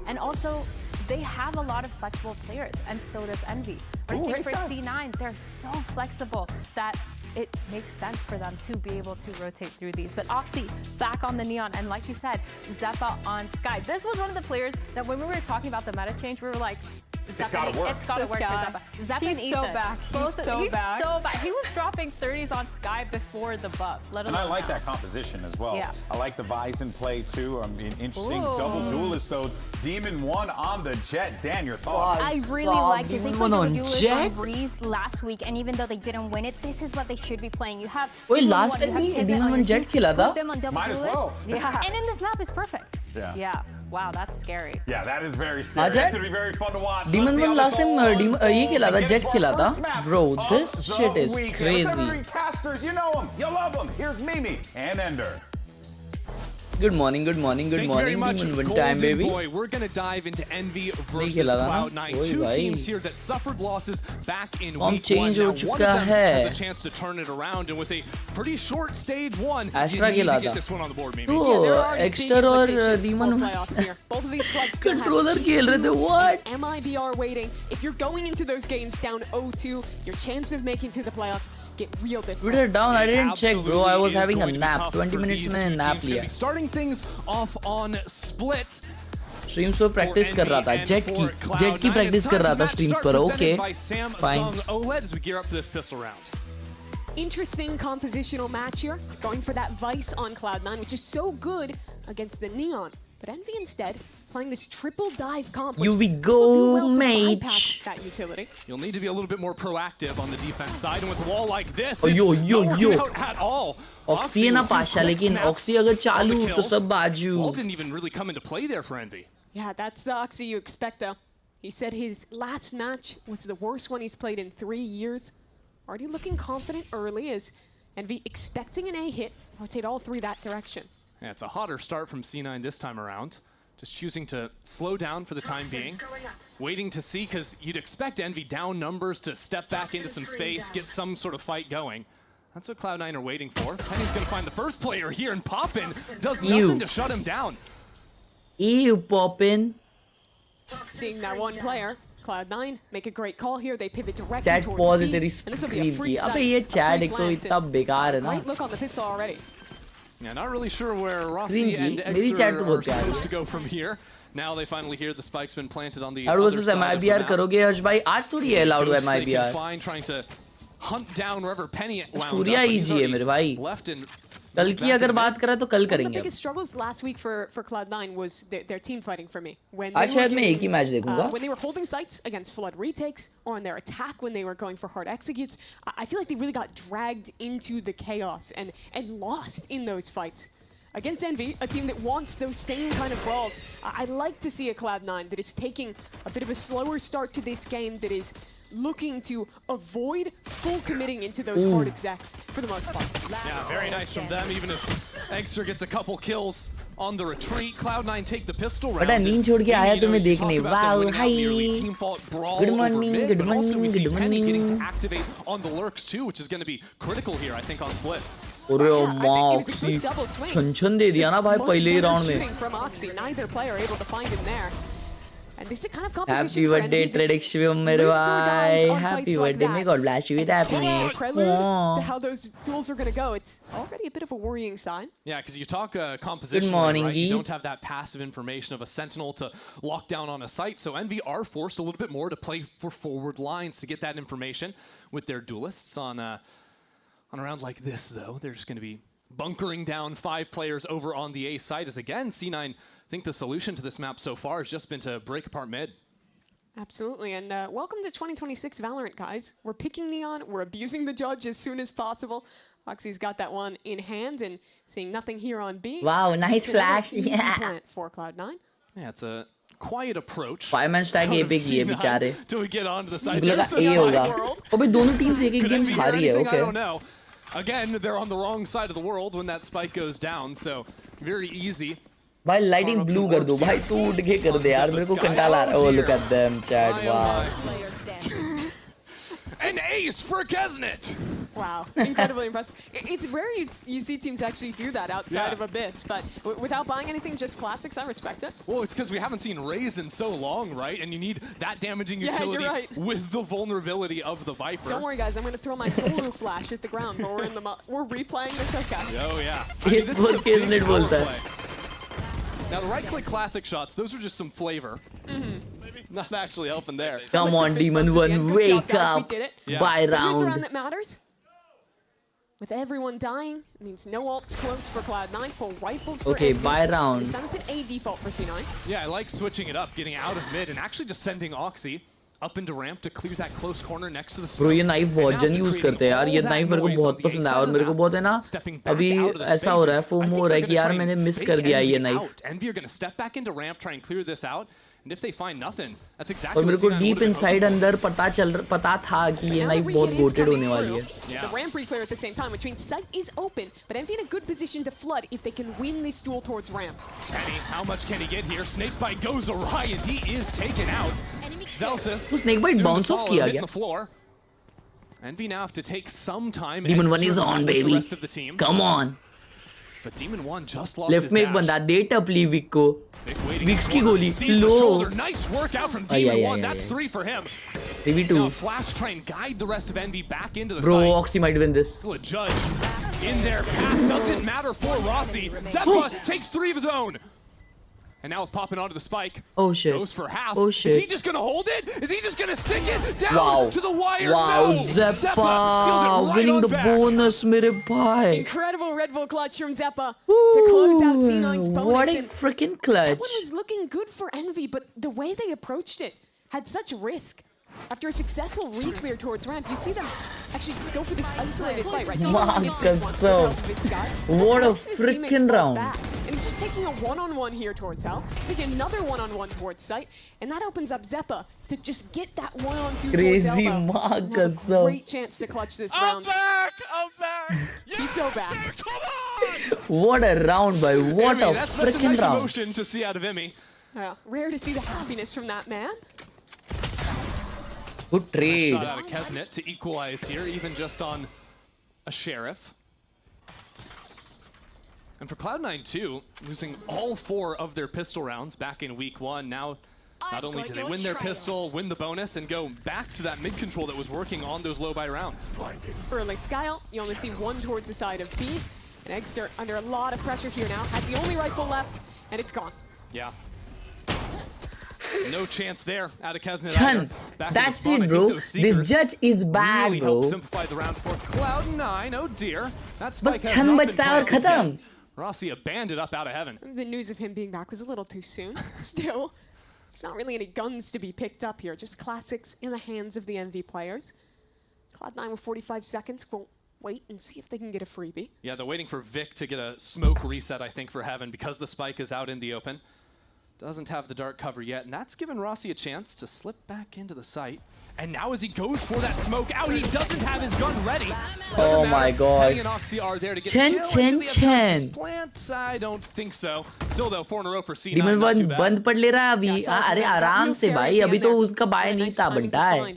And also, they have a lot of flexible players, and so does Envy. But I think for C9, they're so flexible that it makes sense for them to be able to rotate through these. But Oxy back on the Neon, and like you said, Zeppa on Sky. This was one of the players that when we were talking about the meta change, we were like, it's gotta work. It's gotta work for Zeppa. Zeppa He's and so Ethan. back. He's so back. He was dropping 30s on Sky before the buff. And I like that composition as well. Yeah. I like the Bison play too. I mean, interesting double duelist though. Demon 1 on the Jet. Dan, your thoughts? I really like this. They played the duelist on Breeze last week, and even though they didn't win it, this is what they should be playing. You have last time Demon 1 Jet खेला था. Might as well. Yeah. And then this map is perfect. Yeah. Wow, that's scary. Yeah, that is very scary. It's going to be very fun to watch. Demon 1 last time ये खेला था, Jet खेला था. Bro, this shit is crazy. Casters, you know them, you love them. Here's Mimi and Ender. Good morning, Demon 1 time, baby. Boy, we're going to dive into Envy versus Cloud9. Two teams here that suffered losses back in week 1. Now, one of them has a chance to turn it around, and with a pretty short stage 1, you need to get this one on the board, Mimi. Extra और Demon Both of these squads controller खेल रहे थे. What? MIBR waiting. If you're going into those games down 0-2, your chance of making to the playoffs get real different. Put it down. I didn't check, bro. I was having a nap. 20 minutes मैंने nap लिया. Starting things off on Split. Streams पर practice कर रहा था. Jet की practice कर रहा था streams पर. Okay, fine. OLED as we gear up to this pistol round. Interesting compositional match here, going for that Vice on Cloud9, which is so good against the Neon. But Envy instead playing this triple dive comp. You we go, mate. That utility. You'll need to be a little bit more proactive on the defense side, and with a wall like this, yo. out at all. Oxy है ना पाशा, लेकिन Oxy अगर चालू तो सब बाजू. Wall didn't even really come into play there for Envy. Yeah, that's the Oxy you expect though. He said his last match was the worst one he's played in 3 years. Already looking confident early as Envy expecting an A hit, rotate all three that direction. Yeah, it's a hotter start from C9 this time around. Just choosing to slow down for the time being. Waiting to see, because you'd expect Envy down numbers to step back into some space, get some sort of fight going. That's what Cloud9 are waiting for. Penny's going to find the first player here, and Poppin does nothing to shut him down. Ew, Poppin. Seeing that one player, Cloud9 make a great call here. They pivot directly Chat towards pause B, तेरी and this will be a free screen sight, अबे ये a chat free एक तो glance, इतना and बेकार है ना. great look on the pistol already. Yeah, not really sure where Rossi and मेरी chat तो Exer are बहुत प्यारी supposed to go from here. Now they finally hear the spike's been planted on the Loud other versus side of the MIBR map. करोगे हर्ष भाई? आज थोड़ी है Loud Ghost they MIBR. can find, trying to hunt down wherever Penny wound up, Surya but he he's जी है मेरे भाई. already left and कल की अगर बात करें तो कल One of the करेंगे. biggest struggles last week for Cloud9 was their team fighting for me. When आज शायद मैं एक ही मैच देखूंगा. when they were holding sites against flood retakes or on their attack when they were going for hard executes, I feel like they really got dragged into the chaos and lost in those fights. Against Envy, a team that wants those same kind of brawls, I'd like to see a Cloud9 that is taking a bit of a slower start to this game, that is looking to avoid full committing into those hard execs for the most part. Yeah, very nice from them, even if Exer gets a couple kills on the retreat. Cloud9 take the pistol round. बड़ा नींद छोड़ के आया तुम्हें you talk देखने. about them Wow, winning out nearly hi. team fought brawl Good over morning, mid, good but also we see morning, good Penny getting morning. to activate on the lurks too, which is going to be critical here, I think, on Split. अरे Yeah, I think it was a Oxy good double swing. छन दे दिया ना भाई Just पहले ही much better round में. shooting from Oxy, neither player able to find him there. And this is the kind of composition Happy for birthday Envy that Tradixium मेरे lives or dies भाई. on Happy fights like birthday. May that. God bless you with And happiness. prelude to how those duels are going to go. It's already a bit of a worrying sign. Yeah, because you talk composition, morning, right? You Gee. don't have that passive information of a sentinel to lock down on a site, so Envy are forced a little bit more to play for forward lines to get that information with their duelists. On a round like this, though, they're just going to be bunkering down 5 players over on the A side, as again, C9 think the solution to this map so far has just been to break apart mid. Absolutely, and welcome to 2026 Valorant, guys. We're picking Neon, we're abusing the judge as soon as possible. Oxy's got that one in hand, and seeing nothing here on B. Wow, nice flash. Easy Yeah. plant for Cloud9. Yeah, it's a quiet approach. Fireman stack out of epic ये C9 बेचारे. till we get onto the side. मुझे लगा There's the A होगा. spike world. अबे दोनों teams एक Could game Envy hear हारी है. anything? I Okay. don't know. Again, they're on the wrong side of the world when that spike goes down, so very easy. भाई lighting blue कर दो भाई. तू उठ के कर दे यार. मेरे को कंटाला आ रहा है. Oh, look at them, chat. Wow. An ace for Kesnet. Wow, incredibly impressive. It's rare you see teams actually do that outside of Abyss, but without buying anything, just classics, I respect it. Well, it's because we haven't seen Raze in so long, right? And you need that damaging utility with the vulnerability of the Viper. Don't worry, guys. I'm going to throw my Khelraay flash at the ground, but we're replaying this, okay? Oh, yeah. This is what Kesnet bolta hai. Now, the right-click classic shots, those are just some flavor. Not actually helping there. Come on, Demon One, wake up. Buy Here's the round round. that matters. With everyone dying, it means no ults close for Cloud9, full rifles for Okay, NV. buy round. This time it's an A default for C9. Yeah, I like switching it up, getting out of mid, and actually just sending Oxy up into ramp to clear that close corner next to the smoke. Bro, ये knife बहुत जन use करते हैं यार. ये knife मेरे को बहुत पसंद है और मेरे को बहुत है ना. अभी ऐसा हो रहा है, FOMO हो रहा है कि यार मैंने miss कर दिया ये knife. Envy are going to step back into ramp, try and clear this out. And if they find nothing, that's और exactly मेरे को deep inside अंदर पता था कि ये knife बहुत goated होने वाली है. The ramp reclear at the same time, which means sight is open, but Envy in a good position to flood if they can win this duel towards ramp. Kenny, how much can he get here? Snakebite goes awry, and he is taken out. Zelsis, तो Snakebite bounce off किया गया. Envy now have to take some time. Demon One is on, baby. The rest of the team. Come on. But Demon One just lost Left his में एक dash. बंदा दे टपली Wick को. Vic's की गोली. Sees the Low. shoulder. Nice work out from Demon One. That's 3 for him. 3v2. Now Flash try and guide the rest of Envy back into the Bro, site. Oxy might win this. Still a judge in their path. Doesn't matter for Rossi. Zeppa takes 3 of his own. And now popping onto the spike. Oh shit. Goes for half. Oh shit. Is he just gonna hold it? Is he just gonna stick it down Wow. to the wire? Wow, No! Zeppa steals it right winning on the back. bonus, मेरे भाई. Incredible Red Bull clutch from Zeppa to close out C9's bonus. What a and freaking that clutch. one was looking good for Envy, but the way they approached it had such risk. After a successful re-clear towards ramp, you see them actually go for this isolated fight, right? Marcus, what a freaking round. And he's just taking a one-on-one here towards Hell. He's taking another one-on-one towards Sight, and that opens up Zeppa to just get that one-on-two Crazy towards Elbow. Marcus. And have a great chance to clutch this round. I'm back! He's so back. What a round, boy. What a that's freaking a nice round. emotion to see out of Emmy. Yeah, rare to see the happiness from that man. Good trade. Shot out of Kesnet to equalize here, even just on a Sheriff. And for Cloud9 too, losing all 4 of their pistol rounds back in week 1. Now, not only do they win their pistol, win the bonus, and go back to that mid control that was working on those low buy rounds. Early Skyle, you only see one towards the side of B. And Eggster under a lot of pressure here now, has the only rifle left, and it's gone. Yeah. No chance there out of Kesnet. Chan, that's it, bro. This judge is bad, really bro. Simplify the round for Cloud9. Oh dear. That's बस छन बचता है और खत्म. Rossi abandoned up out of heaven. The news of him being back was a little too soon. Still, it's not really any guns to be picked up here. Just classics in the hands of the NV players. Cloud9 with 45 seconds. We'll wait and see if they can get a freebie. Yeah, they're waiting for Vic to get a smoke reset, I think, for Heaven because the spike is out in the open. Doesn't have the dark cover yet, and that's given Rossi a chance to slip back into the site. And now as he goes for that smoke out, he doesn't have his gun ready. Oh my god. Penny and Oxy are there to get a kill. Chen. Plant? I don't think so. Still though, 4 in a row for C9. Demon One बंद पड़ ले रहा है अभी. अरे आराम से भाई. अभी तो उसका बाय नहीं था बंटा है.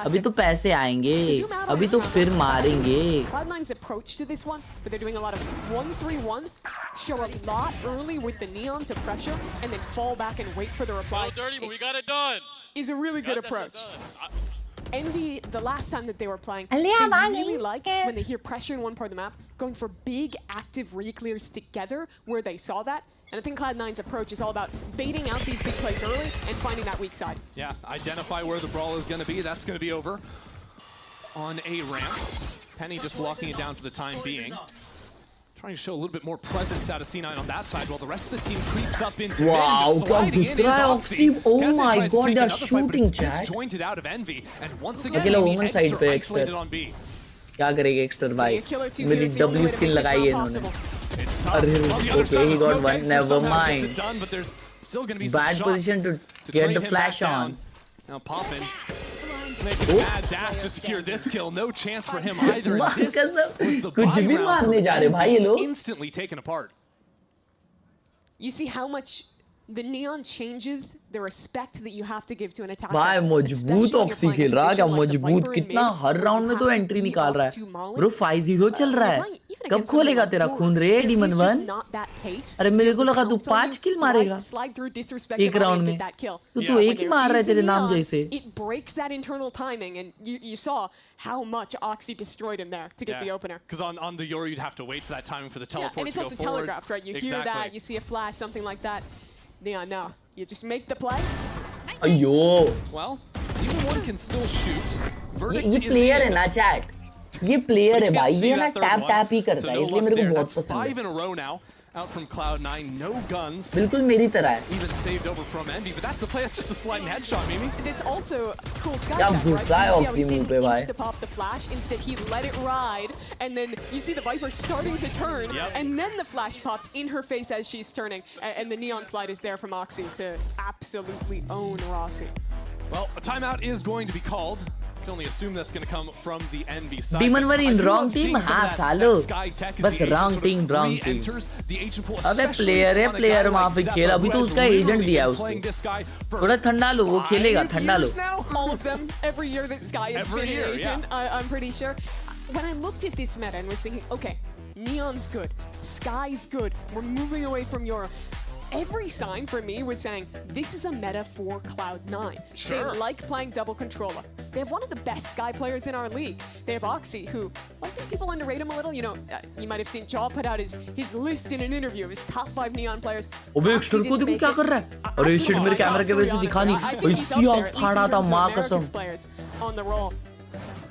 अभी तो पैसे आएंगे. अभी तो फिर मारेंगे. Cloud9's approach to this one, but they're doing a lot of 1-3-1. Show a lot early with the neon to pressure, and then fall back and wait for the reply. Dirty, but we got it done. Is a really good approach. Envy, the last time that they were playing, they Aliya, really like when they hear pressure in one part of the map, going for big active re-clears together where they saw that. And I think Cloud9's approach is all about baiting out these big plays early and finding that weak side. Yeah, identify where the brawl is going to be. That's going to be over on A ramps. Penny just locking it down for the time being. Trying to show a little bit more presence out of C9 on that side while the rest of the team creeps up into wow, mid. Wow, oh my god, they're shooting, chat. Disjointed out of Envy, and once again, woman side पे isolated on B. क्या करेंगे Exter भाई? मेरी W skin लगाई है इन्होंने. Okay, he got one. Never mind. Bad position to get the flash on. Now popping. Making a bad dash to secure this kill. No chance for him either. And this was the कुछ भी मारने जा रहे भाई ये लोग. instantly taken apart. You see how much the Neon changes the respect that you have to give to an attacker. भाई मजबूत ऑक्सी खेल रहा है क्या मजबूत कितना हर राउंड में तो एंट्री निकाल रहा है ब्रो 5-0 चल रहा है कब खोलेगा तेरा खून रे डीमन 1 अरे मेरे को लगा तू 5 किल मारेगा एक राउंड में तो तू एक ही मार रहा है तेरे नाम जैसे It breaks that internal timing and you saw how much Oxy destroyed him there to get the opener. Because on the Yoru you'd have to wait for that timing for the teleport and it's to go also forward. telegraphed, right? You hear that, you see a flash, something like that. Neon, no. You just make the play. अयो Well, Demon 1 can still shoot. Verdict ये is player है in. ना chat ये player है You can't भाई see ये ना that third tap one. Tap ही करता So है no इसलिए luck मेरे there. को बहुत That's पसंद 5 है in a row now. Out from Cloud9, no guns. बिल्कुल मेरी तरह है Even saved over from Envy, but that's the play. That's just a sliding headshot, Mimi. And it's also cool sky क्या tech, गुस्सा है right? You see how oxy he मुंह didn't पे भाई insta-pop the flash. Instead, he let it ride. And then you see the Viper starting to turn. Yep. And then the flash pops in her face as she's turning. And the Neon slide is there from Oxy to absolutely own Rossi. Well, a timeout is going to be called. You can only assume that's going to come from the Envy side. Demon were in I do wrong love team seeing some हाँ of that सालो sky tech as बस the agent wrong sort of team wrong team re-enters the agent pool, अबे especially player है on a player guy वहाँ like पे Zephyr, खेला अभी who तो has उसका एजेंट literally दिया है been playing उसको this guy for थोड़ा ठंडा लो वो खेलेगा 5 ठंडा लो years now. All of them, every year that Sky has Every been year, an agent, I'm pretty sure. When I looked at this meta and was thinking, okay, Neon's good, Sky's good, we're moving away from Euro. Every sign for me was saying, this is a meta for Cloud9. Sure. They like playing double controller. They have one of the best Sky players in our league. They have Oxy, who, I think people underrate him a little. You know, you might have seen Jaw put out his list in an interview of his top 5 Neon players. अबे extra को देखो क्या कर रहा है अरे shit मेरे camera के वजह से दिखा नहीं इसी आग फाड़ा था मां कसम on the roll.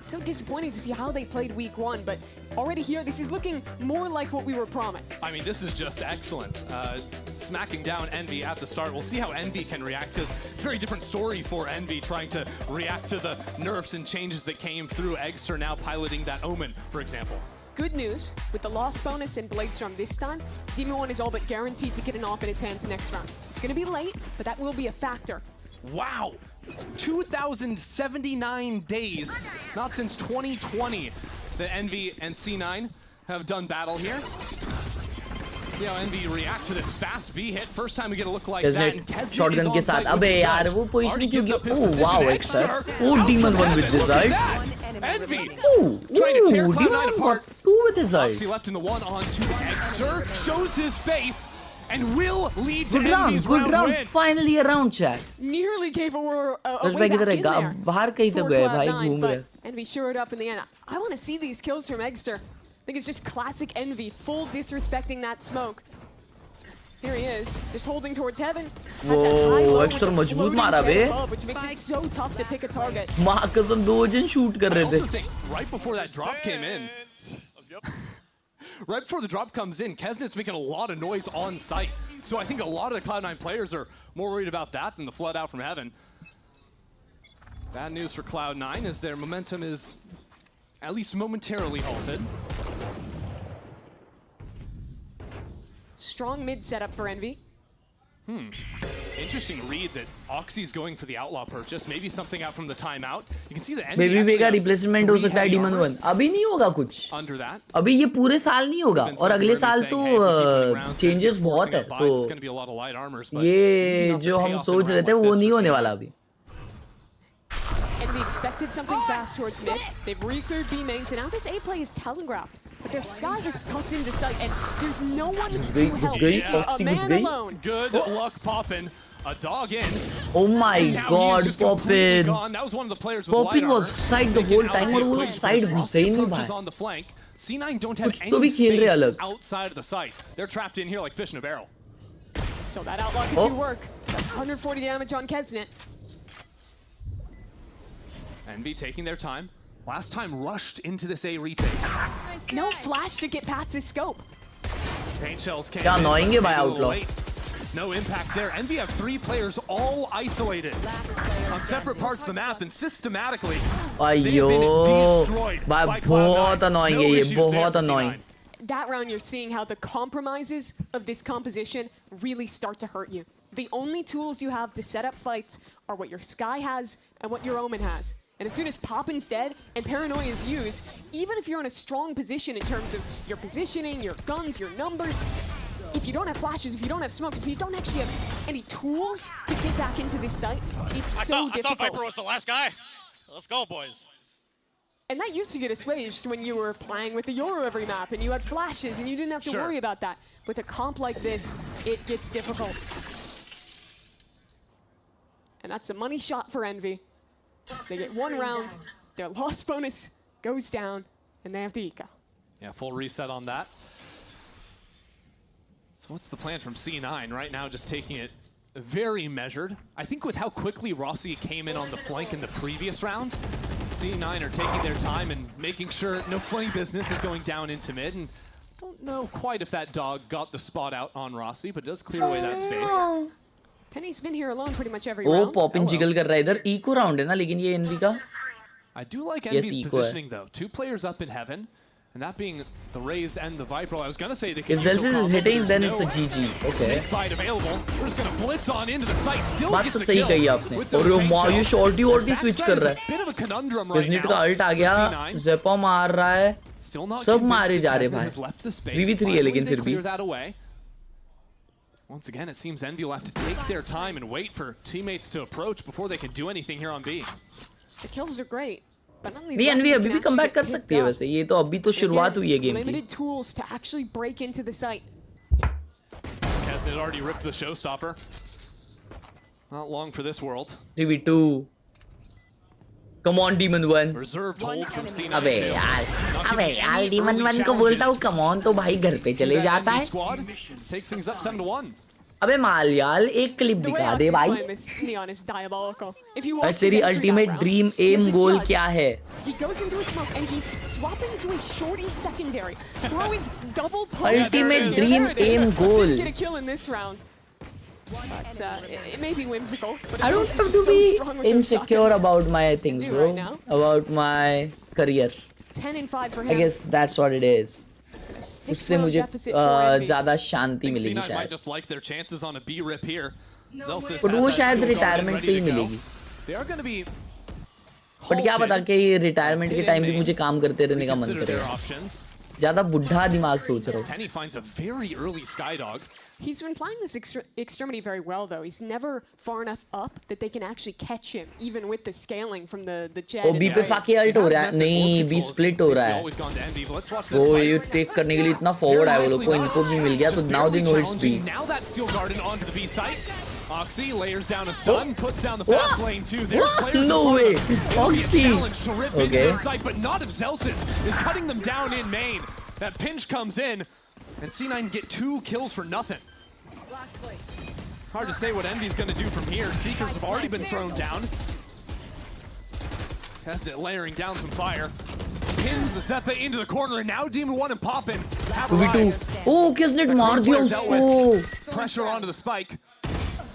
So disappointing to see how they played week 1, but already here, this is looking more like what we were promised. I mean, this is just excellent. Smacking down Envy at the start. We'll see how Envy can react, because it's a very different story for Envy trying to react to the nerfs and changes that came through. Eggster now piloting that Omen, for example. Good news, with the loss bonus and Bladestorm this time, Demon 1 is all but guaranteed to get an off in his hands next round. It's going to be late, but that will be a factor. Wow! 2,079 days, not since 2020, that Envy and C9 have done battle here. See how Envy react to this fast B hit. First time we get a look like that. And Kesnet shotgun is के on साथ site with अबे the यार judge. वो position Already क्यों gives up his oh position. Wow extra Eggster oh out demon from 1 with heaven. this Look at side that. Envy ooh trying to tear demon Cloud9 apart. got 2 with his side Oxy left in the 1 on 2. Eggster shows his face and will lead to good round Envy's good round win. finally a round chat Nearly gave a way भाई back किधर in है there. बाहर कहीं तो for गए भाई Cloud9, घूम रहे but Envy shored up in the end. I want to see these kills from Eggster. I think it's just classic Envy, full disrespecting that smoke. Here he is, just holding towards heaven. That's a high low with Eggster the मजबूत floating मारा jet bay above, which makes it so tough to pick a target. मां कसम 2 जन shoot कर I रहे also थे think right before that drop came in, right before the drop comes in, Kesnet's making a lot of noise on site. So I think a lot of the Cloud9 players are more worried about that than the flood out from heaven. Bad news for Cloud9 as their momentum is at least momentarily halted. Strong mid setup for Envy. Interesting read that Oxy's going for the outlaw purchase. Maybe something out from the timeout. You can see the may be का replacement हो सकता है demon 1 अभी नहीं होगा कुछ under that. अभी ये पूरे साल नहीं होगा और अगले साल तो चेंजेस बहुत है तो It's going to be a lot of light armors, but ये जो हम सोच रहे थे वो नहीं होने वाला अभी Envy expected something fast towards mid. They've re-cleared B mains, and now this A play is telegraphed. But their Sky is tucked into sight, and there's no one to help. This is a man alone. good luck popping. A dog in. Oh my And now he is god just completely Poppin gone. That was one of the players with Poppin light was armor. side the whole time और वो लोग side घुसे ही नहीं Approaches भाई on the flank. C9 don't have कुछ तो भी any खेल रहे space अलग outside of the site. They're trapped in here like fish in a barrel. So that outlaw can do work. That's 140 damage on Kesnet. Envy taking their time. Last time rushed into this A retake. No flash to get past his scope. Paint shells came क्या in, annoying है maybe भाई a little outlaw late. No impact there. Envy have 3 players all isolated on separate parts of the map, and systematically they've अयो been destroyed by भाई Cloud9. बहुत annoying No है ये issues there बहुत for annoying C9. That round, you're seeing how the compromises of this composition really start to hurt you. The only tools you have to set up fights are what your Sky has and what your Omen has. And as soon as Poppin's dead and Paranoia is used, even if you're in a strong position in terms of your positioning, your guns, your numbers, if you don't have flashes, if you don't have smokes, if you don't actually have any tools to get back into this site, it's so difficult. I thought Viper was the last guy. Let's go, boys. And that used to get assuaged when you were playing with the Yoru every map and you had flashes and you didn't have to worry about that. With a comp like this, it gets difficult. And that's a money shot for Envy. They get one round, their loss bonus goes down, and they have to eco. Yeah, full reset on that. So what's the plan from C9? Right now, just taking it very measured. I think with how quickly Rossi came in on the flank in the previous round, C9 are taking their time and making sure no funny business is going down into mid. And don't know quite if that dog got the spot out on Rossi, but it does clear away that space. Penny's been here alone pretty much every वो round. Popping jiggle कर रहा है इधर eco round है ना लेकिन ये N V का I do like Envy's positioning though. 2 players up in heaven, and that being the Raze and the Viper. I was gonna say they can. If Zelsis is hitting, then it's a GG. Okay. Snake bite available. We're just gonna blitz on into the site. Still बात gets तो the सही kill. कही आपने और ये shorty switch कर रहा है Bit of a conundrum right बिजनेट now. का अल्ट आ गया ज़ेपा मार रहा है Still not सब convinced मारे that जा रहे Tesla भाई has left the space. 3v3 है Finally, लेकिन they फिर भी clear that away. Once again, it seems Envy will have to take their time and wait for teammates to approach before they can do anything here on B. The kills are great. But none of these नहीं N V weapons अभी can भी actually comeback get कर picked सकती है up. वैसे ये तो अभी तो शुरुआत हुई है गेम की Limited tools to actually break into the site. Kesnet already ripped the showstopper. Not long for this world. 3v2 Come on Demon 1 Reserved hold from C9 अबे यार Demon 1 को बोलता हूँ come on तो भाई घर पे चले जाता है Squad takes things up 7-1. अबे मालयाल एक क्लिप दिखा दे भाई बस तेरी अल्टीमेट ड्रीम एम गोल क्या है He goes into a smoke and he's swapping to a shorty secondary. Bro is double Ultimate dream aim goal. Get a kill in this round. But it may be whimsical. But I don't have to be insecure about my things, bro. About my career. 10-5 for him. I guess that's what it is. उससे मुझे ज़्यादा शांति मिलेगी शायद. Just like their chances on a B rip here. But वो शायद retirement पे ही मिलेगी. They are going to be. But क्या पता कि रिटायरमेंट के टाइम भी मुझे काम करते रहने का मन करेगा. ज़्यादा बुढ़ा दिमाग सोच रहा हूँ. Penny finds a very early Skydog. He's been playing this extremity very well, though. He's never far enough up that they can actually catch him, even with the scaling from the jet. वो B पे फाके alt हो रहा है. नहीं, B split हो रहा है. वो ये टेक करने के लिए इतना फॉरवर्ड है वो लोग को इनको भी मिल गया तो now they know it's B. Now that Steel Garden onto the B site. Oxy layers down a stun, puts down the fast lane too. There's players. No way. Oxy. Okay. Site, but not if Zelsis is cutting them down in main. That pinch comes in, and C9 get 2 kills for nothing. Hard to say what Envy's going to do from here. Seekers have already been thrown down. Kesnet layering down some fire. Pins the Zeppa into the corner, and now Demon 1 and Poppin. 2v2. Oh, Kesnet मार दिया उसको. Pressure onto the spike.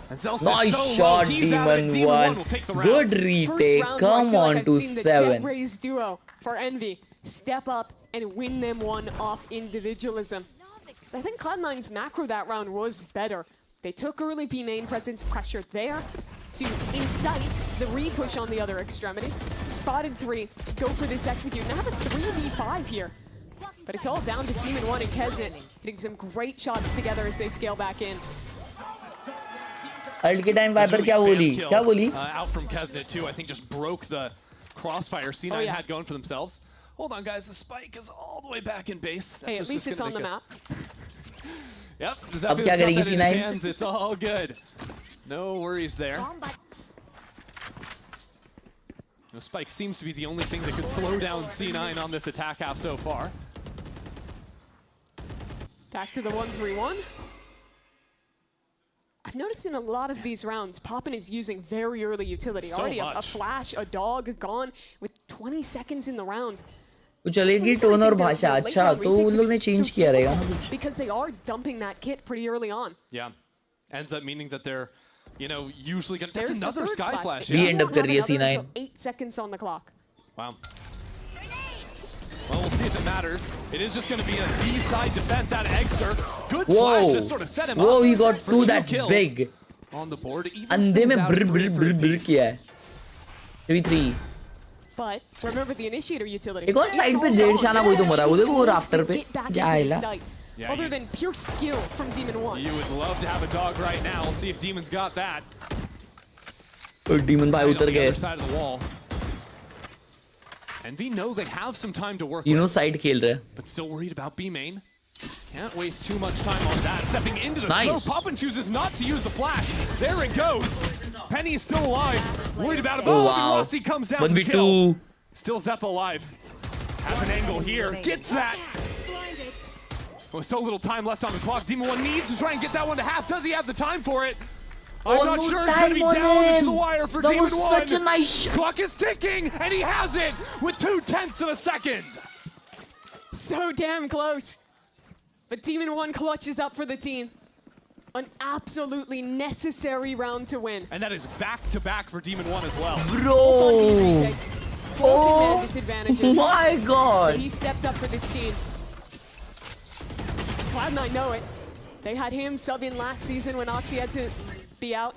And Nice shot, Demon 1. Good retake. Come on to 7. Raze duo for Envy. Step up and win them one off individualism. So I think Cloud9's macro that round was better. They took early B main presence pressure there to incite the re-push on the other extremity. Spotted 3, go for this execute. Now have a 3v5 here. But it's all down to Demon 1 and Kesnet hitting some great shots together as they scale back in. अल्ट के time वाइपर क्या बोली? Out from Kesnet too. I think just broke the crossfire C9 had going for themselves. Hold on, guys. The spike is all the way back in base. Hey, at least it's on the map. Yep. अब क्या करेगी C9? It's all good. No worries there. The spike seems to be the only thing that could slow down C9 on this attack half so far. Back to the 1-3-1. I've noticed in a lot of these rounds, Poppin is using very early utility. Already a flash, a dog gone with 20 seconds in the round. तो चलेगी tone और भाषा अच्छा तो उन लोग ने change किया रहेगा ना कुछ. Because they are dumping that kit pretty early on. Yeah. Ends up meaning that they're, you know, usually going to... That's another Sky Flash. We end up कर रही है C9. 8 seconds on the clock. Wow. Well, we'll see if it matters. It is just going to be a B-side defense out of Eggster. Good flash to sort of set him up. Whoa, he got 2 that's big. On the board. अंधे में ब्र किया है. 3v3. But remember the initiator utility. एक और side पे 1.5 शाना कोई तो मरा उधर वो राफ्टर पे क्या है ला? Yeah, other than pure skill from Demon 1. You would love to have a dog right now. We'll see if Demon's got that. Demon भाई Right उतर on the गए. other side of the wall. NV know they have some time to work You know with, side खेल रहे हैं. but still worried about B main. Can't waste too much time on that. Stepping into the Nice. smoke, Poppin chooses not to use the flash. There it goes. Penny is still alive. Worried about it. Oh, Oh, wow. Rossi comes down for the kill. 1v2. Still Zeppa alive. Has an angle here. Gets that. With so little time left on the clock, Demon 1 needs to try and get that one to half. Does he have the time for it? I'm not no sure. It's going to be time on down into the him. wire for That Demon was 1. such a nice shot. Clock is ticking, and he has it with 0.2 of a second. So damn close. But Demon 1 clutches up for the team. An absolutely necessary round to win. And that is back-to-back for Demon 1 as well. Bro. Takes both man disadvantages. My But God. he steps up for this team. Cloud9 know it. They had him sub in last season when Oxy had to be out.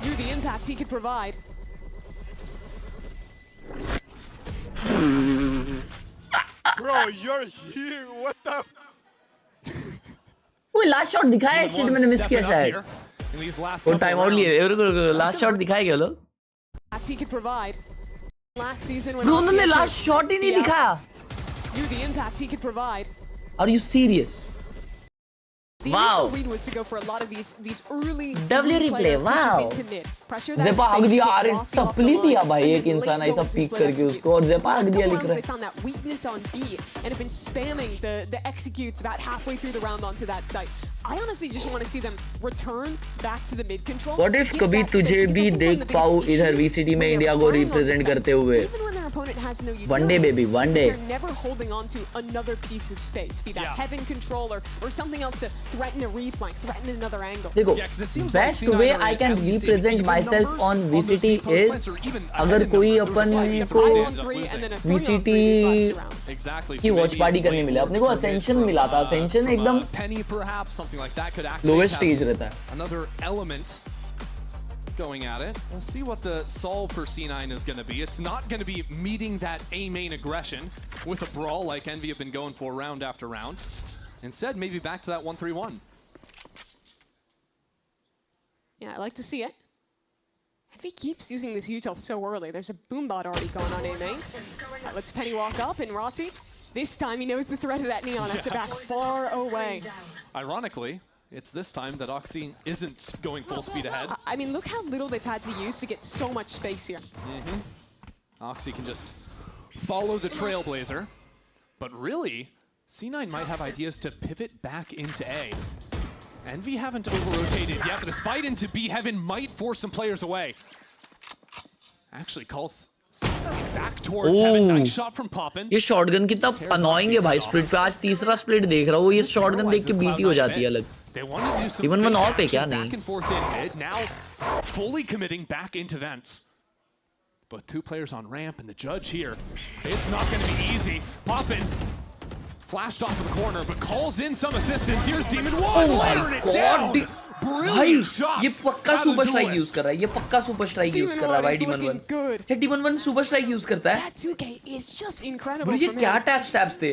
Knew the impact he could provide. Bro, you're here. What the? वो last shot दिखाया है shit मैंने miss किया शायद. In these last वो couple time out लिए. rounds. रुको last shot दिखाया क्या लोग? Impact he could provide. Last season when bro Oxy उन्होंने had to लास्ट शॉट ही नहीं be out. दिखाया. Knew the impact he could provide. Are you serious? The Wow. initial read was to go for a lot of these early W replay, player pushes wow. into mid. Pressure that Zepa space हक to दिया. get अरे Rossi off the टपली दिया line, भाई and एक then इंसान late ऐसा goals to peak split करके executes. उसको और Zepa हक Last दिया couple लिख rounds, रहा they है. found that weakness on B and have been spamming the executes about halfway through the round onto that site. I honestly just want to see them return back to the mid control. What if get कभी that space, तुझे because भी I think one of देख the पाऊँ biggest इधर issues VCT में when India they're को flying on the represent site, करते हुए. even when their opponent has no utility, One day, baby, one is that day. they're never holding on to another piece of space, be that Yeah. heaven control or something else to threaten a reflank, threaten another angle. देखो Yeah, 'cause it seems like best C9 way are I at can least represent even myself numbers on on those VCT post is plants or even अगर ahead in कोई numbers. There was upon a को 5-on-3 and then a 3-on-3 these last two rounds. Exactly. की So watch maybe party करने late मिला. अपने को for mid Ascension from, मिला था. Ascension from, एकदम Penny perhaps, something like that could activate. lowest have stage रहता है. Another element going at it. We'll see what the solve for C9 is going to be. It's not going to be meeting that A main aggression with a brawl like Envy have been going for round after round. Instead, maybe back to that 1-3-1. Yeah, I like to see it. If he keeps using this util so early, there's a boombot already going on A main. That lets Penny walk up, and Rossi, this time he knows the threat of that Neon has to back far away. Ironically, it's this time that Oxy isn't going full speed ahead. I mean, look how little they've had to use to get so much space here. Oxy can just follow the Trailblazer. But really, C9 might have ideas to pivot back into A. Envy haven't over-rotated yet, but this fight into B Heaven might force some players away. Actually calls back towards Heaven. Nice shot from Poppin. ये shotgun कितना annoying है भाई. Split पे आज तीसरा split देख रहा हूँ. ये शॉटगन देख के बीटी हो जाती है अलग. They wanted to do some Even one fake AWP क्या action नहीं? back and forth in mid. Now fully committing back into vents. But two players on ramp and the judge here. It's not going to be easy. Poppin flashed off of the corner, but calls in some assistance. Here's Demon 1 Oh my layering it God. down. भाई Brilliant shots. ये पक्का by the super strike duelist. Use कर रहा है. ये पक्का super strike use कर रहा है भाई. Demon 1 is Demon 1. looking good. अच्छा Demon 1 सुपर स्ट्राइक यूज करता है. That 2K is just incredible bro ये from क्या him. टैप्स थे.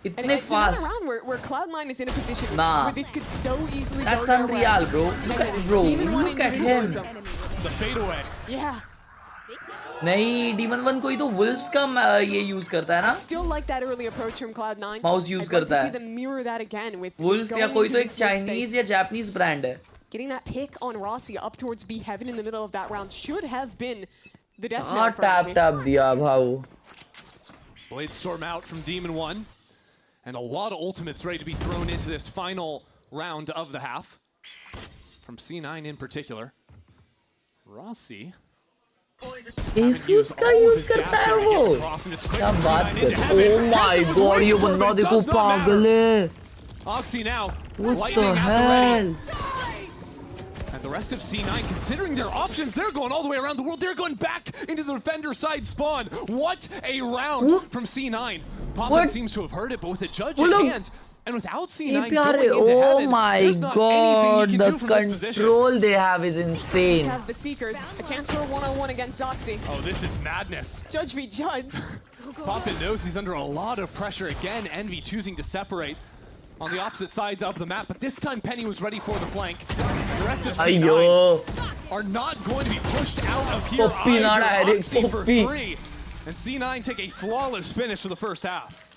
And इतने it's another fast. round where Cloud9 is in a position Nah. where this could so easily That's go their way. unreal, bro. Look And at it's bro. Demon 1 Look at him. individualism. The fadeaway. Yeah. नहीं Demon 1 कोई तो Wolves का ये use करता है ना. Still like that early approach from Cloud9. Mouse use I'd like करता to है. see them mirror that again with Wolf going या कोई into तो the एक split चाइनीज space. या जापानीज ब्रांड है. Getting that pick on Rossi up towards B Heaven in the middle of that round should have been the death हाँ knell for tap Envy. Tap दिया भाऊ. Blade storm out from Demon 1. And a lot of ultimates ready to be thrown into this final round of the half. From C9 in particular. Rossi. Jesus का use करता है वो. क्या बात कर. Oh my God ये बंदा देखो पागल है. Oxy now. What lightning the at the ready. hell? And the rest of C9, considering their options, they're going all the way around the world. They're going back into the defender side spawn. What a round What? from C9. Poppin What? seems to have heard it, but with a judge Well, in look. hand. And without ये C9 प्यारे. going into Oh heaven, my there's not God anything he the can do from this position. control they have is insane. Have the Seekers a chance for a one-on-one against Oxy. Oh, this is madness. Judge v. Judge. Poppin knows he's under a lot of pressure again. Envy choosing to separate. on the opposite sides of the map, but this time Penny was ready for the flank. The rest of Ayyo. C9 are not going to be pushed out of here Poppy not either. Eric, Oxy for Poppy. 3. And C9 take a flawless finish for the first half.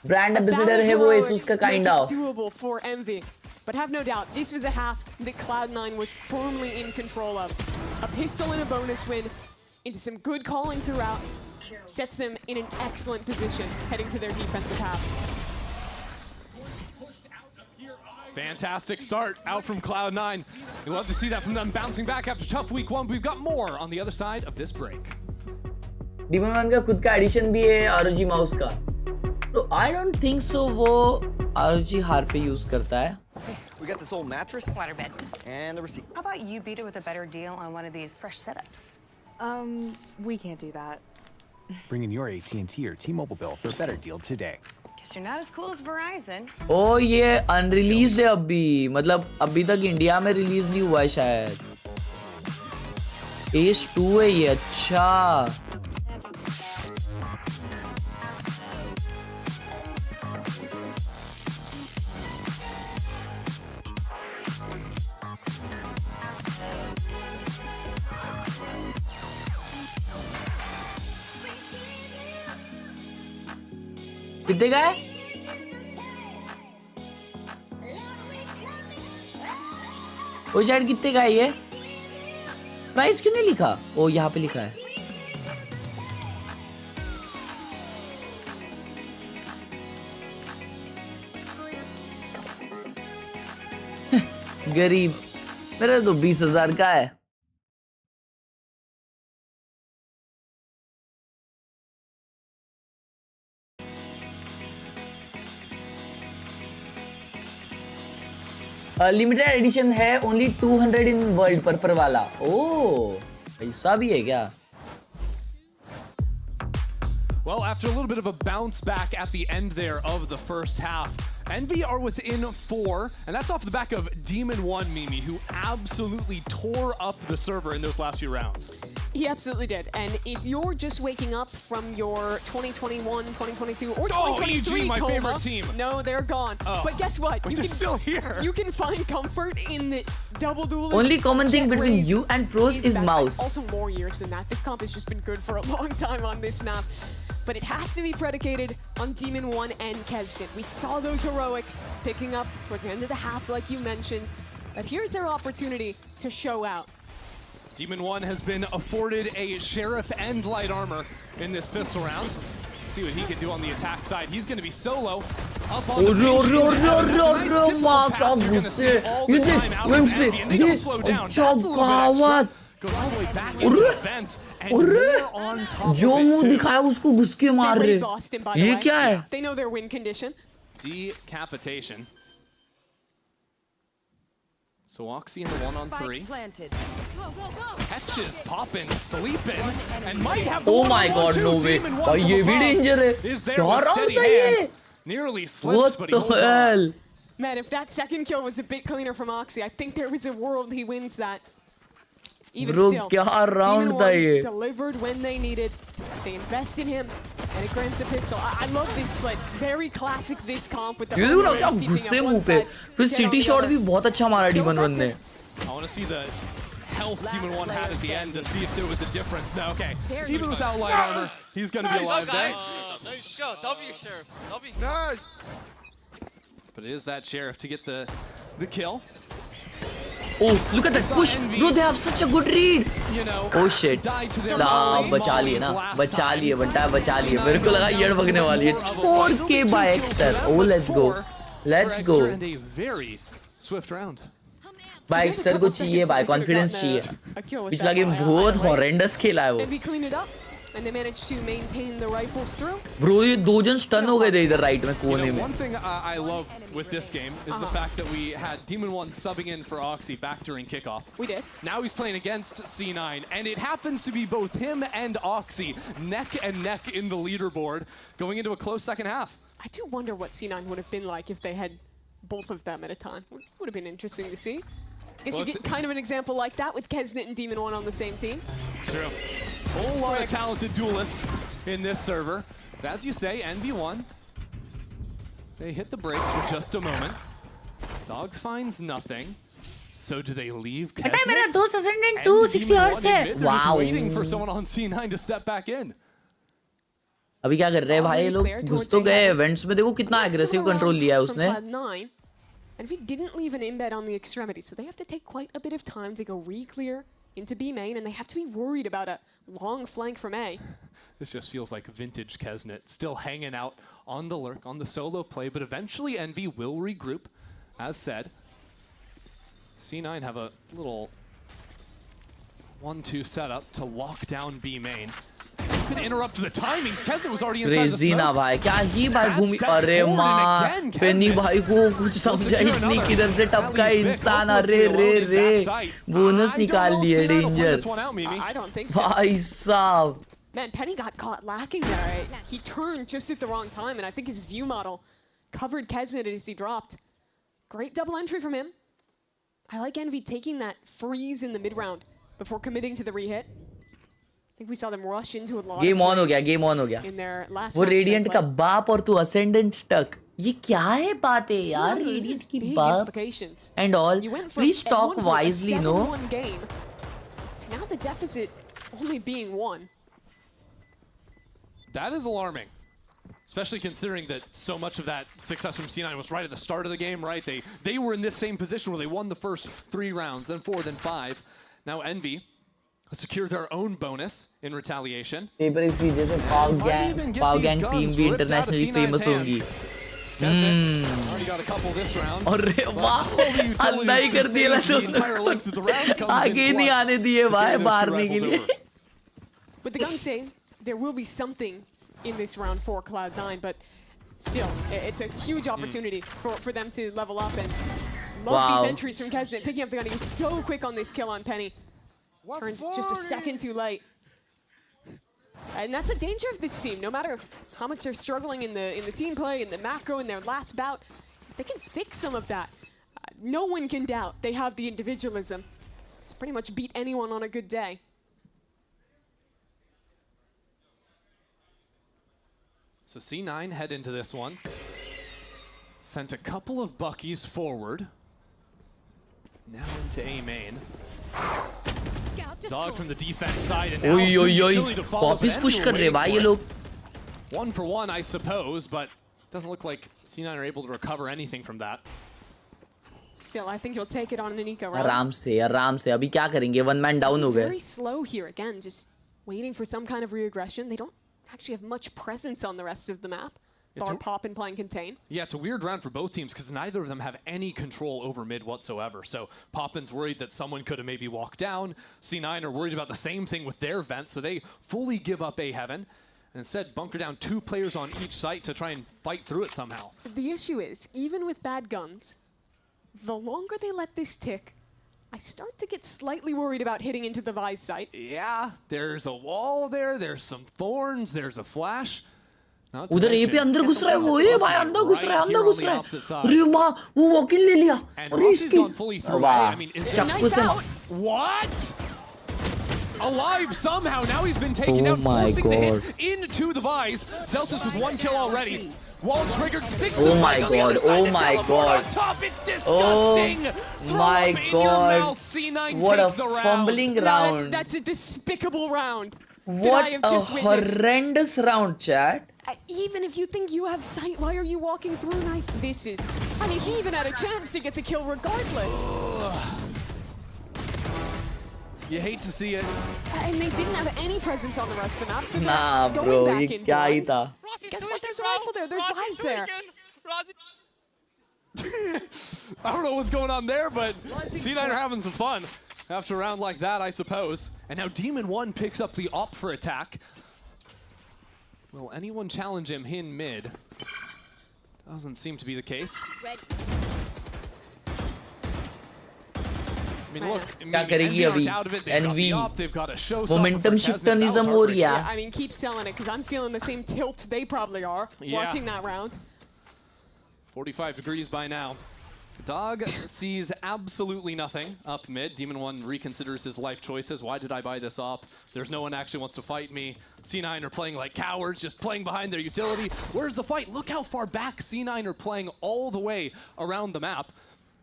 Brand ambassador है वो Asus का kind of. Doable for Envy. But have no doubt, this was a half that Cloud9 was firmly in control of. A pistol and a bonus win into some good calling throughout sets them in an excellent position heading to their defensive half. Fantastic start out from Cloud9. We love to see that from them bouncing back after tough week 1. We've got more on the other side of this break. Demon 1 का खुद का addition भी है ROG mouse का. तो I don't think so वो ROG हार पे यूज करता है. We got this old mattress Waterbed. and the receipt. How about you beat it with a better deal on one of these fresh setups? We can't do that. Bring in your AT&T or T-Mobile bill for a better deal today. Guess you're not as cool as Verizon. ओ ये unreleased है अभी, मतलब अभी तक India में release नहीं हुआ है शायद. Ace 2 है ये. अच्छा कितने का है? वो शायद कितने का है ये? प्राइस क्यों नहीं लिखा? ओ यहाँ पे लिखा है. गरीब, मेरा तो 20,000 का है. लिमिटेड एडिशन है, ओनली 200 इन वर्ल्ड पर्पल वाला. ओ ऐसा भी है क्या? Well, after a little bit of a bounce back at the end there of the first half, Envy are within 4, and that's off the back of Demon 1, Mimi, who absolutely tore up the server in those last few rounds. He absolutely did. And if you're just waking up from your 2021, 2022, or 2023 EG, my coma, favorite team. No, they're gone. But guess what? But they're still here. You can find comfort in the double duelist. Only common thing between you and pros is back. mouse. Also more years than that. This comp has just been good for a long time on this map. But it has to be predicated on Demon 1 and Keston. We saw those heroics picking up towards the end of the half, like you mentioned. But here's their opportunity to show out. Demon 1 has been afforded a Sheriff and light armor in this pistol round. See what he can do on the attack side. He's going to be solo up on the bench. Goes all the way back into defense and more on top जो of it मुंह too. दिखाया उसको घुस के मार रहे. ये क्या है? They know their win condition. Decapitation. So Oxy in the 1-on-3. Catches, popping, sleeping, and might have the Oh my God, no way. भाई ये भी danger है. क्या round था ये? Nearly slips, What but he the holds on. hell? Man, if that second kill was a bit cleaner from Oxy, I think there was a world he wins that. Even Bro, still, क्या round Demon था 1 ये? delivered when they needed. They invest in him, and it grants a pistol. I love this split. Very classic this comp with the ये देखो ना overlays क्या steeping घुसे up मुंह one पे. side, फिर Jet city on the shot other. भी बहुत अच्छा मारा So Demon 1 ने. I want to see the health Demon 1 had at the end to see if there was a difference. No, okay. Even without light armor, he's going to be alive there. Nice go. W, Sheriff. W. Nice. But it is that Sheriff to get the kill. Oh, look at that push. Bro, they have such a good read. You know, Oh shit. died to their La mollies बचा लिए ना. last बचा time. लिए बंटा बचा लिए. मेरे को लगा येड़ भगने वाली है. छोड़ के by Exter. Oh, let's go. Let's go. And a very swift round. By Exter को चाहिए, by confidence चाहिए. पिछला गेम बहुत horrendous खेला है वो. Envy cleaned it up, and they managed to maintain the rifles through. Bro, ये दो जन stun हो गए थे इधर right में You कोने know, में. one thing I love with this game is the fact that we had Demon 1 subbing in for Oxy back during kickoff. We did. Now he's playing against C9, and it happens to be both him and Oxy neck and neck in the leaderboard going into a close second half. I do wonder what C9 would have been like if they had both of them at a time. Would have been interesting to see. Guess you get kind of an example like that with Kesnet and Demon 1 on the same team. It's true. Whole lot of talented duelists in this server. But as you say, NV1 They hit the brakes for just a moment. Dog finds nothing. So do they leave पता है मेरा दोस्त ascendant 260 hours है. Wow. Waiting for someone on C9 to step back in. अभी क्या कर रहे हैं भाई ये लोग? घुस तो गए इवेंट्स में. देखो कितना एग्रेसिव कंट्रोल लिया है उसने. And we didn't leave an embed on the extremity, so they have to take quite a bit of time to go re-clear into B main, and they have to be worried about a long flank from A. This just feels like vintage Kesnet, still hanging out on the lurk, on the solo play, but eventually Envy will regroup, as said. C9 have a little 1-2 setup to lock down B main. Could interrupt the timings. Kesnet was already inside the smoke. ना भाई क्या ही भाई घूमी. अरे माँ पेनी भाई को कुछ समझा ही नहीं किधर से टपका इंसान. अरे रे रे बोनस निकाल लिए डेंजर भाई साहब. Man, Penny got caught lacking there. He turned just at the wrong time, and I think his view model covered Kesnet as he dropped. Great double entry from him. I like Envy taking that freeze in the mid-round before committing to the re-hit. I think we saw them rush into a lot of game on हो गया. Game on हो गया. वो radiant का बाप और तू ascendant stuck. ये क्या है बात है यार? रेडिएंट की बाप and all. Please talk wisely. No now the deficit only being 1. That is alarming, especially considering that so much of that success from C9 was right at the start of the game, right? They were in this same position where they won the first 3 rounds, then 4, then 5. Now Envy secure their own bonus in retaliation. Paper इस video से पाव gang team भी internationally famous होगी. Already got a couple this round. अरे वाह अंधा ही कर दिया तो आगे नहीं आने दिए भाई मारने के लिए. With the gun saved, there will be something in this round for Cloud9, but still, it's a huge opportunity for them to level up. And love these entries from Kesnet. Picking up the gun, he was so quick on this kill on Penny. Turned just a second too late. And that's a danger of this team. No matter how much they're struggling in the team play, in the macro, in their last bout, if they can fix some of that, no one can doubt they have the individualism to pretty much beat anyone on a good day. So C9 head into this one. Sent a couple of Buckies forward. Now into A main. Dog from the defense side and now utility to follow. Poppies push कर रहे भाई ये लोग. 1 for 1, I suppose, but doesn't look like C9 are able to recover anything from that. Still, I think he'll take it on an eco round. आराम से अभी क्या करेंगे? 1 man down हो गए. Very slow here again, just waiting for some kind of re-aggression. They don't actually have much presence on the rest of the map. Bar Pop and playing Contain. Yeah, it's a weird round for both teams because neither of them have any control over mid whatsoever. So Poppin's worried that someone could have maybe walked down. C9 are worried about the same thing with their vent, so they fully give up A heaven and instead bunker down 2 players on each site to try and fight through it somehow. The issue is, even with bad guns, the longer they let this tick, I start to get slightly worried about hitting into the Vise site. Yeah, there's a wall there, there's some thorns, there's a flash. उधर ए पे अंदर घुस रहा है वो. ये भाई अंदर घुस रहा है. अरे माँ वो वॉक इन ले लिया. अरे इसकी चाकू से. What? Alive somehow. Now he's been taken out, forcing the hit into the Vise. Zelsus with 1 kill already. Wall triggered, sticks to spike on the other side. Oh my god. On top, it's disgusting. Oh my god. C9 what a take the round. fumbling round. That's a despicable round. What a horrendous round, chat. Even if you think you have sight, why are you walking through knife? This is... I mean, he even had a chance to get the kill regardless. You hate to see it. And they didn't have any presence on the rest of the map, so nah, going bro, back in kya hi tha? Guess what? There's a rifle there. There's Vise there. I don't know what's going on there, but C9 are having some fun after a round like that, I suppose. And now Demon 1 picks up the op for attack. Will anyone challenge him in mid? Doesn't seem to be the case. I mean, look, क्या करेगी अभी? NV they've got a show momentum shiftonism हो रही है. I mean, keep selling it because I'm feeling the same tilt they probably are watching that round. 45 degrees by now. Dog sees absolutely nothing up mid. Demon 1 reconsiders his life choices. Why did I buy this op? There's no one actually wants to fight me. C9 are playing like cowards, just playing behind their utility. Where's the fight? Look how far back C9 are playing all the way around the map.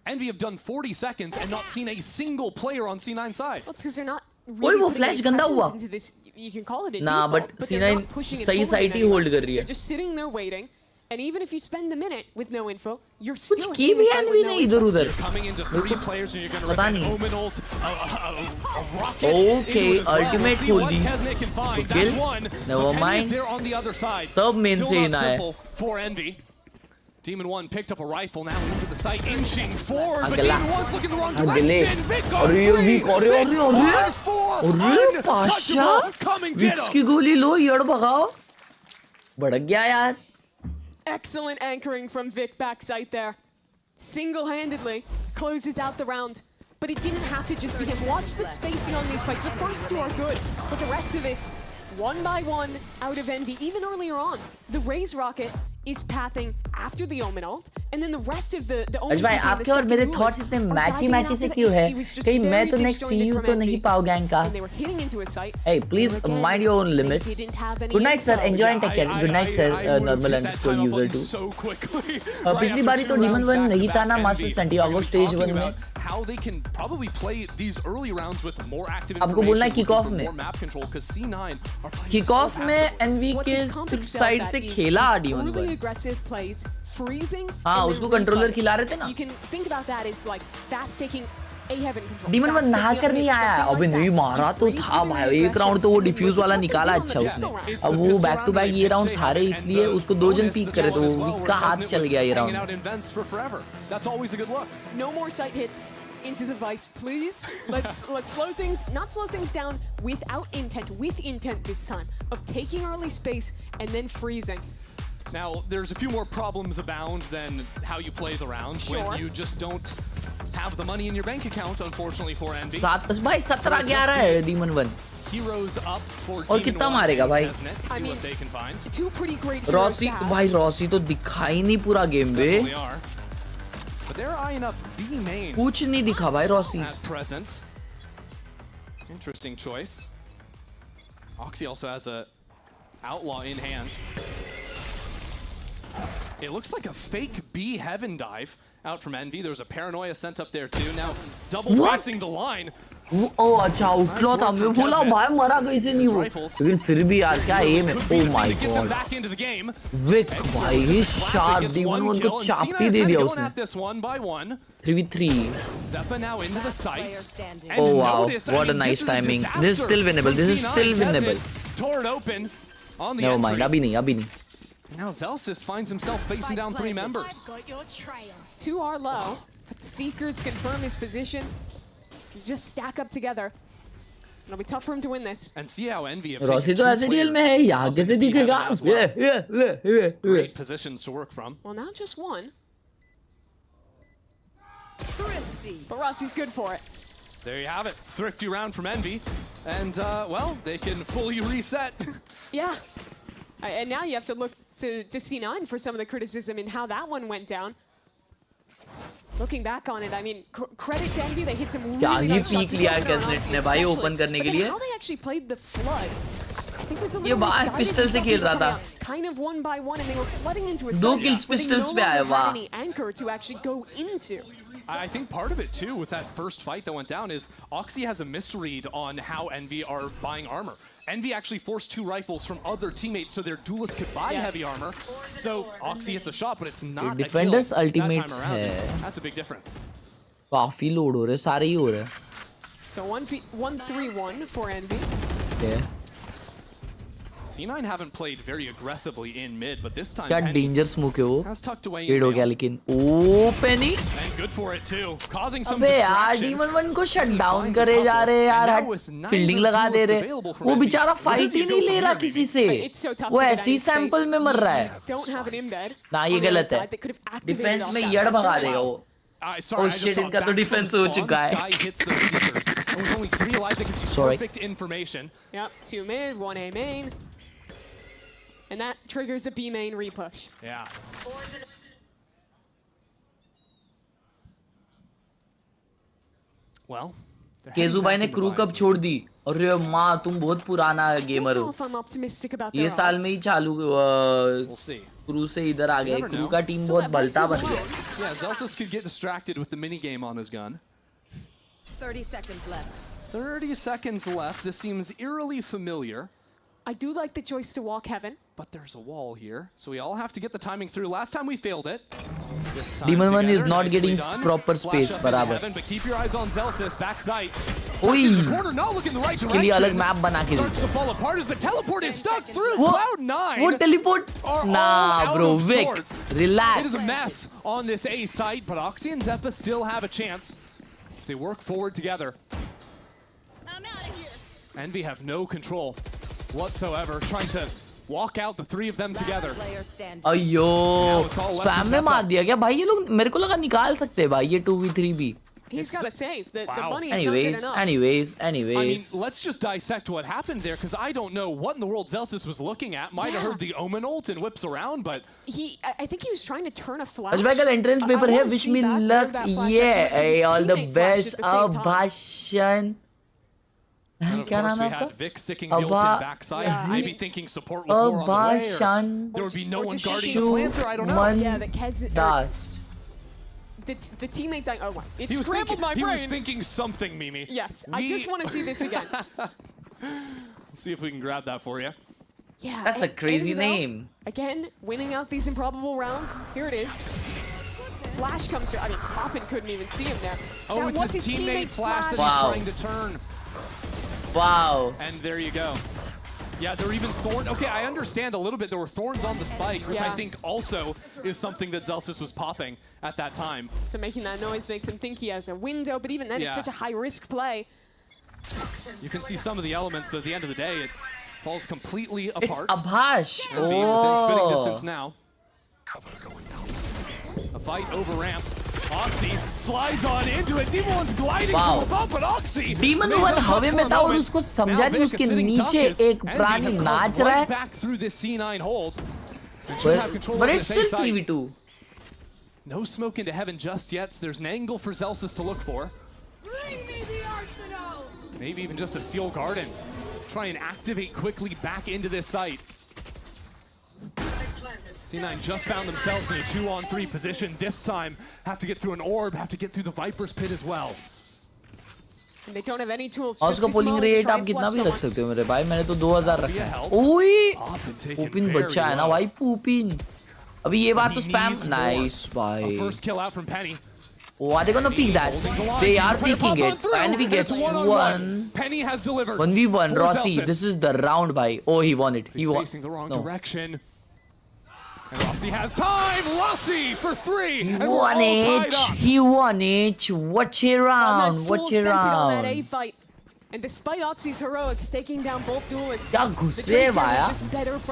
Envy have done 40 seconds and not seen a single player on C9 side. Well, it's because they're not really वो flash गंदा हुआ. into this. You can call it a Nah, default, but they're C9 not pushing it सही forward side ही anymore. hold कर रही है. They're just sitting there waiting. And even if you spend the minute with no info, you're still कुछ की hitting भी the site Envy with no ने info. इधर उधर. Coming into 3 players and you're going to पता rip an नहीं. Omen ult, a rocket Okay, into it as well. ultimate We'll see pull what these. Kesnick can find. To That's kill. one. Never But Envy mind. is there on the other side. तब main Still से ही not ना है. simple for Envy. Demon 1 picked up a rifle now into the site, inching forward, but अगला. Demon 1's looking the wrong अगले. direction. Vic अरे on ये three. Vic, अरे अरे अरे. Vic for अरे Pasha. untouchable. Come and get Vicks him. की गोली लो यड़ भगाओ. भड़क गया यार. Excellent anchoring from Vic backside there. Single-handedly closes out the round. But it didn't have to just be him. Watch the spacing on these fights. The first 2 are good, but the rest of this, one by one, out of Envy. Even earlier on, the Raze rocket is pathing after the Omen ult, and then the rest of the Omen भाई आपके और मेरे thoughts इतने मैची से क्यों है? कहीं मैं तो नेक्स्ट सीयू तो नहीं पाऊँ गैंग का. Hey, please mind your own limits. Good night sir, enjoy and take care. Good night sir, normal underscore user too. पिछली बारी तो Demon 1 नहीं था ना मास्टर सेंटियागो स्टेज 1 में. How they can probably play these early rounds with more active आपको बोलना है kick off में. Kick off में NV के साइड से खेला Demon 1. aggressive plays, freezing. हाँ उसको कंट्रोलर खिला रहे थे ना. You can think about that as like fast taking a heaven control. Demon 1 नहा कर नहीं आया. अबे नहीं मारा तो था भाई. एक राउंड तो वो डिफ्यूज वाला निकाला अच्छा उसने. अब वो बैक टू बैक ये राउंड्स हारे इसलिए उसको 2 जन पीक करे तो वीक का हाथ चल गया ये round. That's always a good look. No more sight hits into the vice, please. Let's slow things, not slow things down without intent, with intent this time of taking early space and then freezing. Now, there's a few more problems abound than how you play the round when you just don't have the money in your bank account, unfortunately, for Envy. भाई 17-11 है Demon 1. Heroes up for और कितना मारेगा भाई? I mean, two pretty great heroes. Rossi भाई Rossi तो दिखा ही नहीं पूरा गेम में. But they're eyeing up B main. कुछ नहीं दिखा भाई Rossi. At present. Interesting choice. Oxy also has a outlaw in hand. It looks like a fake B heaven dive out from Envy. There's a paranoia sent up there too. Now double facing the line. ओ अच्छा outlaw था. मैं बोला भाई मरा कैसे नहीं वो. लेकिन फिर भी यार क्या एम है. Oh my God. विक भाई ही शार्प. Demon 1 को चापटी दे दिया उसने. 3v3. Zeppa now into the site. Oh wow, what a nice timing. This is still winnable. This is still winnable. Tore it open on the Never mind. अभी नहीं. Now Zelsis finds himself facing down 3 members. 2 are low, but Seekers confirm his position. Just stack up together. It'll be tough for him to win this. And see how Envy have Rossi तो SDL में है. यहाँ कैसे दिखेगा? Great positions to work from. Well, not just one. But Rossi's good for it. There you have it. Thrifty round from Envy. And, well, they can fully reset. Yeah. And now you have to look to C9 for some of the criticism in how that one went down. Looking back on it, I mean, credit to Envy, they hit some really nice shots. लिया कैसनेट ने भाई open करने के लिए. How they actually played the flood. I think was a ये little बाहर pistol से खेल रहा था. Kind of one by one, and they were flooding into a 2 kills pistols पे आए. वाह. any anchor to actually go into. I think part of it too with that first fight that went down is Oxy has a misread on how Envy are buying armor. Envy actually forced 2 rifles from other teammates so their duelists could buy heavy armor. So Oxy hits a shot, but it's not a Defenders kill ultimates that time around. है. That's a big difference. काफी load हो रहे. सारे ही हो रहे. So 1-3-1 for Envy. Yeah. C9 haven't played very aggressively in mid, but this time क्या danger smoke है वो. हेड हो गया लेकिन. ओ पेनी. And good for it too, causing some अबे यार distraction. Demon 1 को शट डाउन करे जा रहे यार. फील्डिंग लगा दे रहे. वो बेचारा फाइट ही नहीं ले रहा किसी से. वो ऐसी सैंपल में मर रहा है. ना ये गलत है. डिफेंस में यड़ भगा देगा वो. Sorry, shit, इनका तो डिफेंस हो चुका है. Sorry. Perfect information. Yep, 2 mid, 1 A main. And that triggers a B main repush. Yeah. Well, केजू भाई ने क्रू कब छोड़ दी? अरे माँ तुम बहुत पुराना गेमर हो. ये साल में ही चालू क्रू से इधर आ गए. क्रू का टीम बहुत बलता बन गया. Yeah, Zelsis could get distracted with the mini game on his gun. 30 seconds left. 30 seconds left. This seems eerily familiar. I do like the choice to walk heaven. But there's a wall here, so we all have to get the timing through. Last time we failed it. This time Demon One is together, not nicely getting done. proper Flash space, up into बराबर. heaven, but keep your eyes on Zelsis, back sight. ओई, Touching the corner, not looking the right उसके लिए अलग direction. Map बना के Starts the. to fall apart as the teleport is stuck through वो Cloud9. teleport. Are Nah, all bro, out of Vic, sorts. relax. It is a mess on this A site, but Oxy and Zeppa still have a chance if they work forward together. I'm out of here. Envy have no control whatsoever, trying to walk out the three of them together. अयो, spam में मार दिया क्या भाई? ये लोग मेरे को लगा निकाल सकते हैं भाई ये 2v3 भी. He's got a save. The money is Anyways, I mean, let's just dissect what happened there, because I don't know what in the world Zelsis was looking at. Might have heard the Omen ult and whips around, but I think he was trying to turn a flash. Ajbay का entrance paper है. Wish me luck. Yeah, all the best. Abhashan. and of course we had Vic sticking the ult in backside, maybe thinking support was more on the way, or there would be no one guarding the planter. I don't know. Yeah, the Kez. The teammate dying. Oh, wow. It scrambled my brain. He was thinking something, Mimi. Yes, I just want to see this again. Let's see if we can grab that for you. Yeah, That's a crazy name. Again, winning out these improbable rounds. Here it is. Flash comes through. I mean, Poppin couldn't even see him there. Oh, that it's his teammate's flash that he's trying to turn. Wow. And there you go. Yeah, there were even thorns. Okay, I understand a little bit. There were thorns on the spike, which I think also is something that Zelsis was popping at that time. So making that noise makes him think he has a window, but even then, it's such a high-risk play. You can see some of the elements, but at the end of the day, it falls completely apart. It's Abhash. And being within spitting distance now. A fight over ramps. Oxy slides on into it. Demon One's gliding from above, but Oxy. Demon One हवे में था और उसको समझा नहीं उसके नीचे एक प्राणी नाच रहा है. Back through this C9 hold. But it's still 3v2. No smoke into heaven just yet, so there's an angle for Zelsis to look for. Maybe even just a steel garden. Try and activate quickly back into this site. C9 just found themselves in a 2-on-3 position. This time, have to get through an orb, have to get through the Viper's Pit as well. And they don't have any tools. और उसका polling rate आप कितना भी रख सकते हो मेरे भाई. मैंने तो 2000 रखा है. ओए, पूपिन बच्चा है ना भाई, पूपिन. अभी ये बात तो स्पैम. Nice भाई. First kill out from Penny. Oh, are they gonna peek that? They are peeking it. Envy gets one. Penny has delivered. 1v1. Rossi, this is the round, bhai. Oh, he won it. He won. Facing the wrong direction. And Rossi has time. Rossi for 3. He won it. He won it. Watch it round. Watch it round. And despite Oxy's heroics taking down both duelists, क्या घुसे भाया?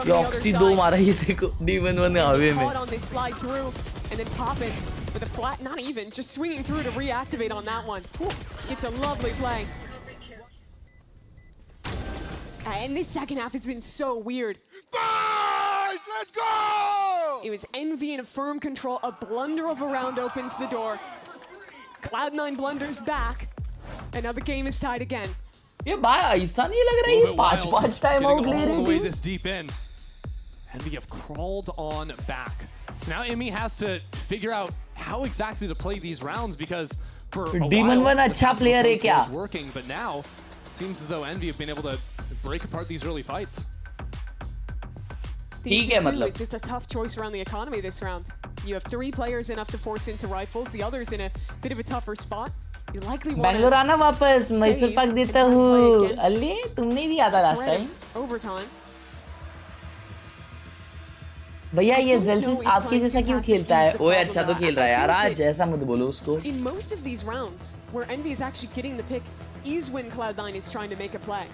ये Oxy 2 मारा ये देखो. Demon One हवे में. On this slide through and then pop it with a flat, not even, just swinging through to reactivate on that one. Whew, it's a lovely play. And this second half has been so weird. Guys, let's go! It was Envy in a firm control. A blunder of a round opens the door. Cloud9 blunders back. And now the game is tied again. ये भाई ऐसा नहीं लग रहा है ये 5-5 time out ले रहे हैं. This deep in. And we have crawled on back. So now Emmy has to figure out how exactly to play these rounds, because for a Demon while, One अच्छा player है क्या? was working, but now it seems as though Envy have been able to break apart these early fights. ठीक है मतलब. It's a tough choice around the economy this round. You have 3 players enough to force into rifles, the others in a bit of a tougher spot. You likely want Bangalore आना वापस. मैसूर पाक देता हूँ. अल्ले तुमने ही दिया था लास्ट टाइम. Overtime. भैया ये Zelsis आपके जैसा क्यों खेलता है? ओए अच्छा तो खेल रहा है यार आज. ऐसा मत बोलो उसको. In most of these rounds, where Envy is actually getting the pick, is when Cloud9 is trying to make a play.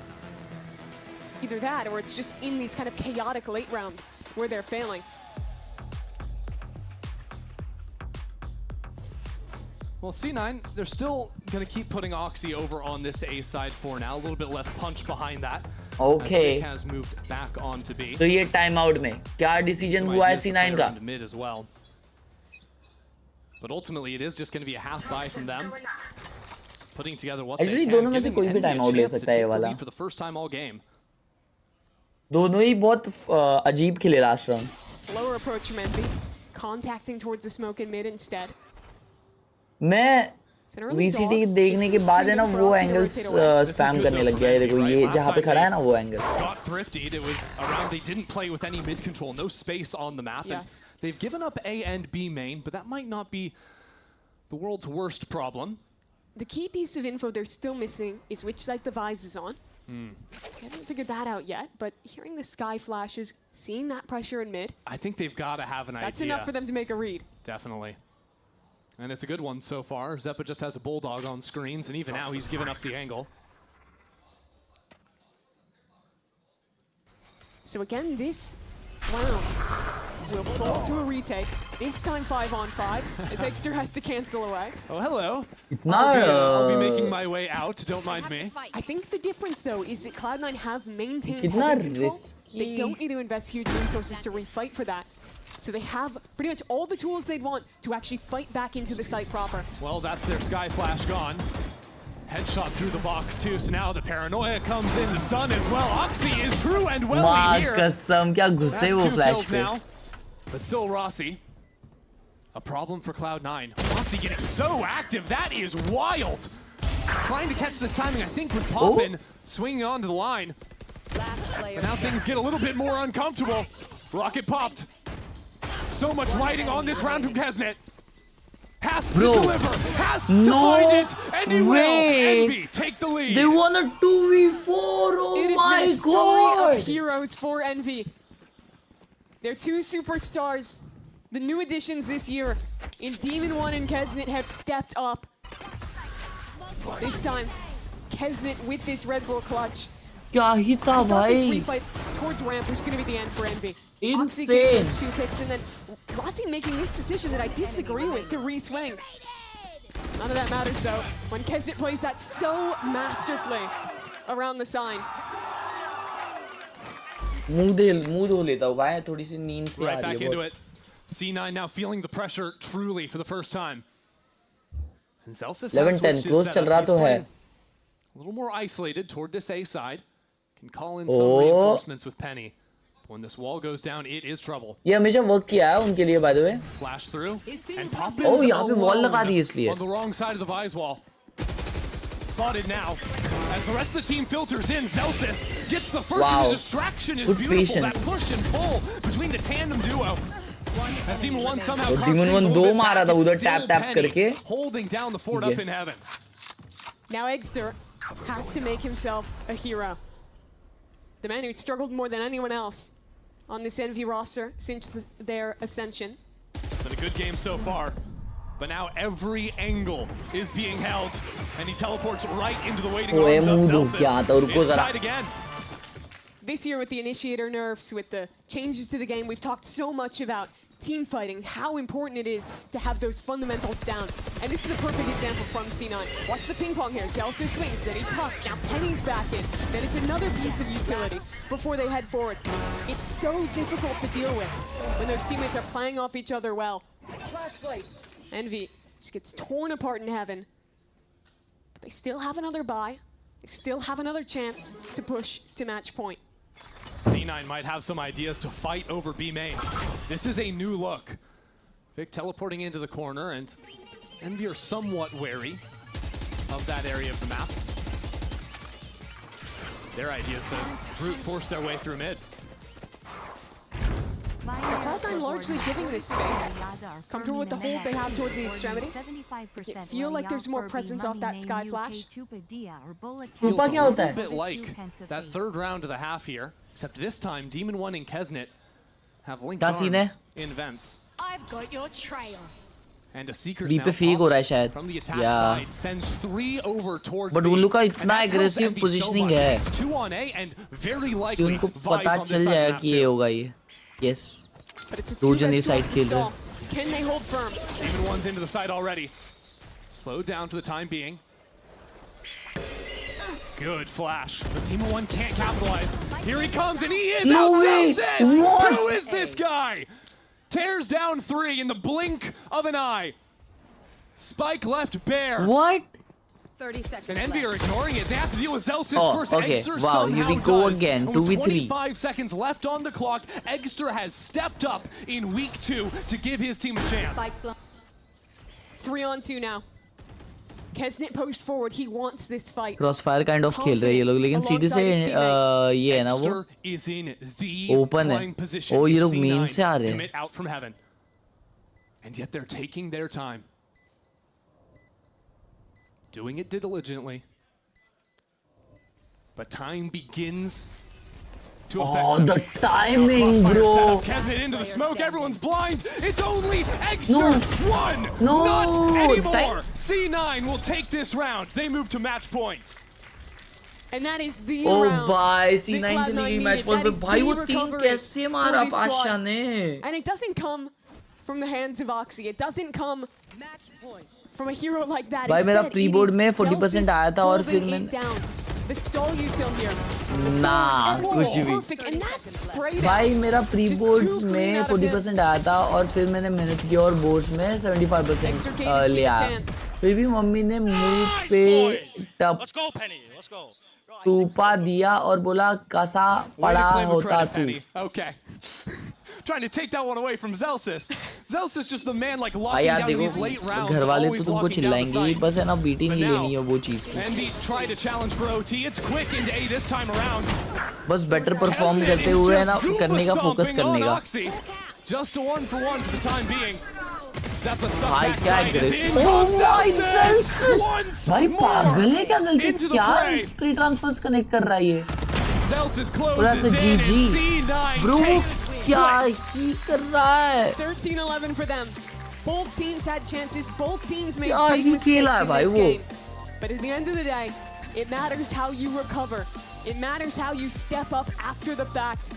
Either that, or it's just in these kind of chaotic late rounds where they're failing. Well, C9, they're still going to keep putting Oxy over on this A side for now. A little bit less punch behind that. Okay. As has moved back on to B. तो ये time out में क्या decision हुआ है C9 का? Mid as well. But ultimately, it is just going to be a half buy from them. putting together what Actually, they दोनों can, में से giving कोई भी Envy a time out ले chance to सकता है ये take the वाला. lead for the first time all game. दोनों ही बहुत अजीब खेले last round. Slower approach from Envy, contacting towards the smoke in mid instead. मैं VCT देखने के बाद है ना वो एंगल्स स्पैम करने लग गया है. देखो ये जहाँ पे खड़ा है ना वो angle. Got thriftied. It was around. They didn't play with any mid control, no space on the map. Yes. And they've given up A and B main, but that might not be the world's worst problem. The key piece of info they're still missing is which side the Vise is on. Haven't figured that out yet, but hearing the sky flashes, seeing that pressure in mid, I think they've got to have an idea. that's enough for them to make a read. Definitely. And it's a good one so far. Zeppa just has a bulldog on screens, and even now he's given up the angle. So again, this round will fall to a retake. This time 5-on-5, as Exter has to cancel away. Oh, hello. इतना I'll be making my way out. Don't mind me. I think the difference, though, is that Cloud9 have maintained कितना heavy control. risky. They don't need to invest huge resources to refight for that. So they have pretty much all the tools they'd want to actually fight back into the site proper. Well, that's their sky flash gone. Headshot through the box too, so now the paranoia comes in, the stun as well. Oxy is true and well here. कसम क्या घुसे वो That's 2 flash kills पे. now, but still Rossi. A problem for Cloud9. Rossi getting so active, that is wild. Trying to catch this timing, I think, with Poppin swinging onto the line. But now things get a little bit more uncomfortable. Rocket popped. So much riding on this round from Kesnet. Has to deliver, has to find it, and he will. Envy take the lead. They won a 2v4. Oh It has my been a story god. of heroes for Envy. Their two superstars, the new additions this year in Demon 1 and Kesnet, have stepped up. This time, Kesnet with this Red Bull clutch. क्या ही था I thought this भाई. refight towards ramp was going to be the end for Envy. Insane. Oxy getting those 2 picks, and then Rossi making this decision that I disagree with to re-swing. None of that matters though, when Kesnet plays that so masterfully around the sign. मुंह धो लेता हूँ भाई, थोड़ी सी नींद से आ Right रही back है into बहुत. it. C9 now feeling the pressure truly for the first time. And Celsius 11-10 close चल रहा तो है. A little more isolated toward this A side. Can call in some reinforcements with Penny. When this wall goes down, it is trouble. ये हमेशा work किया है उनके लिए by the way. Flash through and Poppins Oh, यहाँ पे wall लगा दी alone इसलिए. on the wrong side of the Vise wall. Spotted now. As the rest of the team filters in, Celsius gets the first Wow. and the distraction is Good beautiful. patience. That push and pull between the tandem duo. As Demon 1 somehow और carves Demon things a 1 little दो bit मारा back. था उधर It's tap still tap Penny करके. holding down the fort up in heaven. Now Exter has to make himself a hero. The man who struggled more than anyone else on this Envy roster since their ascension. Been a good game so far, but now every angle is being held, and he teleports right into the waiting arms of Celsius. It's tied again. This year with the initiator nerfs, with the changes to the game, we've talked so much about team fighting, how important it is to have those fundamentals down. And this is a perfect example from C9. Watch the ping pong here. Celsius swings, then he tucks, now Penny's back in. Then it's another piece of utility before they head forward. It's so difficult to deal with when those teammates are playing off each other well. Envy just gets torn apart in heaven. But they still have another bye. They still have another chance to push to match point. C9 might have some ideas to fight over B main. This is a new look. Vic teleporting into the corner, and Envy are somewhat wary of that area of the map. Their idea is to brute force their way through mid. Cloud9 largely giving this space. Comfortable with the hold they have towards the extremity. You feel like there's more presence off that sky flash. Feels a little bit like that third round of the half here, except this time Demon 1 and Kesnet have linked arms in vents. I've got your trail. And a Seeker's B now पे fake हो रहा है शायद. from the attack side sends 3 over towards But B. उन लोग का And इतना that tells aggressive Envy so positioning much. है. It's 2 on A and very कि likely उनको Vise पता on this चल side of the जाएगा map कि ये too. होगा ये. Yes. But it's a दो जने two-red साइड source to खेल रहे हैं. stall. Can they hold firm? Demon 1's into the side already. Slowed down for the time being. Good flash. But Demon 1 can't capitalize. Here he comes, and he is No out way! Celsius! What? Who is this guy? Tears down 3 in the blink of an eye. Spike left bare. What? 30 seconds. And Envy are ignoring it. They have to deal with Zelsis first. Okay. Eggster Wow, here we go does. again. And 2v3. 25 seconds left on the clock. Eggster has stepped up in week 2 to give his team a chance. 3-on-2 now. Kesnet posts forward. He wants this fight. Crossfire kind of खेल रहे हैं ये लोग, लेकिन सीटी से ये है ना वो Eggster is in the open है. prime position. ओ ये लोग C9 मेन से आ रहे हैं. commit out from heaven. And yet they're taking their time. Doing it diligently. But time begins to affect Oh, them. the timing, bro. Kesnet into the smoke. Everyone's blind. It's only Eggster. One. No. Not anymore. C9 will take this round. They move to match point. And that is the Oh round. भाई that C9 Cloud9 चली गई needed. Match point That पे. is भाई the वो 3 recovery कैसे for मारा this squad. Pasha ने. And it doesn't come from the hands of Oxy. It doesn't come from a hero like that. भाई मेरा Instead, pre-board it is में 40% आया था और फिर holding it मैंने down. The stall util here. ना कुछ भी. Perfect. And that sprayed भाई मेरा pre Just boards too clean में out of 40% आया था और फिर मैंने मिनट की और बोर्ड्स में 75% Extra gave his team a लिया. chance. फिर भी मम्मी ने मुंह पे टप Let's go, Penny. Let's go. टूपा दिया और बोला कैसा Way to पड़ा claim the होता credit, तू. Penny. Okay. Trying to take that one away from Zelsis. Zelsis just the man like भाई locking यार down देखो these late rounds. घर वाले तो always तुमको locking down the चिल्लाएंगे site. बस है ना बीटी नहीं But now, लेनी है वो चीज की. Envy tried to challenge for OT. It's quick into A this time around. बस बेटर परफॉर्म Kesnet करते is हुए है just ना Goomba करने का फोकस stomping करने on का. Oxy. Just a 1-for-1 for the time being. Zeppa stuck भाई क्या backside. It's in aggressive. comes oh my Zelsis. Celsius. Once भाई more पागल है क्या सेल्सियस. into the क्या fray. स्प्री ट्रांसफर्स कनेक्ट कर रहा है ये. Zelsis पूरा closes से in GG. and C9 bro takes क्या split. ही कर रहा है. 13-11 for them. Both teams had chances. Both teams made क्या big ही mistakes खेला है in भाई this वो. game. But at the end of the day, it matters how you recover. It matters how you step up after the fact.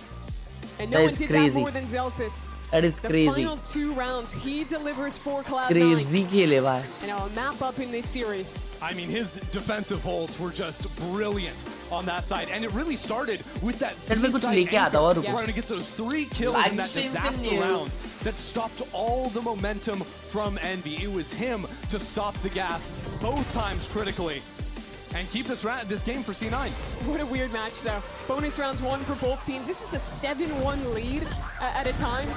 And no That one is did crazy. that more than Zelsis. That is The crazy. final 2 rounds, he delivers for Cloud9. Crazy खेले भाई. And a map up in this series. I mean, his defensive holds were just brilliant on that side. And it really started with that Then मैं कुछ B-side लेके आता anchor हूँ, रुको. running against those 3 kills Live in that stream disaster continue. round that stopped all the momentum from Envy. It was him to stop the gas both times critically and keep this game for C9. What a weird match, though. Bonus rounds 1 for both teams. This is a 7-1 lead at a time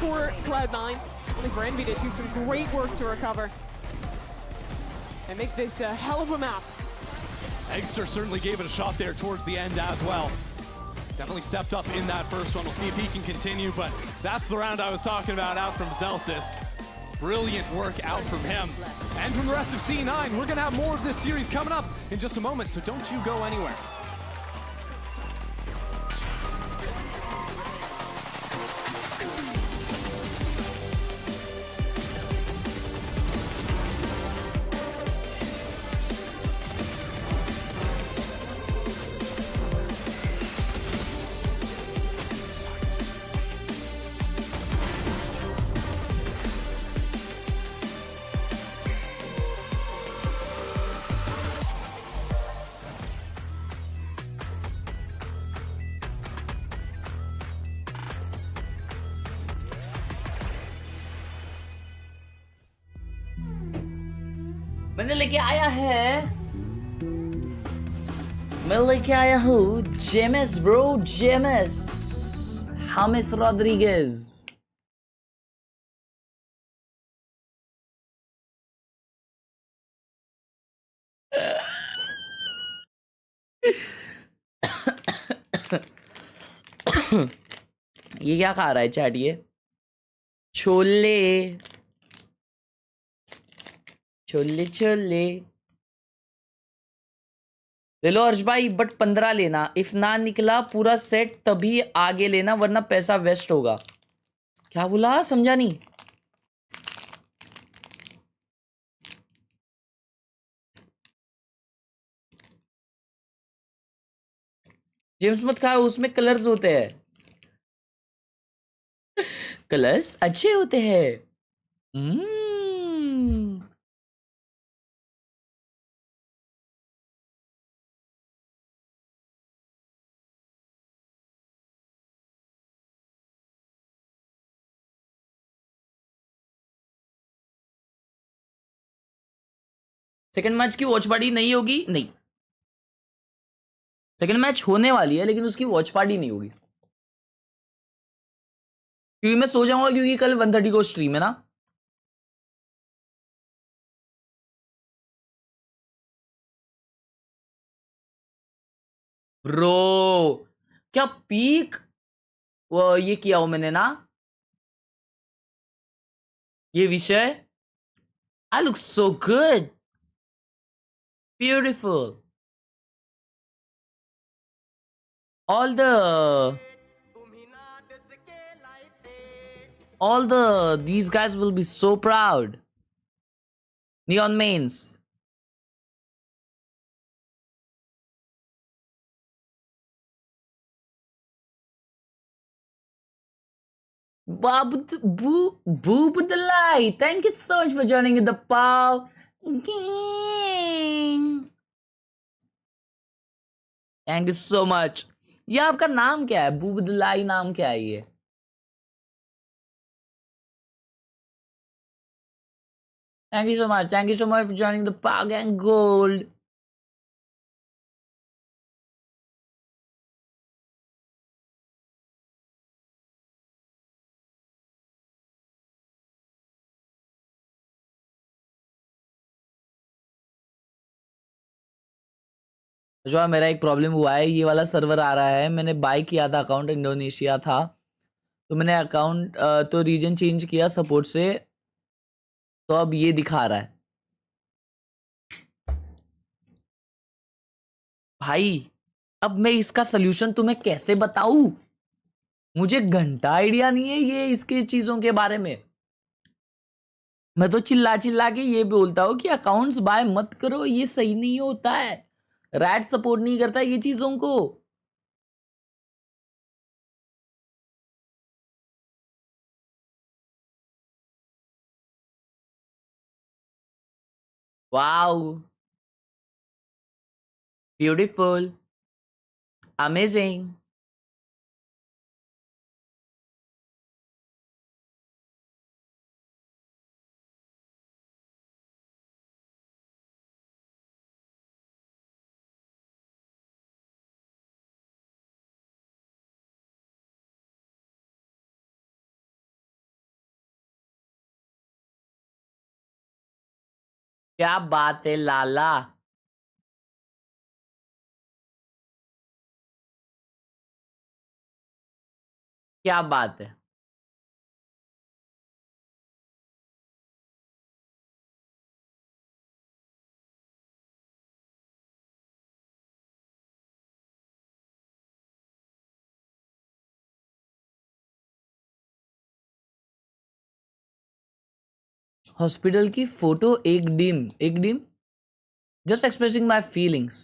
for Cloud9. Only for Envy to do some great work to recover and make this a hell of a map. Eggster certainly gave it a shot there towards the end as well. Definitely stepped up in that first one. We'll see if he can continue, but that's the round I was talking about out from Zelsis. Brilliant work out from him. And from the rest of C9, we're going to have more of this series coming up in just a moment, so don't you go anywhere. मैंने लेके आया है. मैं लेके आया हूँ James bro. James हामिस Rodriguez. ये क्या खा रहा है चैट ये. छोले छोले छोले ले लो अर्श भाई. बट 15 लेना. इफ ना निकला पूरा सेट तभी आगे लेना वरना पैसा वेस्ट होगा. क्या बोला समझा नहीं. जेम्स मत खाओ उसमें कलर्स होते हैं. कलर्स अच्छे होते हैं. सेकंड मैच की वॉच पार्टी नहीं होगी, नहीं, सेकंड मैच होने वाली है लेकिन उसकी वॉच पार्टी नहीं होगी, क्योंकि मैं सो जाऊंगा, क्योंकि कल 1:30 को स्ट्रीम है ना। ब्रो क्या पीक वो ये किया हो मैंने ना, ये विषय। I look so good, beautiful, all the these guys will be so proud. Neon mains. Boobadalai, thank you so much for joining in the POW gang. Thank you so much. ये आपका नाम क्या है? बूबदलाई नाम क्या है ये? Thank you so much. Thank you so much for joining the POW gang gold. जो मेरा एक प्रॉब्लम हुआ है, ये वाला सर्वर आ रहा है, मैंने बाय किया था अकाउंट, इंडोनेशिया था, तो मैंने अकाउंट तो रीजन चेंज किया सपोर्ट से, तो अब ये दिखा रहा है भाई। अब मैं इसका सलूशन तुम्हें कैसे बताऊं? मुझे घंटा आइडिया नहीं है ये इसके चीजों के बारे में। मैं तो चिल्ला चिल्ला के ये बोलता हूँ कि अकाउंट्स बाय मत करो, ये सही नहीं होता है, रैट सपोर्ट नहीं करता ये चीजों को। Wow, beautiful, amazing. क्या बात है लाला, क्या बात है। हॉस्पिटल की फोटो एक dim just expressing my feelings.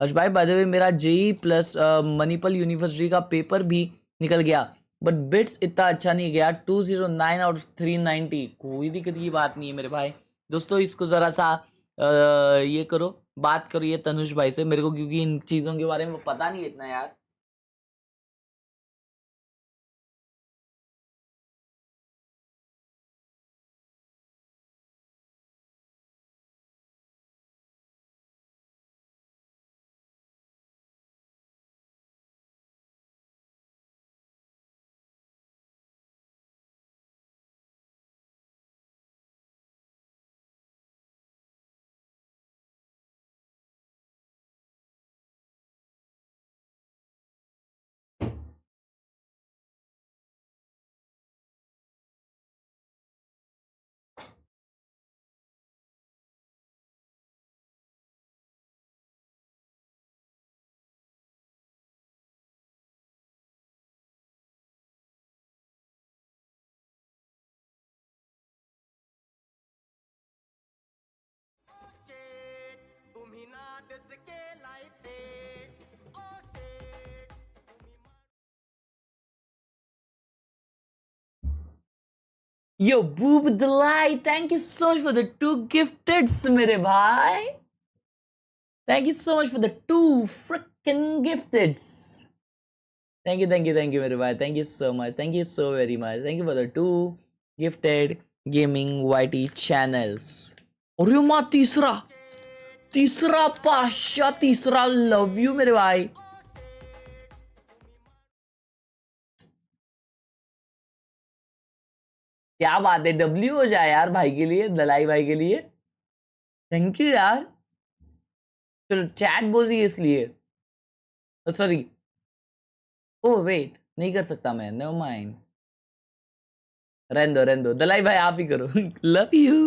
Harsh भाई बाय द वे मेरा जेई प्लस मणिपाल यूनिवर्सिटी का पेपर भी निकल गया, बट बिट्स इतना अच्छा नहीं गया, 209 आउट ऑफ 390। कोई दिक्कत की बात नहीं है मेरे भाई। दोस्तों इसको ज़रा सा ये करो, बात करो ये तनुष भाई से, मेरे को क्योंकि इन चीज़ों के बारे में पता नहीं इतना यार। Yo, Boob Delay, thank you so much for the 2 gifteds, मेरे भाई. Thank you so much for the 2 freaking gifteds. Thank you मेरे भाई. Thank you so much. Thank you so very much. Thank you for the 2 gifted gaming YT channels. और ये माँ तीसरा. तीसरा पाशा, तीसरा लव यू मेरे भाई। क्या बात है, डब्ल्यू हो जाए यार भाई के लिए, दलाई भाई के लिए। थैंक यू यार। चलो चैट बोल रही है इसलिए, सॉरी। ओह वेट, नहीं कर सकता मैं, नो माइंड। रहने दो दलाई भाई, आप ही करो। Love you.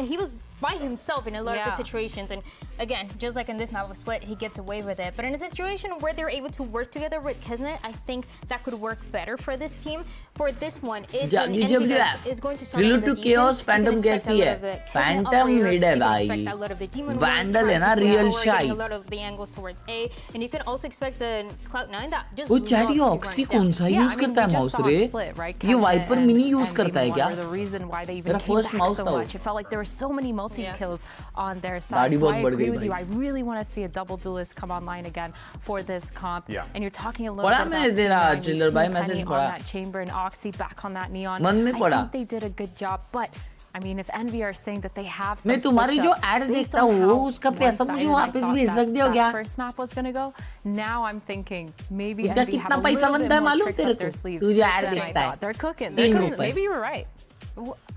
He was by himself in a lot of the situations, and again, just like in this map of Split, he gets away with it. But in a situation where they're able to work together with Kisnet, I think that could work better for this team. For this one, it's an NVIDIA is going to start Reload to Chaos. Phantom कैसी है? Phantom mid है भाई। Vandal है ना, real shy। A lot of the angles towards A, and you can also expect the Cloud9 that just वो chat ये oxy कौन सा यूज करता है माउस रे? ये वाइपर मिनी यूज करता है क्या? मेरा फर्स्ट माउस था वो। It felt like there were so many multi-kills on their side. So I agree with you. I really want to see a double duelist come online again for this comp. Yeah. And you're talking a little bit about चिल्लर भाई message on पढ़ा। that chamber and Oxy back on that neon. मन में पढ़ा। I think they did a good job, but I mean, if Envy are saying that they have some मैं तुम्हारी जो ads देखता हूँ उसका पैसा मुझे वापस भेज सकते हो क्या? First map was gonna go. Now I'm thinking maybe उसका Envy have कितना a पैसा little bit बनता है more मालूम tricks तेरे up their को? sleeves तू जो than एड I देखता है। thought. They're cooking. 3 They're रुपए। cooking. Maybe you were right.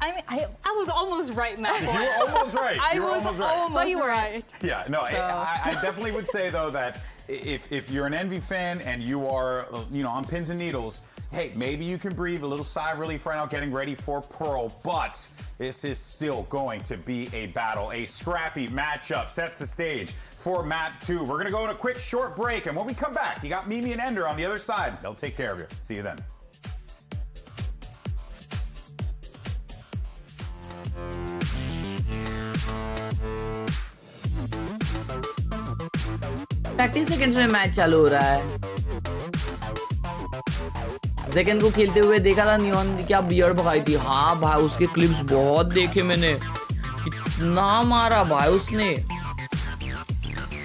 I mean, I was almost right, Matt. You were almost right. I was almost right. Yeah, no, I definitely would say though that if you're an Envy fan and you are, on pins and needles, hey, maybe you can breathe a little sigh of relief right now getting ready for Pearl, but this is still going to be a battle. A scrappy matchup sets the stage for map 2. We're going to go on a quick short break, and when we come back, you got Mimi and Ender on the other side. They'll take care of you. See you then. Seconds में match चालू हो रहा है। Second को खेलते हुए देखा था नियॉन, क्या बियर्ड भगाई थी। हाँ भाई, उसके क्लिप्स बहुत देखे मैंने, कितना मारा भाई उसने।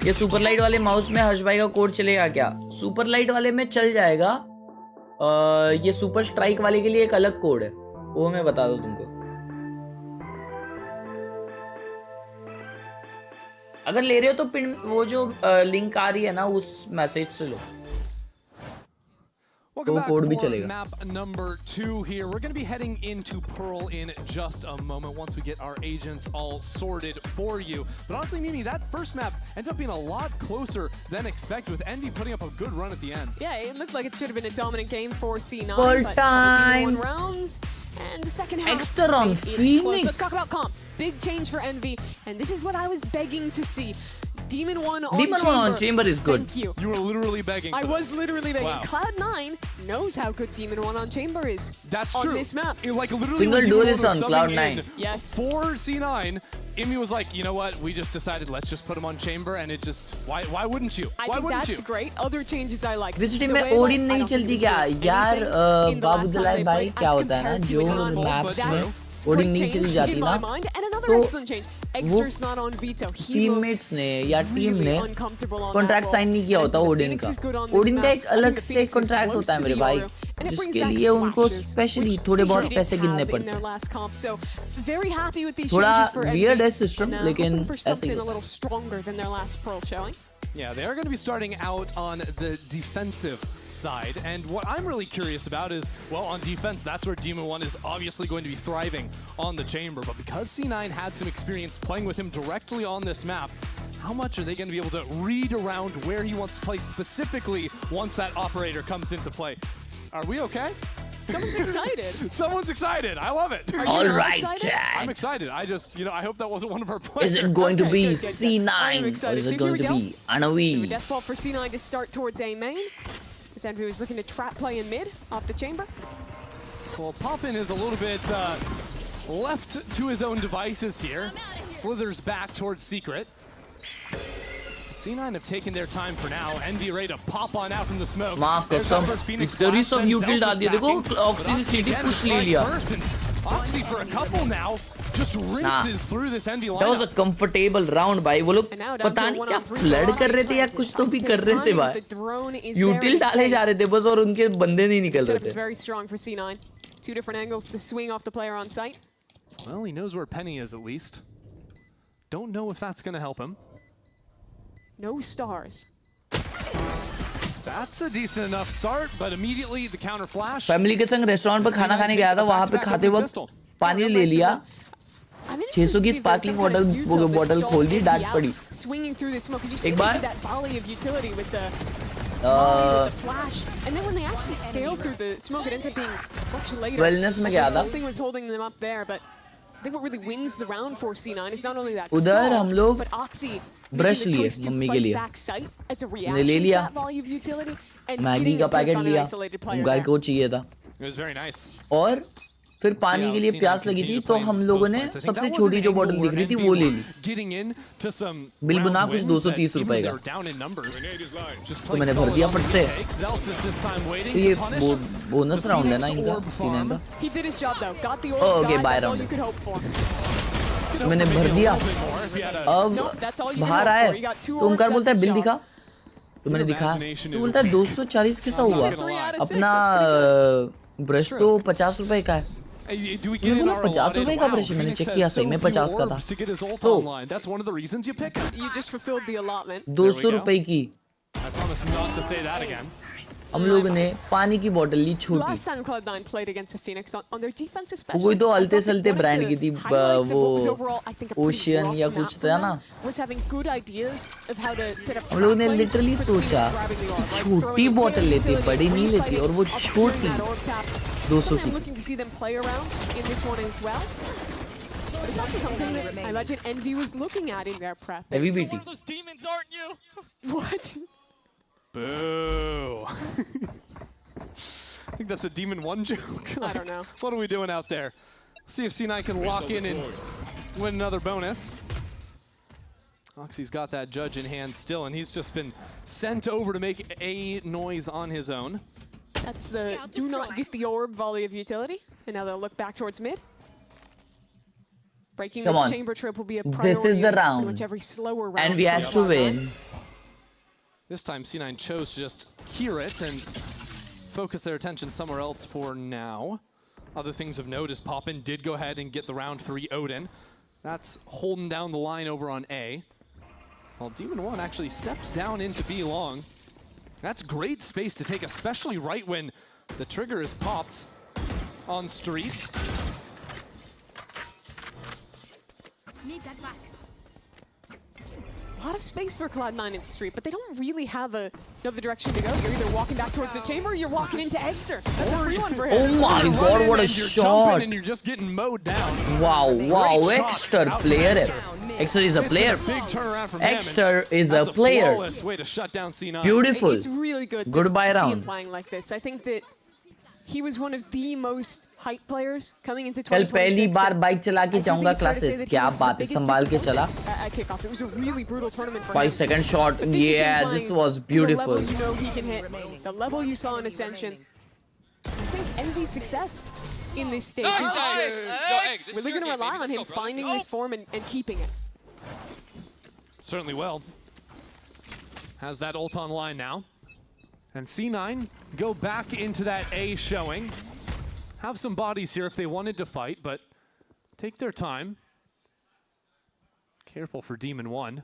ये सुपर लाइट वाले माउस में हर्ष भाई का कोड चलेगा क्या? सुपर लाइट वाले में चल जाएगा। ये सुपर स्ट्राइक वाले के लिए एक अलग कोड है, वो मैं बता दूं तुमको। अगर ले रहे हो तो पिन, वो जो लिंक आ रही है ना उस मैसेज से लो, तो कोड भी चलेगा। Map number 2 here. We're going to be heading into Pearl in just a moment once we get our agents all sorted for you. But honestly, Mimi, that first map ended up being a lot closer than expected, with Envy putting up a good run at the end. Yeah, it looked like it should have been a dominant game for C9. Full but time. 1 rounds. And the second half, Extra on Phoenix. Let's talk about comps. Big change for Envy, and this is what I was begging to see. Demon 1 on Chamber is good. Thank you. You were literally begging. I was literally begging. Wow. Cloud9 knows how good Demon 1 on Chamber is. That's on true. this map. Like literally, Single duelist on Cloud9. Yes. For C9, Imi was like, you know what? We just decided let's just put him on Chamber, and it just why wouldn't you? I think that's great. Other changes I like. VCT में Odin नहीं चलती क्या यार? बाबू दलाई भाई क्या होता है ना, जो मैप्स में ओडिन नहीं चली जाती ना, तो वो टीममेट्स ने या टीम ने कॉन्ट्रैक्ट साइन नहीं किया होता ओडिन का। ओडिन का एक अलग से कॉन्ट्रैक्ट होता है मेरे भाई, जिसके लिए उनको स्पेशली थोड़े बहुत पैसे गिनने पड़ते हैं। थोड़ा वियर्ड है सिस्टम, लेकिन ऐसे ही। Yeah, they are going to be starting out on the defensive side. And what I'm really curious about is, well, on defense, that's where Demon 1 is obviously going to be thriving on the Chamber. But because C9 had some experience playing with him directly on this map, how much are they going to be able to read around where he wants to play specifically once that operator comes into play? Are we okay? Someone's excited. Someone's excited. I love it. All right, Jack. I'm excited. I just, I hope that wasn't one of our players. Is it going to be C9 or is it going to be Anawi? Death ball for C9 to start towards A main. This Envy was looking to trap play in mid off the chamber. Well, Poppin is a little bit left to his own devices here. Slithers back towards Secret. C9 have taken their time for now. Envy ready to pop on out from the smoke. माफ कसम, victory सब util डाल दिया। देखो oxy city push ले लिया। Oxy for a couple now just rinses through this NV lineup. That was a comfortable round भाई. वो लोग पता नहीं क्या फ्लड कर रहे थे या कुछ तो भी कर रहे थे भाई. यूटिल डाले जा रहे थे बस और उनके बंदे नहीं निकल रहे थे. Very strong for C9. Two different angles to swing off the player on site. Well, he knows where Penny is at least. Don't know if that's going to help him. No stars. That's a decent enough start, but immediately the counter flash. Family के संग restaurant पर खाना खाने गया था. वहां पे खाते वक्त पानी ले लिया. 600 की स्पार्कलिंग बॉटल खोल दी. डांट पड़ी. एक बार वेलनेस में गया था. उधर हम लोग ब्रश लिए मम्मी के लिए. मैंने ले लिया. मैगी का पैकेट लिया. गाय को चाहिए था. और फिर पानी के लिए प्यास लगी थी तो हम लोगों ने सबसे छोटी जो बोतल दिख रही थी वो ले ली. बिल बना कुछ 230 रुपए का. तो मैंने भर दिया फट से. तो ये बोनस राउंड है ना इनका सीने का. Okay bye round. मैंने भर दिया. अब बाहर आए तो ओमकार बोलता है बिल दिखा. तो मैंने दिखा तो बोलता है 240 कैसा हुआ. अपना ब्रश तो 50 रुपए का है. 50 रुपए का ब्रश. मैंने चेक किया सही में 50 का था. तो 200 रुपए की हम लोगों ने पानी की बोतल ली छोटी. कोई तो अलते सलते ब्रांड की थी. वो ओशियन या कुछ था ना. हम लोगों ने लिटरली सोचा छोटी बोतल लेते बड़ी नहीं लेती और वो छोटी 200 की. Heavy BT. What? Boo. I think that's a Demon 1 joke. I don't know. What are we doing out there? See if C9 can lock in and win another bonus. Oxy's got that judge in hand still, and he's just been sent over to make a noise on his own. That's the do not get the orb volley of utility. And now they'll look back towards mid. Breaking this chamber trip will be a priority. This is the round. Pretty much every slower round. And we has to win. This time C9 chose to just hear it and focus their attention somewhere else for now. Other things of note is Poppin did go ahead and get the round 3 Odin. That's holding down the line over on A. While Demon 1 actually steps down into B long. That's great space to take, especially right when the trigger is popped on street. Need that back. A lot of space for Cloud9 in street, but they don't really have another direction to go. You're either walking back towards the chamber or you're walking into Egster. That's a free one for him. Oh my god, what a shot. And you're just getting mowed down. Wow, Egster player. Egster is a player. Egster is a player. Way to shut down C9. Beautiful. It's really good to Goodbye see him round. playing like this. I think that he was one of the most hype players coming into 2026. कल पहली बार bike चला के जाऊंगा classes. क्या बात है. संभाल के चला. 5 second shot. Yeah, this was beautiful. You know he can hit. The level you saw in Ascension. I think Envy's success in this stage is really going to rely on him finding this form and keeping it. Certainly will. Has that ult online now. And C9 go back into that A showing. Have some bodies here if they wanted to fight, but take their time. Careful for Demon 1.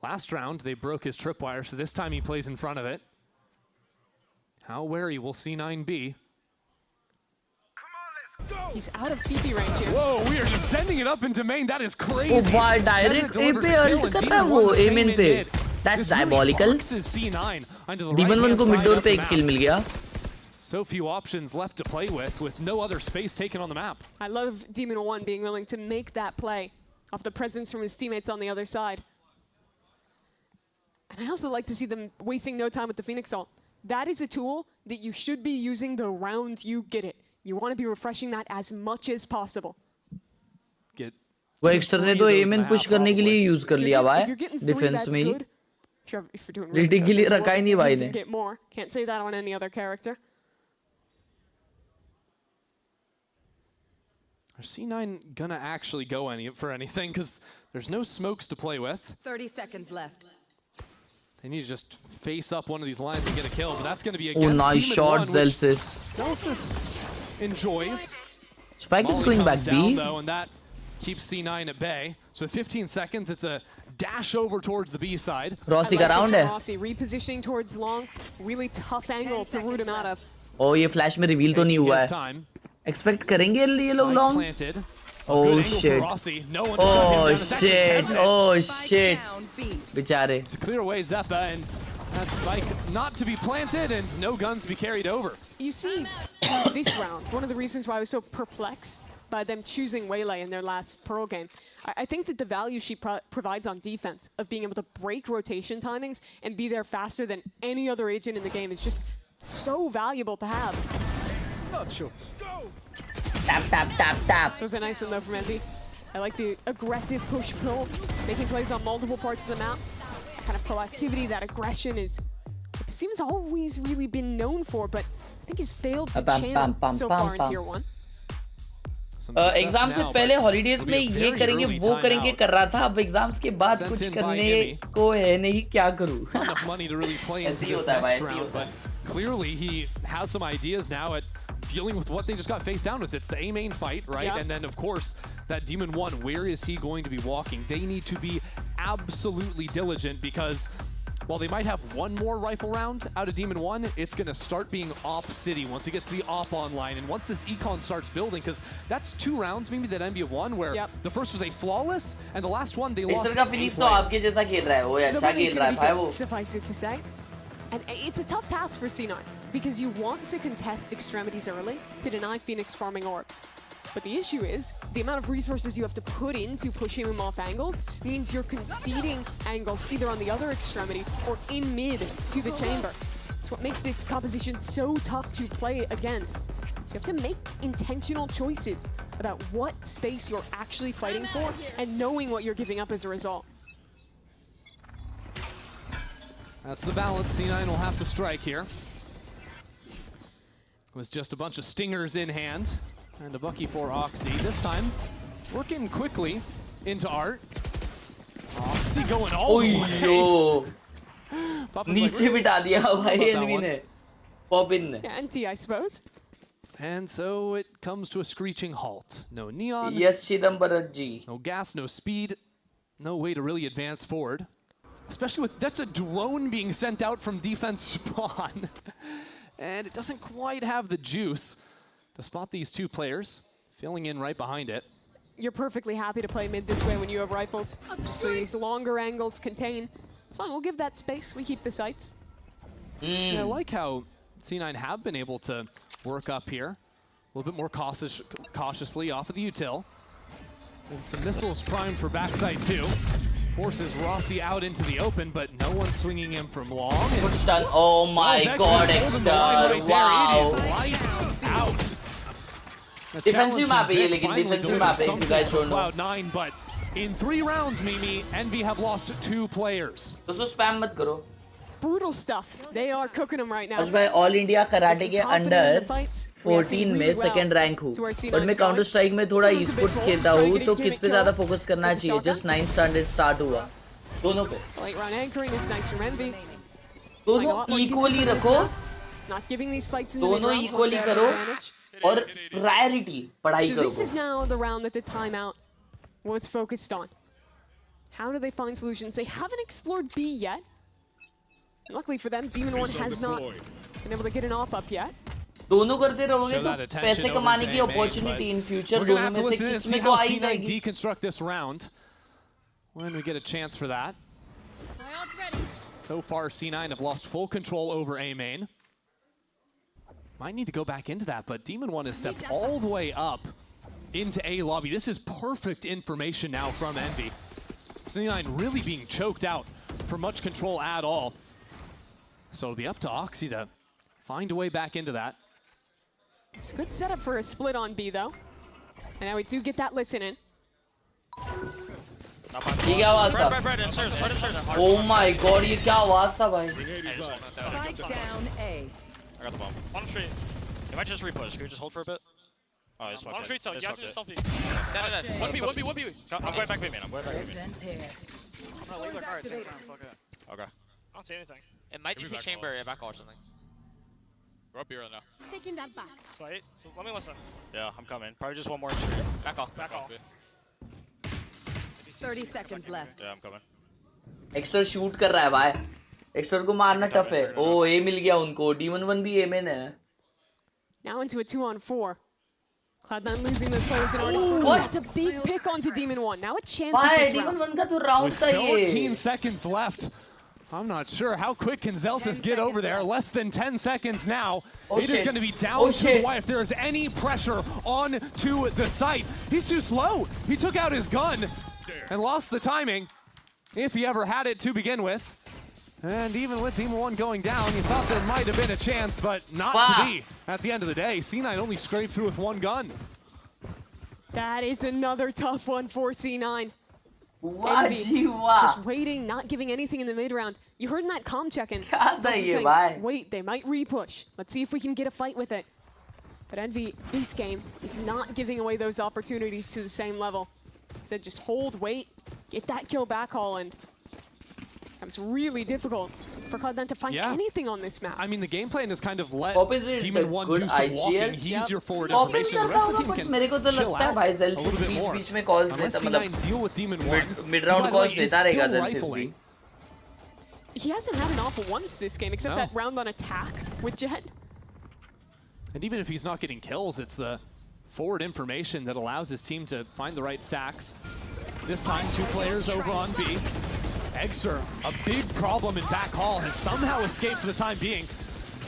Last round, they broke his tripwire, so this time he plays in front of it. How wary will C9 be? He's out of TP range here. Whoa, we are just sending it up into main. That is crazy. Oh, wow, direct A पे ult कर रहा है वो A main पे. That's diabolical. Demon 1 को mid door पे एक kill मिल गया. So few options left to play with no other space taken on the map. I love Demon 1 being willing to make that play off the presence from his teammates on the other side. And I also like to see them wasting no time with the Phoenix ult. That is a tool that you should be using the round you get it. You want to be refreshing that as much as possible. वो Exter ने तो M इन push करने के लिए use कर लिया हुआ है डिफेंस में ही. रीटिंग के लिए रखा ही नहीं भाई ने. Can't say that on any other character. Are C9 gonna actually go for anything? Because there's no smokes to play with. 30 seconds left. They need to just face up one of these lines and get a kill, but that's going to be against Oh, nice shot, Zelsis. Zelsis enjoys. Spike is going back down, B. though, and that keeps C9 at bay. So 15 seconds, it's a dash over towards the B side. Rossi का round है. Rossi repositioning towards long, really tough angle to root him out of. Oh, ये flash में reveal तो नहीं हुआ है. Expect करेंगे ये लोग long? Planted. Oh shit. No one oh shit. Oh shit. Bichare. To clear away Zeppa, and that spike not to be planted and no guns to be carried over. You see, this round, one of the reasons why I was so perplexed by them choosing Waylay in their last Pearl game, I think that the value she provides on defense of being able to break rotation timings and be there faster than any other agent in the game is just so valuable to have. Not sure. Tap, tap, tap, tap. This was a nice one though from Envy. I like the aggressive push-pull, making plays on multiple parts of the map. That kind of proactivity, that aggression is what the team has always really been known for, but I think he's failed to channel so far in Tier 1. Exam से पहले holidays में ये करेंगे वो करेंगे कर रहा था अब एग्जाम्स के बाद कुछ करने को है नहीं क्या करूं ऐसे ही होता है भाई ऐसे ही होता है clearly he has some ideas now at dealing with what they just got faced down with. It's the A main fight, right? Yeah. And then of course that Demon 1, where is he going to be walking? They need to be absolutely diligent because while they might have one more rifle round out of Demon 1, it's going to start being Op City once it gets the Op online. And once this Econ starts building, because that's 2 rounds maybe that NVIDIA won, where the first was a flawless, and the last one they lost. Suffice it to say. And it's a tough task for C9, because you want to contest extremities early to deny Phoenix farming orbs. But the issue is, the amount of resources you have to put into pushing him off angles means you're conceding angles either on the other extremity or in mid to the chamber. It's what makes this composition so tough to play against. So you have to make intentional choices about what space you're actually fighting for and knowing what you're giving up as a result. That's the balance C9 will have to strike here. With just a bunch of stingers in hand. And a Bucky for Oxy. This time, working quickly into Art. Oxy going all the way. नीचे बिठा दिया भाई N V ने. Pop in. Yeah, NT, I suppose. And so it comes to a screeching halt. No neon. Yes, Chidambaran ji. No gas, no speed. No way to really advance forward. Especially with, that's a drone being sent out from defense spawn. And it doesn't quite have the juice to spot these 2 players, filling in right behind it. You're perfectly happy to play mid this way when you have rifles. Just play these longer angles, contain. It's fine, we'll give that space. We keep the sights. And I like how C9 have been able to work up here. A little bit more cautiously off of the util. And some missiles primed for backside 2. Forces Rossi out into the open, but no one swinging him from long. Extern. Oh my god, Extern. Wow. Lights out. Defensive map है ये लेकिन defensive map है if you guys don't know. Cloud9, but in 3 rounds, Mimi, Envy have lost 2 players. तो spam मत करो. Brutal stuff. They are cooking them right now. आज भाई All India karate के under 14 में second rank हूँ. But मैं Counter Strike में थोड़ा e-sports खेलता हूँ तो किस पे ज़्यादा focus करना चाहिए? Just 9 standard start हुआ. दोनों पे. Late round anchoring is nice from Envy. दोनों equally रखो. Not giving these fights in the दोनों equally करो और rarity पढ़ाई करो. So this is now the round that the timeout was focused on. How do they find solutions? They haven't explored B yet. And luckily for them, Demon 1 has not been able to get an op up yet. दोनों करते रहोगे तो पैसे कमाने की opportunity in future दोनों में से किस में तो आ ही जाएगी. Deconstruct this round when we get a chance for that. So far, C9 have lost full control over A main. Might need to go back into that, but Demon 1 has stepped all the way up into A lobby. This is perfect information now from Envy. C9 really being choked out for much control at all. So it'll be up to Oxy to find a way back into that. It's a good setup for a split on B, though. And now we do get that listen in. ये क्या आवाज था? Oh my god, ये क्या आवाज था भाई? Spike down A. I got the bomb. On street. It might just repush. Can we just hold for a bit? Oh, it's One street cell. Yes, it's selfie. No. One B. I'm going back B, man. I'm going back B. gonna leave the car at the same time. Fuck it. Okay. I don't see anything. It might be chamber, back or something. We're up B right now. Taking that back. Wait, so let me listen. Yeah, I'm coming. Probably just one more street. Back off. Back off. 30 seconds left. Yeah, I'm coming. Exter shoot कर रहा है भाई. Exter को मारना tough है. ओ ए मिल गया उनको. Demon 1 भी ए में है. Now into a 2-on-4. Cloud9 losing those players in Artist. That's a big pick onto Demon 1. Now a chance at this Demon round. 1 का तो round था ये. 14 seconds left. I'm not sure how quick can Zelsis get over there. Less than 10 seconds now. It is going to be down to the wire if there is any pressure on to the site. He's too slow. He took out his gun and lost the timing, if he ever had it to begin with. And even with Demon 1 going down, you thought there might have been a chance, but not to be. At the end of the day, C9 only scraped through with one gun. That is another tough one for C9. Envy, just waiting, not giving anything in the mid round. You heard in that comm check-in. Wait, they might repush. Let's see if we can get a fight with it. But Envy, this game, is not giving away those opportunities to the same level. Said just hold, wait, get that kill back haul, and it's really difficult for Cloud9 to find anything on this map. I mean, the game plan is kind of let Demon 1 do some walking. He's your forward information. The rest of the team can chill out a little bit more. Unless C9 deal with Demon 1, mid-round calls देता रहेगा Zelsis भी. He hasn't had an awful once this game, except that round on attack with Jet. And even if he's not getting kills, it's the forward information that allows his team to find the right stacks. This time, 2 players over on B. Exer, a big problem in back hall, has somehow escaped for the time being.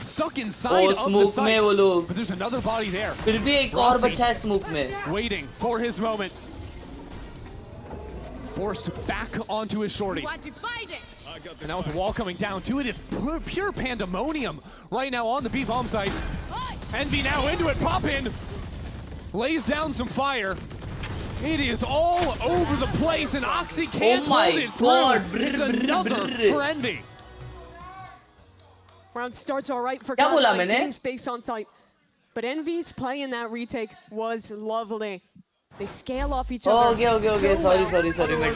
Stuck inside of the site, but there's another body there. फिर भी एक और बचा है smoke में. Waiting for his moment. Forced back onto his shorty. And now with the wall coming down to it is pure pandemonium right now on the B bomb site. Envy now into it, pop in. Lays down some fire. It is all over the place, and Oxy can't hold it through. It's another for Envy. Round starts all right for Cloud9 getting space on site. But Envy's play in that retake was lovely. They scale off each other. Okay. Sorry. मैं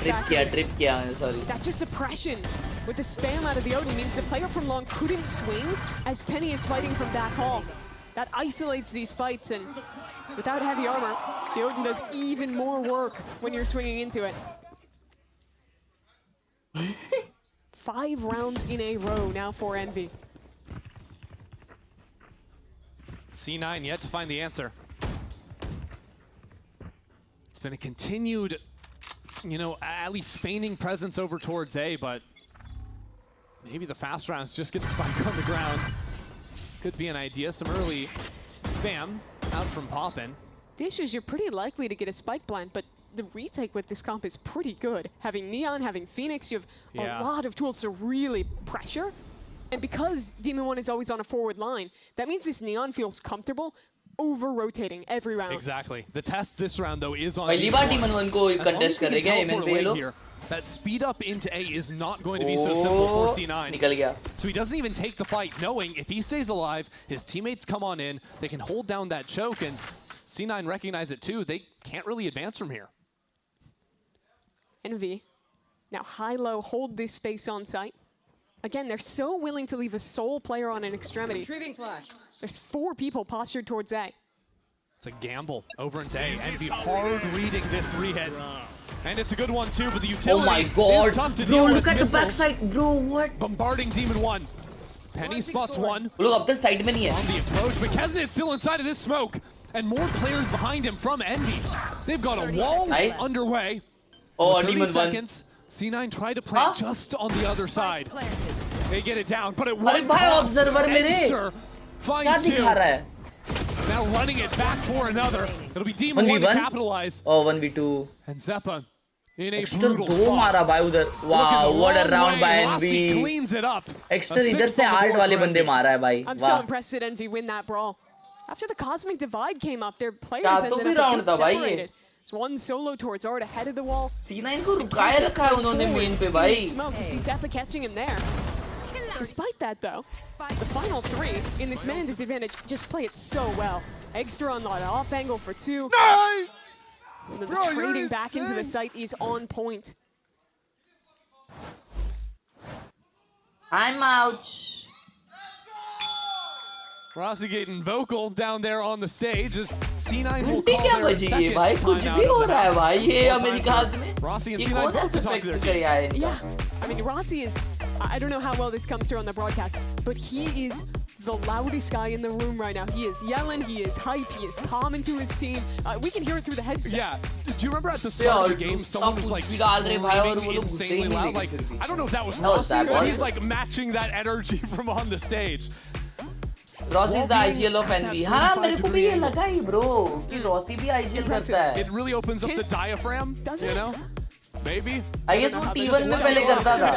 trip किया. Sorry. That just suppression with the spam out of the Odin means the player from long couldn't swing as Penny is fighting from back hall. That isolates these fights, and without heavy armor, the Odin does even more work when you're swinging into it. 5 rounds in a row now for Envy. C9 yet to find the answer. It's been a continued, at least feigning presence over towards A, but maybe the fast rounds just get the spike on the ground. Could be an idea. Some early spam out from Poppin. The issue is you're pretty likely to get a spike blind, but the retake with this comp is pretty good. Having Neon, having Phoenix, you have a lot of tools to really pressure. And because Demon 1 is always on a forward line, that means this Neon feels comfortable over-rotating every round. Exactly. The test this round, though, is on Demon 1 को contest करेगा MN पे लोग. That speed up into A is not going to be so simple for C9. निकल गया. So he doesn't even take the fight, knowing if he stays alive, his teammates come on in, they can hold down that choke, and C9 recognize it too. They can't really advance from here. Envy, now high-low, hold this space on site. Again, they're so willing to leave a sole player on an extremity. There's 4 people postured towards A. It's a gamble over into A. Envy hard reading this re-hit. And it's a good one too, but the utility is tough to deal with. Look at the backside, bro, what? Bombarding Demon 1. Penny spots 1. Look, up the side में नहीं है. On the approach, but Kesnet's still inside of this smoke. And more players behind him from Envy. They've got a wall underway. Oh, 30 Demon 1. seconds. C9 tried to plant just on the other side. They get it down, but it won't cost. Exter finds 2. Now running it back for another. It'll be Demon 1 to capitalize. Oh, 1v2. And Zeppa in a Exter brutal spot. मारा भाई उधर. Wow, what a round by Envy. Cleans it up. Exter इधर से 8 वाले बंदे मारा है भाई. I'm so impressed that Envy win that brawl. After the Cosmic Divide came up, their players ended up getting separated. It's 1 solo towards Art ahead of the wall. C9 को रुकाए रखा है उन्होंने main पे भाई. Smoke, you see Zeppa catching him there. Despite that, though, the final three in this man disadvantage just play it so well. Extra on that off angle for 2. Nice! And then Bro, the you're trading back into the insane. site is on point. I'm out. Rossi getting vocal down there on the stage as C9 will घंटे call क्या their बजी है second भाई कुछ timeout भी हो of the रहा है half. भाई ये More time अमेरिकाज for में Rossi and ये C9 कौन सा both to talk to their flex teams. आया इनका Yeah, I mean, Rossi is, I don't know how well this comes through on the broadcast, but he is the loudest guy in the room right now. He is yelling, he is hype, he is calming to his team. We can hear it through the headsets. Yeah. Do you remember at the start of the game, someone was like screaming insanely loud? Like, I don't know if that was Rossi, but he's like matching that energy from on the stage. Rossi is the IGL of NV. हाँ मेरे को भी ये लगा ही bro कि Rossi भी IGL करता है. It really opens up the diaphragm, you know? Maybe. I guess वो T1 में पहले करता था.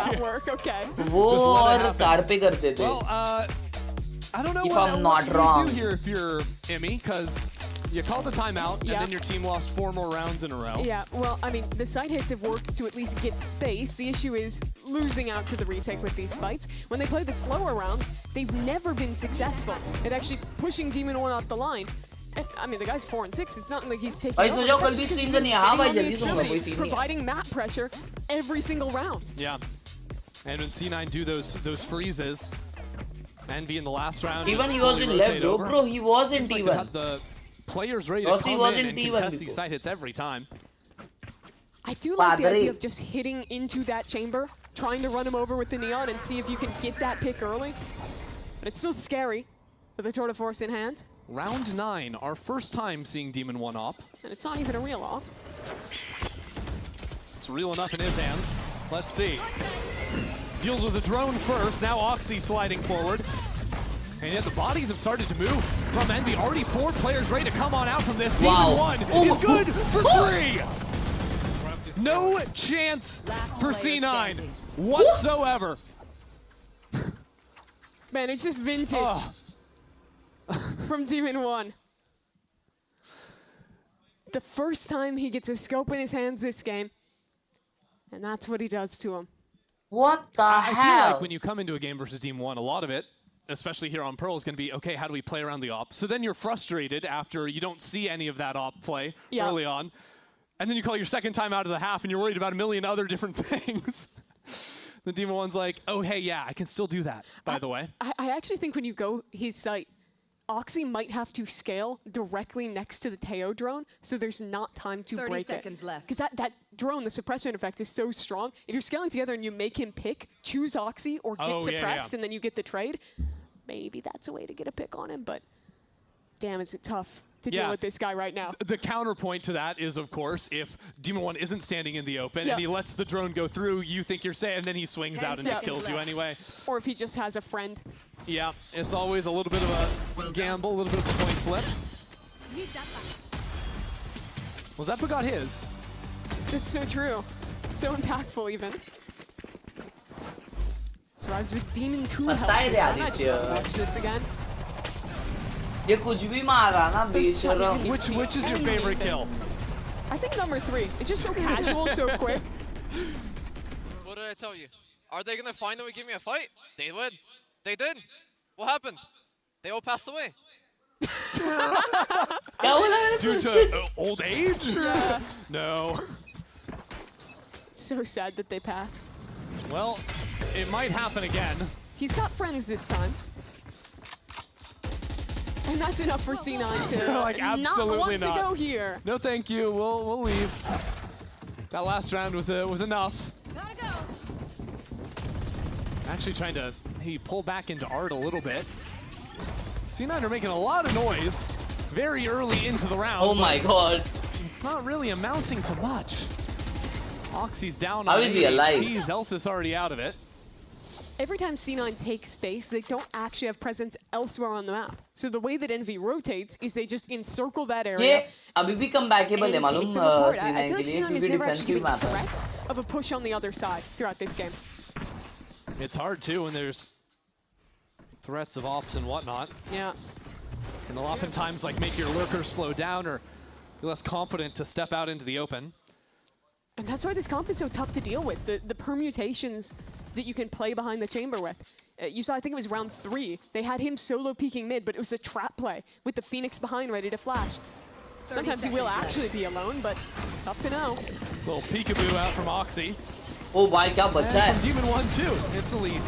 वो और कार पे करते थे. Well, I don't know if what I'm not wrong. do here if you're Emmy, because you called the timeout, and then your team lost 4 more rounds in a row. Yeah, well, I mean, the side hits have worked to at least get space. The issue is losing out to the retake with these fights. When they play the slower rounds, they've never been successful at actually pushing Demon 1 off the line. I mean, the guy's 4 and 6. It's not like he's taking over. सोचो कल भी stream करनी है. हाँ भाई जल्दी सुनूंगा कोई सीन नहीं. Providing map pressure every single round. Yeah. And when C9 do those freezes, Envy in the last round. T1 he was in left, bro. He was in T1. They had the players ready to come in and contest these side hits every time. I do like the idea of just hitting into that chamber, trying to run him over with the neon and see if you can get that pick early. But it's still scary with the Tour de Force in hand. Round 9, our first time seeing Demon 1 op. And it's not even a real op. It's real enough in his hands. Let's see. Deals with the drone first, now Oxy sliding forward. And yet the bodies have started to move from Envy. Already 4 players ready to come on out from this. Demon 1 is good for 3! No chance for C9 whatsoever. Man, it's just vintage from Demon 1. The first time he gets a scope in his hands this game, and that's what he does to him. What the hell? I feel like when you come into a game versus Demon 1, a lot of it, especially here on Pearl, is going to be, okay, how do we play around the op? So then you're frustrated after you don't see any of that op play early on. And then you call your second time out of the half and you're worried about a million other different things. The Demon 1's like, oh, hey, yeah, I can still do that, by the way. I actually think when you go his site, Oxy might have to scale directly next to the Teo drone, so there's not time to break it. Because that drone, the suppression effect is so strong. If you're scaling together and you make him pick, choose Oxy or get suppressed, and then you get the trade, maybe that's a way to get a pick on him, but damn, is it tough to deal with this guy right now. The counterpoint to that is, of course, if Demon 1 isn't standing in the open and he lets the drone go through, you think you're safe, and then he swings out and just kills you anyway. Or if he just has a friend. Yeah, it's always a little bit of a gamble, a little bit of a coin flip. Well, Zeppa got his. It's so true. So impactful, even. Survives with Demon 2 health. I'm not sure I'll watch this again. ये कुछ भी मारा ना बेशरम. Which is your favorite kill? I think number 3. It's just so casual, so quick. What did I tell you? Are they gonna find a way to give me a fight? They would. They did. What happened? They all passed away. Due to old age? Yeah. No. It's so sad that they passed. Well, it might happen again. He's got friends this time. And that's enough for C9 to like, absolutely not want not. to go here. No, thank you. We'll leave. That last round was enough. Actually trying to pull back into Art a little bit. C9 are making a lot of noise very early into the round. Oh my god. It's not really amounting to much. Oxy's down How on is he alive? HP. Zelsis already out of it. Every time C9 takes space, they don't actually have presence elsewhere on the map. So the way that Envy rotates is they just encircle that area. ये अभी भी comebackable है मालूम I C9 feel like के लिए C9 is क्योंकि never actually defensive given map है. threats of a push on the other side throughout this game. It's hard too when there's threats of ops and whatnot. Yeah. And oftentimes like make your lurkers slow down or be less confident to step out into the open. And that's why this comp is so tough to deal with. The permutations that you can play behind the chamber with. You saw, I think it was round 3. They had him solo peeking mid, but it was a trap play with the Phoenix behind ready to flash. Sometimes he will actually be alone, but it's tough to know. Little peekaboo out from Oxy. Oh भाई क्या बच्चा है? From Demon 1 too, instantly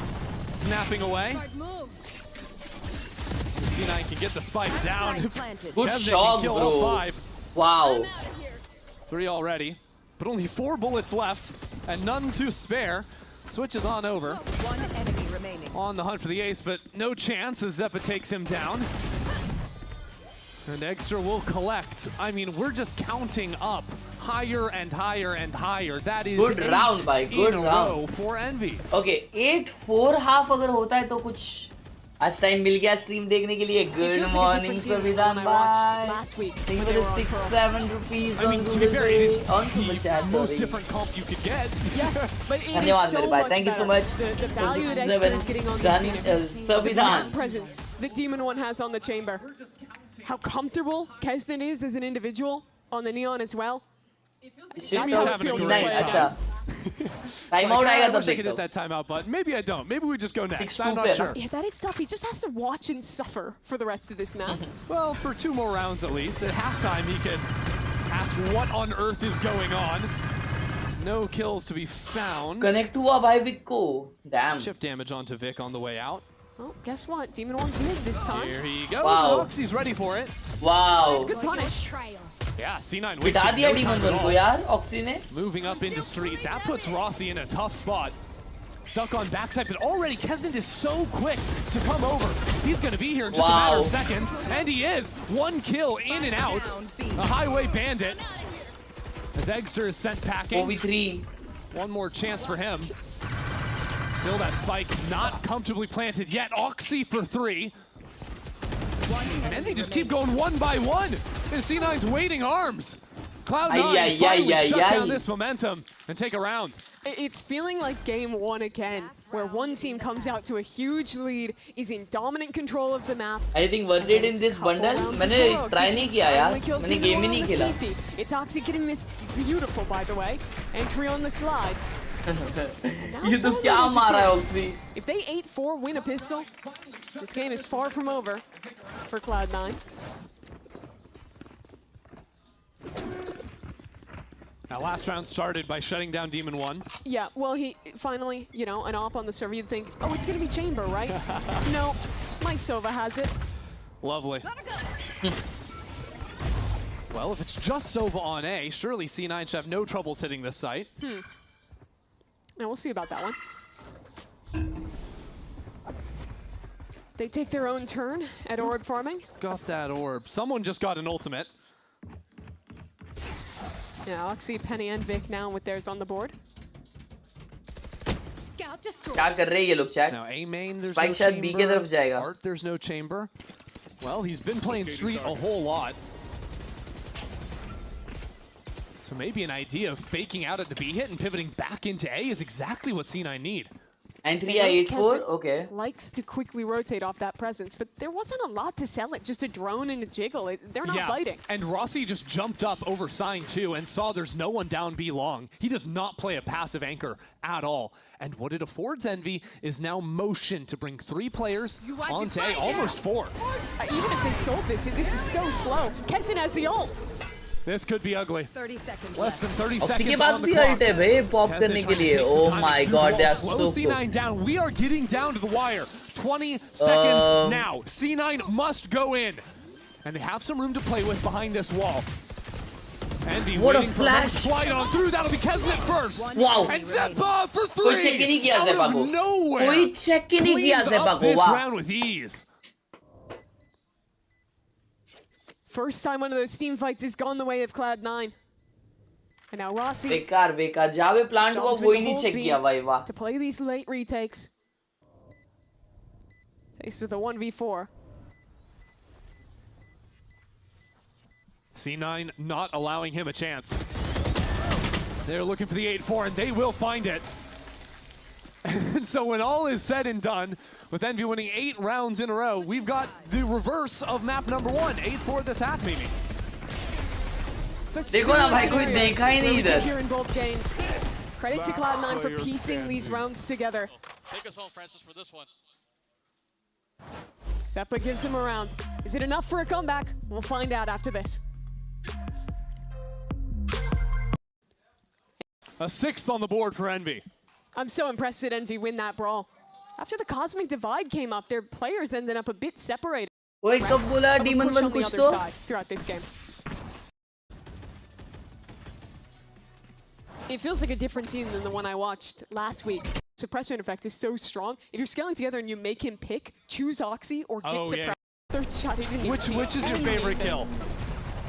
snapping away. C9 can get the spike down. Good shot, bro. Wow. 3 already, but only 4 bullets left and none to spare. Switches on over. One enemy remaining. On the hunt for the ace, but no chance as Zeppa takes him down. And Extra will collect. I mean, we're just counting up higher and higher and higher. That is good round, bhai. Good round for Envy. Okay, 8-4 half अगर होता है तो कुछ आज time मिल गया stream देखने के लिए. Good morning, संविधान भाई. Thank you for the 6-7 rupees on Google Pay. On Super Chat, sorry. Most different comp you could get. Yes, but it धन्यवाद is so मेरे भाई. much Thank you so much. The value that Extra is getting on this Phoenix. संविधान. The presence that Demon 1 has on the chamber. How comfortable Keston is as an individual on the Neon as well. He's having a great time. Timeout आएगा I wish I could तब hit that timeout button. Maybe I don't. Maybe we just go next. 6-2 I'm not sure. Yeah, that is tough. He just has to watch and suffer for the rest of this map. Well, for 2 more rounds at least. At halftime, he can ask what on earth is going on. No kills to be found. Connect हुआ भाई Vic को. Damn. Chip damage onto Vic on the way out. Well, guess what? Demon 1's mid this time. Here he goes. Wow. Oxy's ready for it. Wow. That's good punish. Yeah, C9 बिठा wasted दिया no Demon time at 1 को all. यार Oxy ने. Moving up into street. That puts Rossi in a tough spot. Stuck on backside, but already Kesnet is so quick to come over. He's going to be here in just a matter of seconds. And he is. 1 kill in and out. A highway bandit. As Eggster is sent packing. 4v3. One more chance for him. Still that spike not comfortably planted yet. Oxy for 3. And they just keep going 1 by 1. And C9's waiting arms. Cloud9 finally shut down this momentum and take a round. It's feeling like game 1 again, where one team comes out to a huge lead, is in dominant control of the map. I think one did in this bundle. मैंने try नहीं किया यार. मैंने game ही नहीं खेला. It's Oxy getting this beautiful, by the way, entry on the slide. ये तो क्या मारा है Oxy? If they 8-4 win a pistol, this game is far from over for Cloud9. Now, last round started by shutting down Demon 1. Yeah, well, he finally, you know, an op on the server, you'd think, oh, it's going to be Chamber, right? No, my Sova has it. Lovely. Well, if it's just Sova on A, surely C9 should have no troubles hitting this site. Now, we'll see about that one. They take their own turn at orb farming. Got that orb. Someone just got an ultimate. Yeah, Oxy, Penny, and Vic now with theirs on the board. क्या कर रहे हैं ये लोग chat? Now A main, there's Spike no shot B के तरफ जाएगा. Art, there's no chamber. Well, he's been playing street a whole lot. So maybe an idea of faking out at the B hit and pivoting back into A is exactly what C9 need. Entry 8-4, okay. Likes to quickly rotate off that presence, but there wasn't a lot to sell it. Just a drone and a jiggle. They're not fighting. And Rossi just jumped up over sign 2 and saw there's no one down B long. He does not play a passive anchor at all. And what it affords Envy is now motion to bring 3 players onto A, almost 4. Even if they sold this is so slow. Kessin has the ult. This could be ugly. 30 seconds Less than 30 Oxy seconds के पास on the भी clock. ult है भाई pop करने के लिए. Oh my god, they are Slow so C9 cool. down. We are getting down to the wire. 20 seconds now. C9 must go in. And they have some room to play with behind this wall. Envy What a waiting for him to flash. slide on through. That'll be Kesnet first. Wow. And Zeppa for 3. कोई check ही नहीं किया Out Zeppa of को. nowhere. कोई check ही नहीं किया Cleans Zeppa up को. this Wow. round with ease. First time one of those team fights has gone the way of Cloud9. And now Rossi बेकार जहाँ पे plant हुआ वो ही नहीं check किया भाई वाह. to play these late retakes. Faced with a 1v4. C9 not allowing him a chance. They're looking for the 8-4 and they will find it. And so when all is said and done, with Envy winning 8 rounds in a row, we've got the reverse of map number 1, 8-4 this half maybe. देखो ना भाई कोई देखा ही नहीं इधर. Here in both games. Credit to Cloud9 for piecing these rounds together. Take us home, Francis, for this one. Zeppa gives him a round. Is it enough for a comeback? We'll find out after this. A 6th on the board for Envy. I'm so impressed that Envy win that brawl. After the Cosmic Divide came up, their players ended up a bit separated. Wait, कब बोला Demon 1 कुछ तो? Throughout this game. It feels like a different team than the one I watched last week. Suppression effect is so strong. If you're scaling together and you make him pick, choose Oxy or get suppressed. Third shot, he didn't Which is your favorite kill?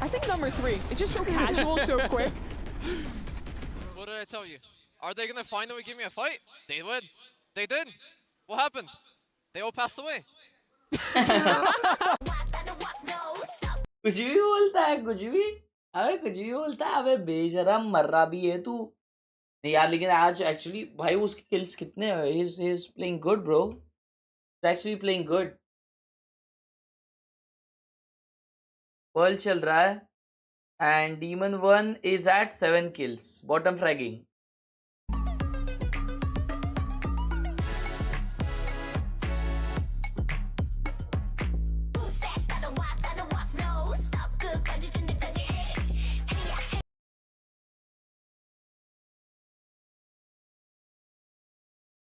I think number 3. It's just so casual, so quick. What did I tell you? Are they gonna finally give me a fight? They would. They did. What happened? They all passed away. कुछ भी बोलता है कुछ भी अबे कुछ भी बोलता है अबे बेशरम मर रहा भी है तू नहीं यार लेकिन आज एक्चुअली भाई उसके किल्स कितने हैं he is playing good bro he's actually playing good world चल रहा है and Demon 1 is at 7 kills bottom fragging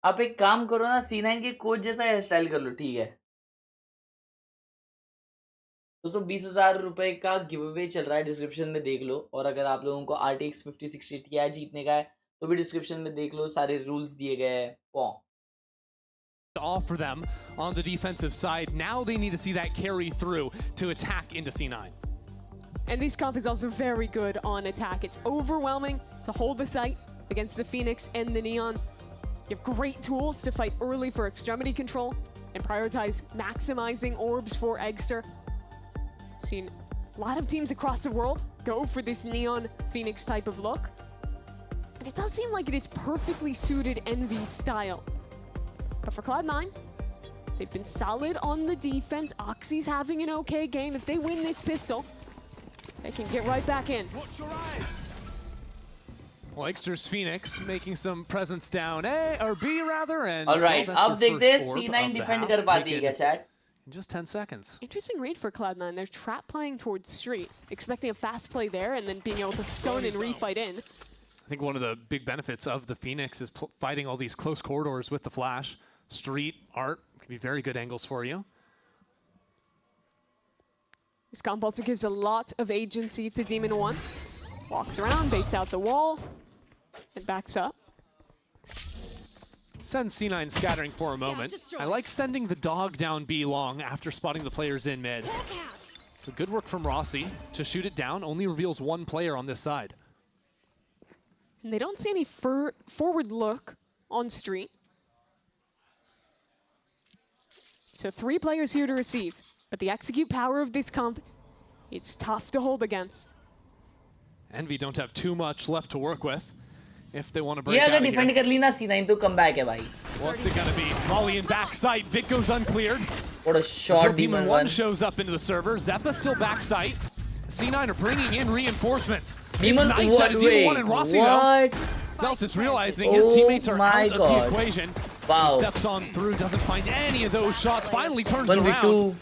आप एक काम करो ना C9 के कोच जैसा हेयर स्टाइल कर लो ठीक है दोस्तों 20,000 रुपए का गिव अवे चल रहा है डिस्क्रिप्शन में देख लो और अगर आप लोगों को RTX 5060 Ti जीतने का है तो भी डिस्क्रिप्शन में देख लो सारे रूल्स दिए गए हैं Off for them on the defensive side. Now they need to see that carry through to attack into C9. And this comp is also very good on attack. It's overwhelming to hold the site against the Phoenix and the Neon. You have great tools to fight early for extremity control and prioritize maximizing orbs for Eggster. Seen a lot of teams across the world go for this Neon Phoenix type of look. And it does seem like it's perfectly suited Envy's style. But for Cloud9, they've been solid on the defense. Oxy's having an okay game. If they win this pistol, they can get right back in. Well, Eggster's Phoenix making some presence down A or B rather, and all right, अब देखते हैं C9 defend कर पाती है क्या chat? In just 10 seconds. Interesting read for Cloud9. They're trap playing towards Street, expecting a fast play there, and then being able to stun and refight in. I think one of the big benefits of the Phoenix is fighting all these close corridors with the flash. Street, Art can be very good angles for you. This comp also gives a lot of agency to Demon 1. Walks around, baits out the wall, and backs up. Send C9 scattering for a moment. I like sending the dog down B long after spotting the players in mid. So good work from Rossi to shoot it down. Only reveals one player on this side. And they don't see any forward look on Street. So 3 players here to receive. But the execute power of this comp, it's tough to hold against. Envy don't have too much left to work with if they want to break out of defend कर ली ना C9 तो comeback है भाई. What's it gonna be? Molly in backside. Vic goes uncleared. What a shot Demon 1 shows up into the server. Zeppa still backside. C9 are bringing in reinforcements. Demon it's nice 1, Demon 1 and Rossi what? though. Zelsis realizing his teammates are out of the equation. Wow. He steps on through, doesn't find any of those shots. Finally turns it around.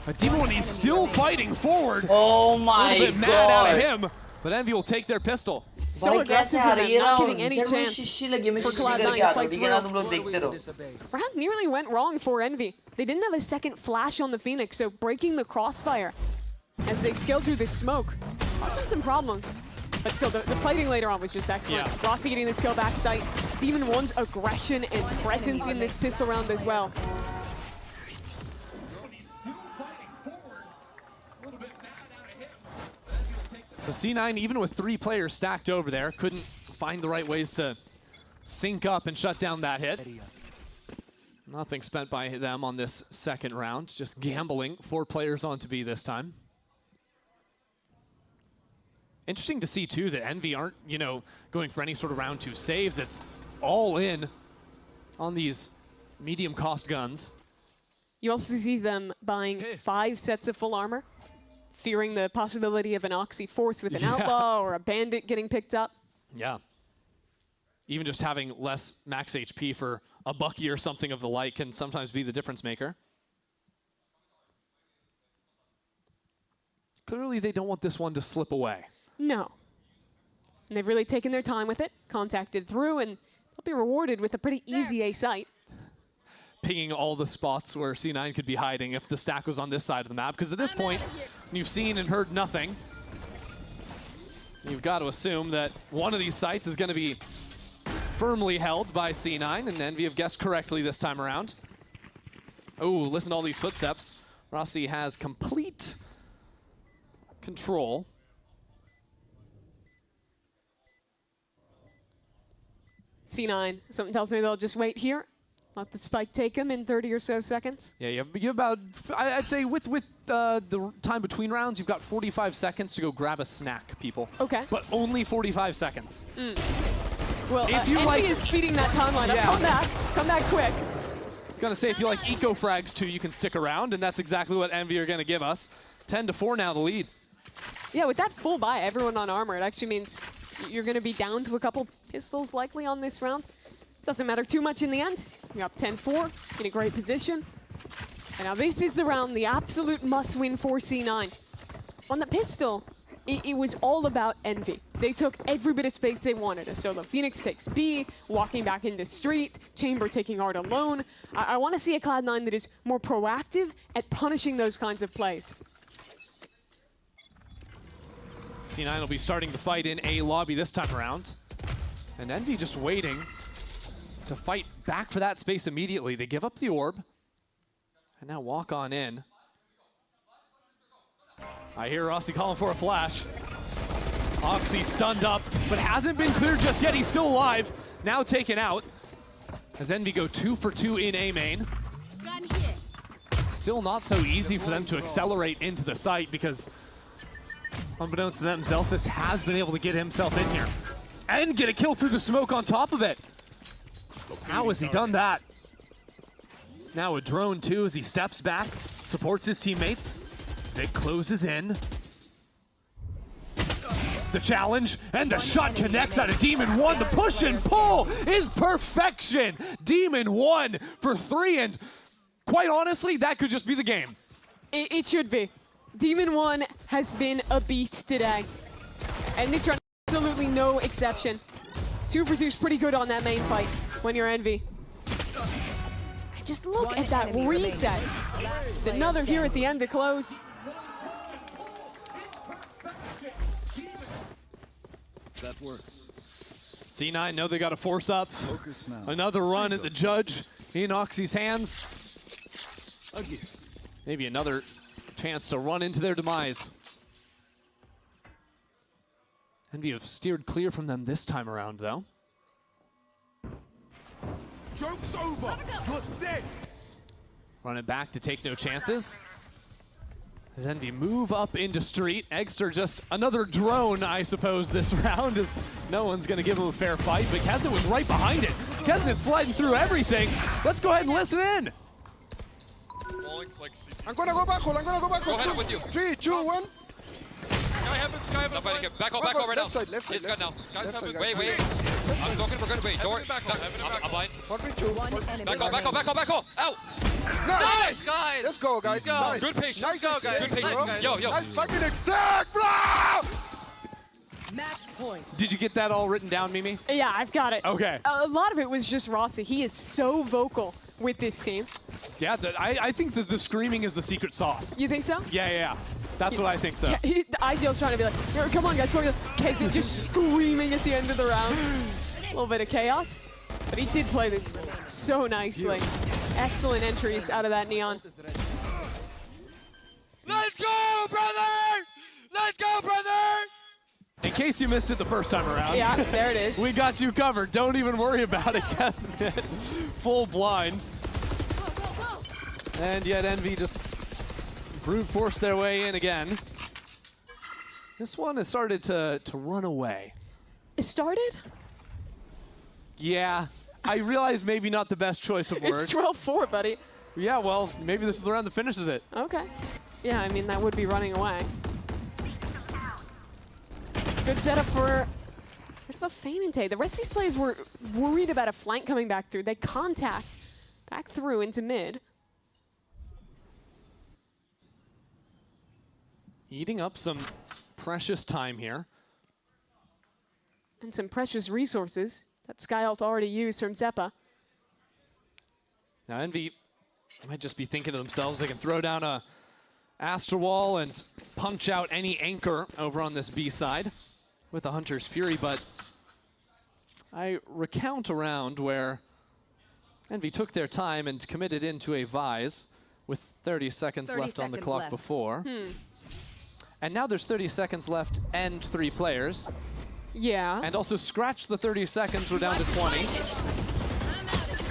But Demon 1 is still fighting forward. Oh my god. A little bit mad out of him. But Envy will take their pistol. So aggressive for them, not giving any chance for Cloud9 to fight through. Round nearly went wrong for Envy. They didn't have a second flash on the Phoenix, so breaking the crossfire as they scaled through this smoke caused them some problems. But still, the fighting later on was just excellent. Yeah. Rossi getting this kill back sight. Demon 1's aggression and presence in this pistol round as well. So C9, even with 3 players stacked over there, couldn't find the right ways to sync up and shut down that hit. Nothing spent by them on this second round, just gambling 4 players onto B this time. Interesting to see, too, that Envy aren't, going for any sort of round 2 saves. It's all in on these medium-cost guns. You also see them buying 5 sets of full armor, fearing the possibility of an Oxy Force with an Outlaw or a Bandit getting picked up. Yeah. Even just having less max HP for a Bucky or something of the like can sometimes be the difference maker. clearly they don't want this one to slip away. No. And they've really taken their time with it, contacted through, and they'll be rewarded with a pretty easy A site. Pinging all the spots where C9 could be hiding if the stack was on this side of the map, because at this point, you've seen and heard nothing. You've got to assume that one of these sites is going to be firmly held by C9, and Envy have guessed correctly this time around. Oh, listen to all these footsteps. Rossi has complete control. C9, something tells me they'll just wait here. Let the spike take him in 30 or so seconds. Yeah, you have about, I'd say with the time between rounds, you've got 45 seconds to go grab a snack, people. Okay. But only 45 seconds. Well, if you Envy is speeding that timeline up. Come back quick. I was going to say, if you like eco frags too, you can stick around, and that's exactly what Envy are going to give us. 10-4 now, the lead. Yeah, with that full buy, everyone on armor, it actually means you're going to be down to a couple pistols likely on this round. Doesn't matter too much in the end. You're up 10-4, in a great position. And now this is the round, the absolute must-win for C9. On the pistol, it was all about Envy. They took every bit of space they wanted. A solo Phoenix takes B, walking back into street, Chamber taking Art alone. I want to see a Cloud9 that is more proactive at punishing those kinds of plays. C9 will be starting the fight in A lobby this time around. And Envy just waiting to fight back for that space immediately. They give up the orb and now walk on in. I hear Rossi calling for a flash. Oxy stunned up, but hasn't been cleared just yet. He's still alive. Now taken out. As Envy go 2 for 2 in A main. Still not so easy for them to accelerate into the site because unbeknownst to them, Zelsis has been able to get himself in here and get a kill through the smoke on top of it. How has he done that? Now a drone too as he steps back, supports his teammates. Vic closes in. The challenge and the shot connects out of Demon 1. The push and pull is perfection. Demon 1 for 3, and quite honestly, that could just be the game. It should be. Demon 1 has been a beast today. And this round, absolutely no exception. 2 for 2 is pretty good on that main fight when you're Envy. And just look at that reset. It's another here at the end to close. That works. C9 know they got to force up. Another run at the judge in Oxy's hands. Maybe another chance to run into their demise. Envy have steered clear from them this time around, though. Joke's over. You're dead. Run it back to take no chances. As Envy move up into street. Eggster just another drone, I suppose, this round, as no one's going to give him a fair fight, but Kesnet was right behind it. Kesnet sliding through everything. Let's go ahead and listen in. I'm gonna go back, I'm gonna go back. Go ahead, I'm with you. 3, 2, 1. Sky heaven, No fighting him. Back up right now. Left side, He's good now. Sky's heaven. Wait. I'm talking, we're good. Wait, door. I'm blind. 1v2. Back up. Ow! Nice, guys! Let's go, guys. Go. Nice. Good patience. Nice, Go, guys. Good patience. bro. Yo. Nice fucking exact, bro! Match point. Did you get that all written down, Mimi? Yeah, I've got it. Okay. A lot of it was just Rossi. He is so vocal with this team. Yeah, I think that the screaming is the secret sauce. You think so? Yeah. That's what I think so. IGL's trying to be like, come on, guys, focus. Casey just screaming at the end of the round. A little bit of chaos. But he did play this so nicely. Excellent entries out of that Neon. Let's go, brother! Let's go, brother! In case you missed it the first time around. Yeah, there it is. We got you covered. Don't even worry about it, Kesnet. Full blind. And yet Envy just brute force their way in again. This one has started to run away. It started? Yeah, I realize maybe not the best choice of words. It's 12-4, buddy. Yeah, well, maybe this is the round that finishes it. Okay. Yeah, I mean, that would be running away. Good setup for a bit of a feint and take. The rest of these players were worried about a flank coming back through. They contact back through into mid. eating up some precious time here. And some precious resources that Skyalt already used from Zeppa. Now Envy might just be thinking to themselves they can throw down a Astra Wall and punch out any anchor over on this B side with the Hunter's Fury, but I recount around where Envy took their time and committed into a Vise with 30 seconds left on the clock before. And now there's 30 seconds left and 3 players. Yeah. And also scratch the 30 seconds, we're down to 20.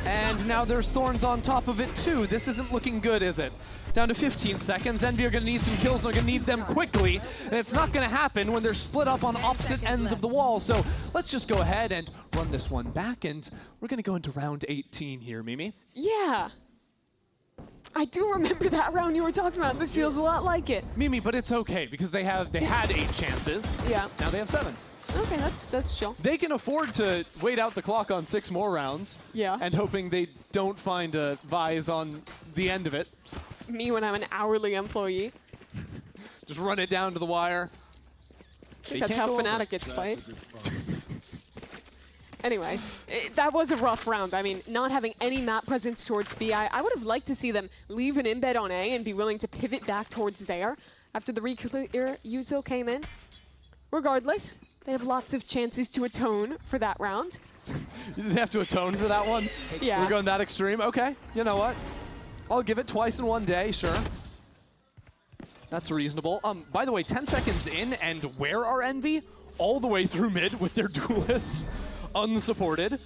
And now there's Thorns on top of it too. This isn't looking good, is it? Down to 15 seconds. Envy are going to need some kills, and they're going to need them quickly. And it's not going to happen when they're split up on opposite ends of the wall. So let's just go ahead and run this one back, and we're going to go into round 18 here, Mimi. Yeah. I do remember that round you were talking about. This feels a lot like it. Mimi, but it's okay because they had 8 chances. Yeah. Now they have 7. Okay, that's chill. They can afford to wait out the clock on 6 more rounds. Yeah. And hoping they don't find a Vise on the end of it. Me when I'm an hourly employee. Just run it down to the wire. I think that's how Fnatic gets played. Anyways, that was a rough round. I mean, not having any map presence towards B, I would have liked to see them leave an embed on A and be willing to pivot back towards there after the reclear Usil came in. Regardless, they have lots of chances to atone for that round. They have to atone for that one? Yeah. We're going that extreme? Okay, you know what? I'll give it twice in one day, sure. That's reasonable. By the way, 10 seconds in, and where are Envy? All the way through mid with their duelists unsupported.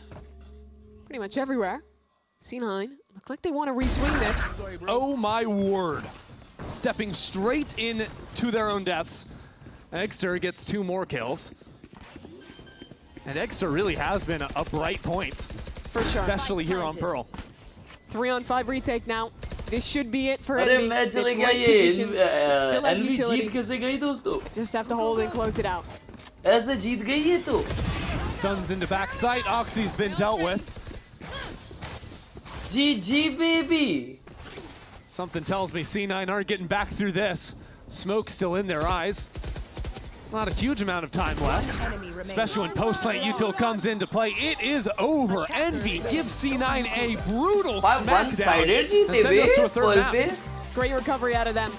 Pretty much everywhere. C9, look like they want to re-swing this. Oh my word. Stepping straight in to their own deaths. Egster gets 2 more kills. And Egster really has been a bright point. For sure. Especially here on Pearl. 3-on-5 retake now. This should be it for अरे Envy. मैं चले They've गया great ये positions, still have any utility. जीत कैसे गई दोस्तों Just have to hold and close it out. ऐसे जीत गई ये तो Stuns into backside. Oxy's been dealt with. GG baby. Something tells me C9 aren't getting back through this. Smoke still in their eyes. Not a huge amount of time left, especially when post-plant util comes into play. It is over. Envy gives C9 a brutal smackdown and send us to a third map. Great recovery out of them.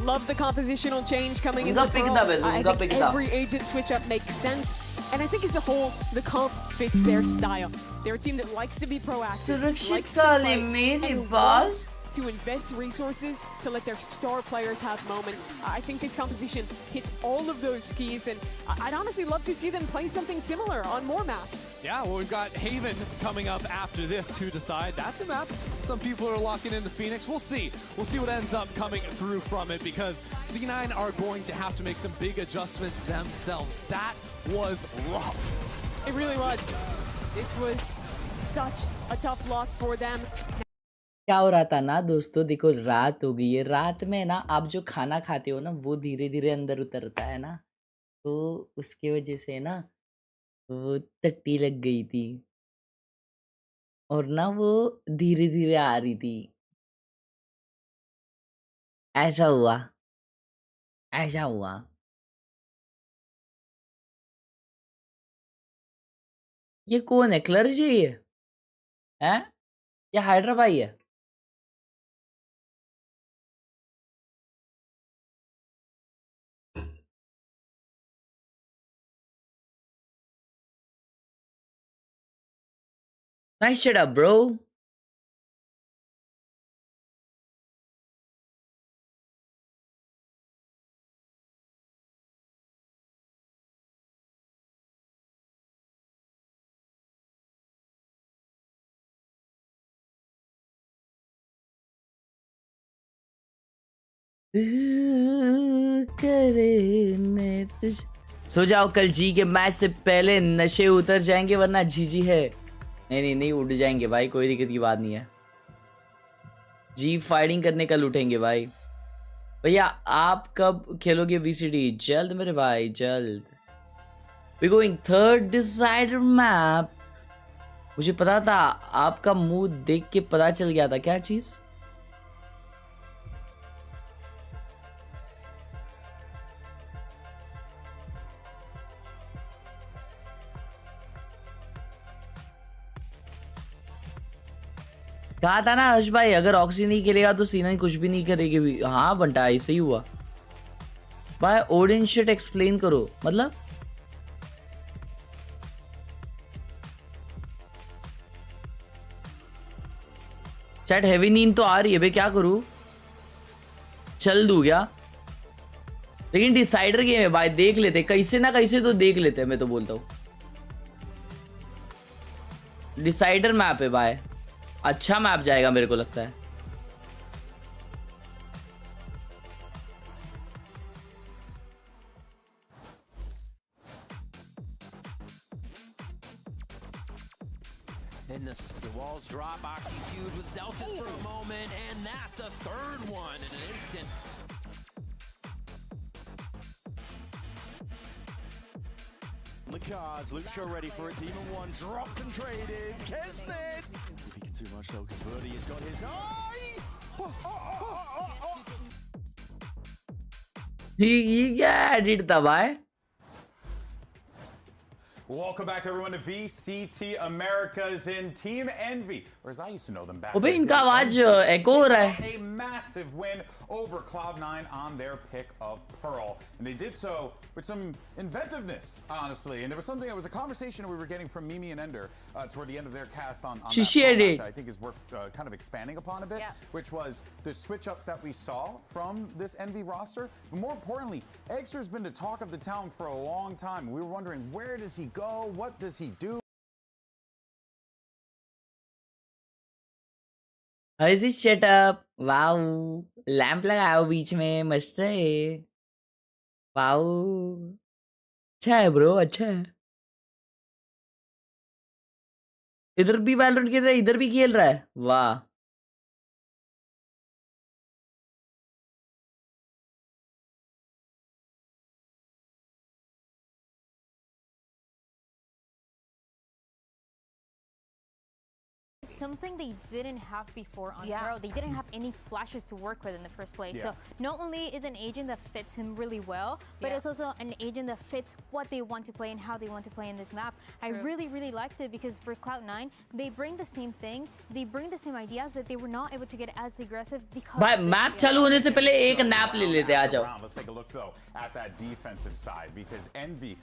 Love the compositional change coming into Pearl. I think every agent switch up makes sense. And I think as a whole, the comp fits their style. They're a team that likes to be proactive, likes to play, and wants to invest resources to let their star players have moments. I think this composition hits all of those keys, and I'd honestly love to see them play something similar on more maps. Yeah, well, we've got Haven coming up after this to decide. That's a map. Some people are locking in the Phoenix. We'll see. We'll see what ends up coming through from it, because C9 are going to have to make some big adjustments themselves. That was rough. It really was. This was such a tough loss for them. क्या हो रहा था ना दोस्तों, देखो रात हो गई है. रात में ना आप जो खाना खाते हो ना वो धीरे धीरे अंदर उतरता है ना, तो उसके वजह से ना वो टट्टी लग गई थी और ना वो धीरे धीरे आ रही थी. ऐसा हुआ, ऐसा हुआ. ये कौन है? क्लर्जी ये है या हाइड्रा भाई है? Nice shut up, bro. सो जाओ, कल जी के मैच से पहले नशे उतर जाएंगे वरना जीजी है. नहीं उठ जाएंगे भाई, कोई दिक्कत की बात नहीं है. जी फाइटिंग करने कल उठेंगे भाई. भैया आप कब खेलोगे VCT? जल्द मेरे भाई, जल्द. We going third decider map. मुझे पता था, आपका मुंह देख के पता चल गया था. क्या चीज? कहा था ना हर्ष भाई, अगर ऑक्सी नहीं खेलेगा तो C9 कुछ भी नहीं करेगी भी। हाँ बंटा ऐसे ही हुआ भाई। ओडिन शिट एक्सप्लेन करो, मतलब चैट हेवी नींद तो आ रही है बे, क्या करूं, चल दूं क्या? लेकिन डिसाइडर गेम है भाई, देख लेते कैसे ना कैसे तो देख लेते हैं, मैं तो बोलता हूँ। डिसाइडर मैप है भाई, अच्छा मैप जाएगा मेरे को लगता है। And the walls drop. Oxy's huge with Zelsis for a moment, and that's a third one in an instant. On the cards, Luke Shaw ready for it. Demon 1 dropped and traded. Kesnet! Peeking too much though, because Verdi has got his eye! ये क्या edit था भाई? Welcome back, everyone, to VCT Americas in Team Envy, or as I used to know them back. अबे इनका आवाज एको हो रहा है। A massive win over Cloud9 on their pick of Pearl, and they did so with some inventiveness, honestly. And there was something, it was a conversation we were getting from Mimi and Ender toward the end of their cast on that that I think is worth kind of expanding upon a bit, which was the switch ups that we saw from this Envy roster. But more importantly, Eggster's been the talk of the town for a long time. We were wondering, where does he go? What does he do? How is this setup? Wow, lamp लगाया हो बीच में, मस्त है। Wow, अच्छा है bro, अच्छा है। इधर भी वैलोरेंट खेल रहा है, इधर भी खेल रहा है, वाह। Something they didn't have before on Hero. They didn't have any flashes to work with in the first place. So not only is an agent that fits him really well, but it's also an agent that fits what they want to play and how they want to play in this map. I really liked it because for Cloud9, they bring the same thing, they bring the same ideas, but they were not able to get as aggressive because भाई map चालू होने से पहले एक nap ले लेते, आ जाओ। Let's take a look though at that defensive side, because Envy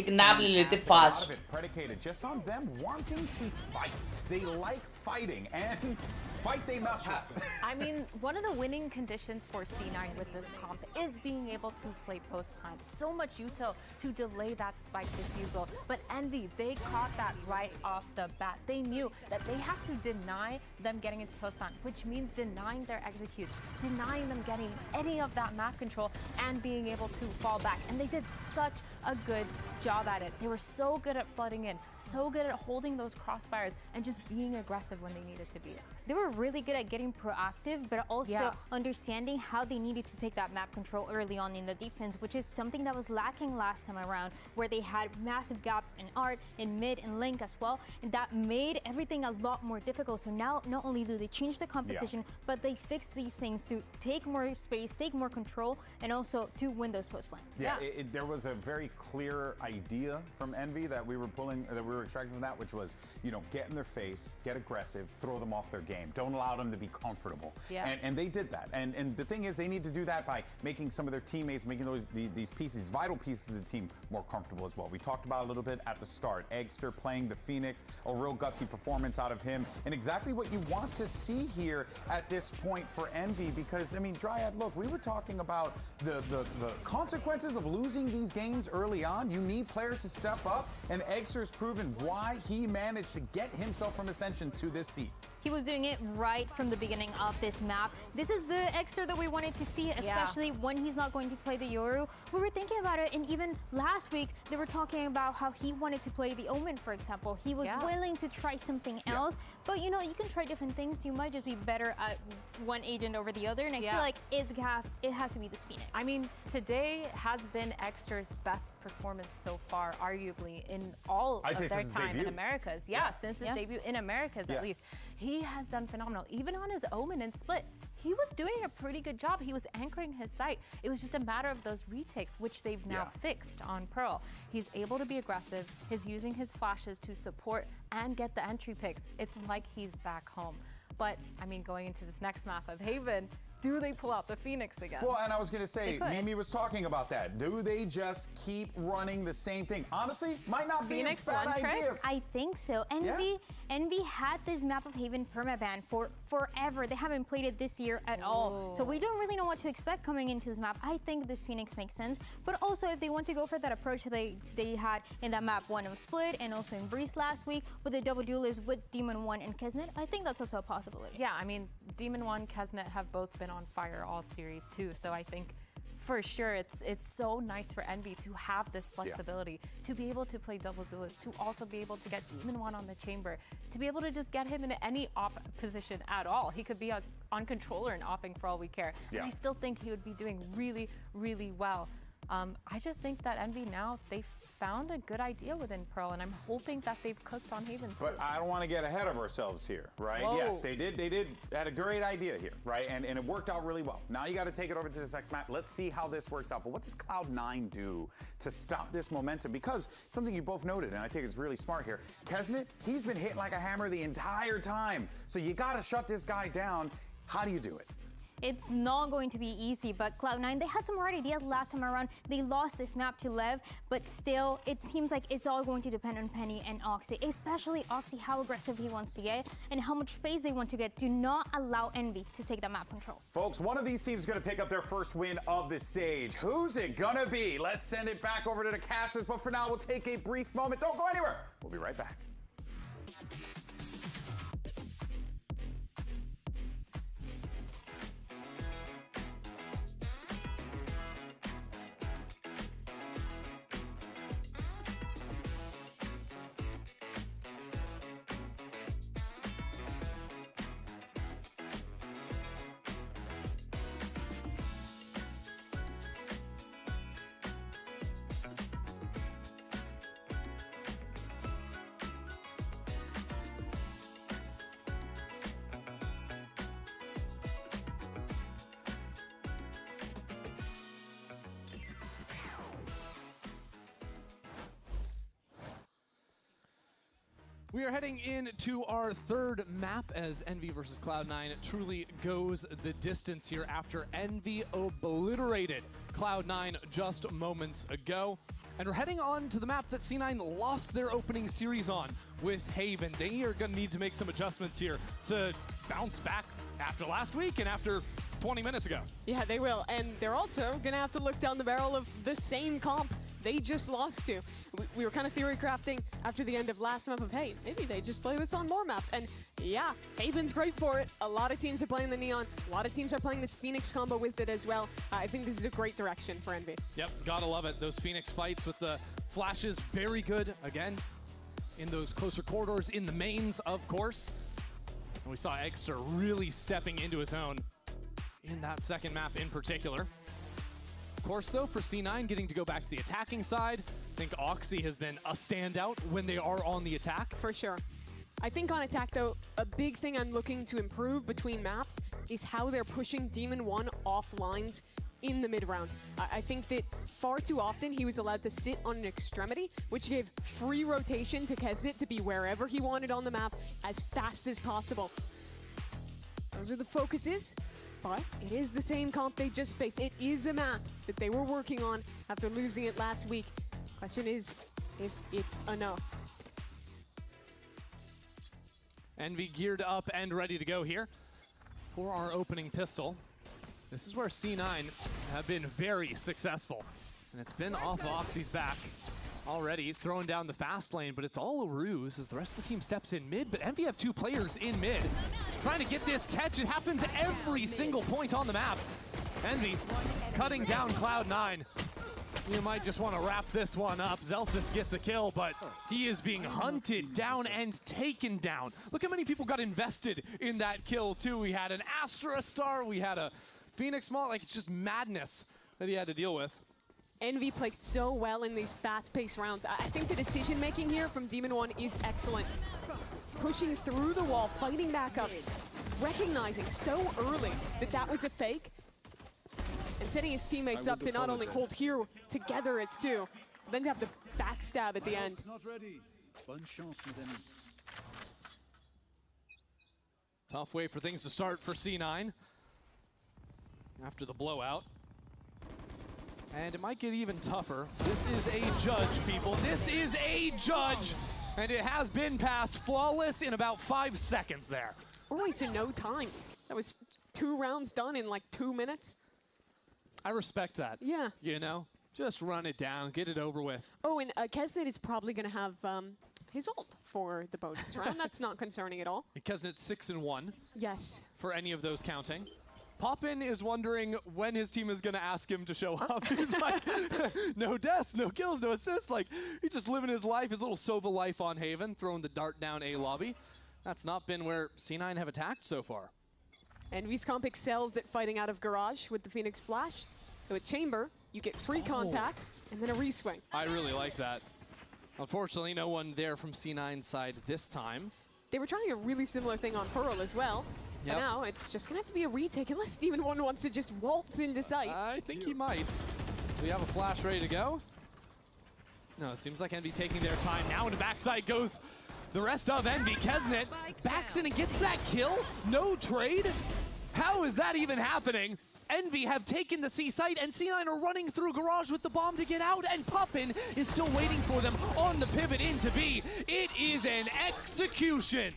एक नैप ले लेते fast. predicated just on them wanting to fight. They like fighting, and fight they must have. I mean, one of the winning conditions for C9 with this comp is being able to play post-plant. So much util to delay that spike defusal. But Envy, they caught that right off the bat. They knew that they have to deny them getting into post-plant, which means denying their executes, denying them getting any of that map control and being able to fall back. And they did such a good job at it. They were so good at flooding in, so good at holding those crossfires and just being aggressive when they needed to be. They were really good at getting proactive, but also understanding how they needed to take that map control early on in the defense, which is something that was lacking last time around, where they had massive gaps in art, in mid, and link as well, and that made everything a lot more difficult. So now, not only do they change the composition, but they fix these things to take more space, take more control, and also to win those post plants. There was a very clear idea from Envy that we were pulling, that we were extracting from that, which was, you know, get in their face, get aggressive, throw them off their game. Don't allow them to be comfortable. And they did that. And the thing is, they need to do that by making some of their teammates, making these pieces, vital pieces of the team, more comfortable as well. We talked about a little bit at the start. Eggster playing the Phoenix, a real gutsy performance out of him, and exactly what you want to see here at this point for Envy, because, I mean, Dryad, look, we were talking about the consequences of losing these games early on. You need players to step up, and Eggster's proven why he managed to get himself from Ascension to this seat. He was doing it right from the beginning of this map. This is the Eggster that we wanted to see, especially when he's not going to play the Yoru. We were thinking about it, and even last week, they were talking about how he wanted to play the Omen, for example. He was willing to try something else, but you know, you can try different things. You might just be better at one agent over the other, and I feel like it has to be this Phoenix. I mean, today has been Eggster's best performance so far, arguably, in all of their time in Americas. Since his debut in Americas, at least. He has done phenomenal. Even on his Omen and Split, he was doing a pretty good job. He was anchoring his site. It was just a matter of those retakes, which they've now fixed on Pearl. He's able to be aggressive. He's using his flashes to support and get the entry picks. It's like he's back home. But, I mean, going into this next map of Haven, do they pull out the Phoenix again? Well, and I was going to say, Mimi was talking about that. Do they just keep running the same thing? Honestly, might not be Phoenix a bad idea. I think so. Envy had this map of Haven permaban for forever. They haven't played it this year at all. So we don't really know what to expect coming into this map. I think this Phoenix makes sense. But also, if they want to go for that approach they had in that map 1 of Split and also in Breeze last week with the double duelist with Demon 1 and Kesnet, I think that's also a possibility. Yeah, I mean, Demon 1, Kesnet have both been on fire all series too. So I think for sure it's so nice for Envy to have this flexibility, to be able to play double duelist, to also be able to get Demon 1 on the chamber, to be able to just get him into any op position at all. He could be on controller and opping for all we care. And I still think he would be doing really, really well. I just think that Envy now, they found a good idea within Pearl, and I'm hoping that they've cooked on Haven too. But I don't want to get ahead of ourselves here, right? Whoa. Yes, they had a great idea here, right? And it worked out really well. Now you got to take it over to this next map. Let's see how this works out. But what does Cloud9 do to stop this momentum? Because something you both noted, and I think it's really smart here, Kesnet, he's been hitting like a hammer the entire time. So you got to shut this guy down. How do you do it? It's not going to be easy, but Cloud9, they had some hard ideas last time around. They lost this map to Lev, but still, it seems like it's all going to depend on Penny and Oxy, especially Oxy, how aggressive he wants to get and how much space they want to get. Do not allow Envy to take that map control. Folks, one of these teams is going to pick up their first win of the stage. Who's it going to be? Let's send it back over to the casters, but for now, we'll take a brief moment. Don't go anywhere. We'll be right back. We are heading into our third map as Envy versus Cloud9 truly goes the distance here after Envy obliterated Cloud9 just moments ago. And we're heading on to the map that C9 lost their opening series on with Haven. They are going to need to make some adjustments here to bounce back after last week and after 20 minutes ago. Yeah, they will. And they're also going to have to look down the barrel of the same comp they just lost to. We were kind of theory crafting after the end of last map of, hey, maybe they just play this on more maps. And yeah, Haven's great for it. A lot of teams are playing the Neon. A lot of teams are playing this Phoenix combo with it as well. I think this is a great direction for Envy. Yep, gotta love it. Those Phoenix fights with the flashes, very good. Again, in those closer corridors, in the mains, of course. And we saw Eggster really stepping into his own in that second map in particular. Of course, though, for C9 getting to go back to the attacking side, I think Oxy has been a standout when they are on the attack. For sure. I think on attack, though, a big thing I'm looking to improve between maps is how they're pushing Demon 1 off lines in the mid-round. I think that far too often he was allowed to sit on an extremity, which gave free rotation to Kesnet to be wherever he wanted on the map as fast as possible. Those are the focuses. But it is the same comp they just faced. It is a map that they were working on after losing it last week. Question is if it's enough. Envy geared up and ready to go here for our opening pistol. This is where C9 have been very successful. And it's been off Oxy's back already, throwing down the fast lane, but it's all a ruse as the rest of the team steps in mid. But Envy have two players in mid trying to get this catch. It happens every single point on the map. Envy cutting down Cloud9. You might just want to wrap this one up. Zelsis gets a kill, but he is being hunted down and taken down. Look how many people got invested in that kill, too. We had an Astra Star, we had a Phoenix Mall. Like, it's just madness that he had to deal with. Envy plays so well in these fast-paced rounds. I think the decision-making here from Demon 1 is excellent. Pushing through the wall, fighting back up, recognizing so early that that was a fake, and setting his teammates up to not only hold here together as two, but then to have the backstab at the end. Tough way for things to start for C9 after the blowout. And it might get even tougher. This is a judge, people. This is a judge! And it has been passed flawless in about 5 seconds there. We're wasting no time. That was 2 rounds done in like 2 minutes. I respect that. Yeah. You know, just run it down, get it over with. Oh, and Kesnet is probably going to have his ult for the bonus round. That's not concerning at all. Kesnet's 6-1. Yes. For any of those counting. Poppin is wondering when his team is going to ask him to show up. He's like, no deaths, no kills, no assists. Like, he's just living his life, his little Sova life on Haven, throwing the dart down A lobby. That's not been where C9 have attacked so far. Envy's comp excels at fighting out of Garage with the Phoenix Flash. So at Chamber, you get free contact and then a reswing. I really like that. Unfortunately, no one there from C9's side this time. They were trying a really similar thing on Pearl as well. Yep. But now it's just going to have to be a retake unless Demon 1 wants to just waltz into sight. I think he might. Do we have a flash ready to go? No, it seems like Envy taking their time. Now into backside goes the rest of Envy. Kesnet backs in and gets that kill. No trade. How is that even happening? Envy have taken the C site, and C9 are running through Garage with the bomb to get out, and Poppin is still waiting for them on the pivot into B. It is an execution.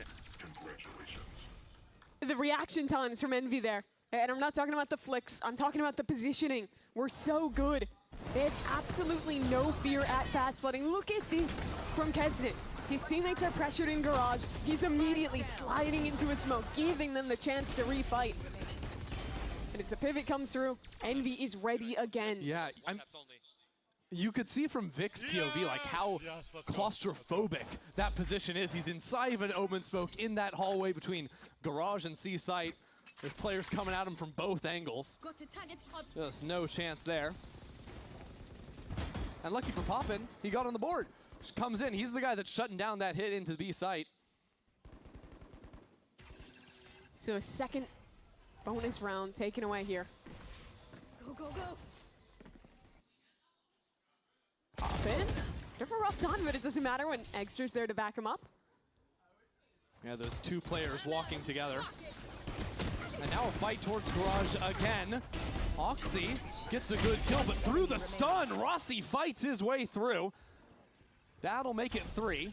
The reaction times from Envy there. And I'm not talking about the flicks, I'm talking about the positioning. We're so good. They have absolutely no fear at fast flooding. Look at this from Kesnet. His teammates are pressured in Garage. He's immediately sliding into a smoke, giving them the chance to refight. And as the pivot comes through, Envy is ready again. Yeah, you could see from Vic's POV like how claustrophobic that position is. He's inside of an open smoke in that hallway between Garage and C site. There's players coming at him from both angles. Just no chance there. And lucky for Poppin, he got on the board. Just comes in, he's the guy that's shutting down that hit into the B site. So a second bonus round taken away here. Go, go, go. Poppin, bit of a rough time, but it doesn't matter when Eggster's there to back him up. Yeah, those two players walking together. And now a fight towards Garage again. Oxy gets a good kill, but through the stun, Rossi fights his way through. That'll make it 3.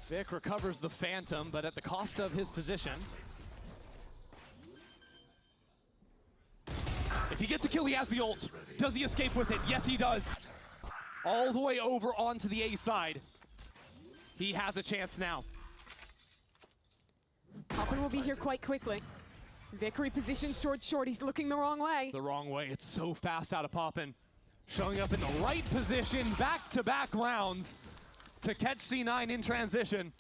Vic recovers the Phantom, but at the cost of his position. If he gets a kill, he has the ult. Does he escape with it? Yes, he does. All the way over onto the A side. He has a chance now. Poppin will be here quite quickly. Vic repositions towards short. He's looking the wrong way. The wrong way. It's so fast out of Poppin. Showing up in the right position, back-to-back rounds to catch C9 in transition.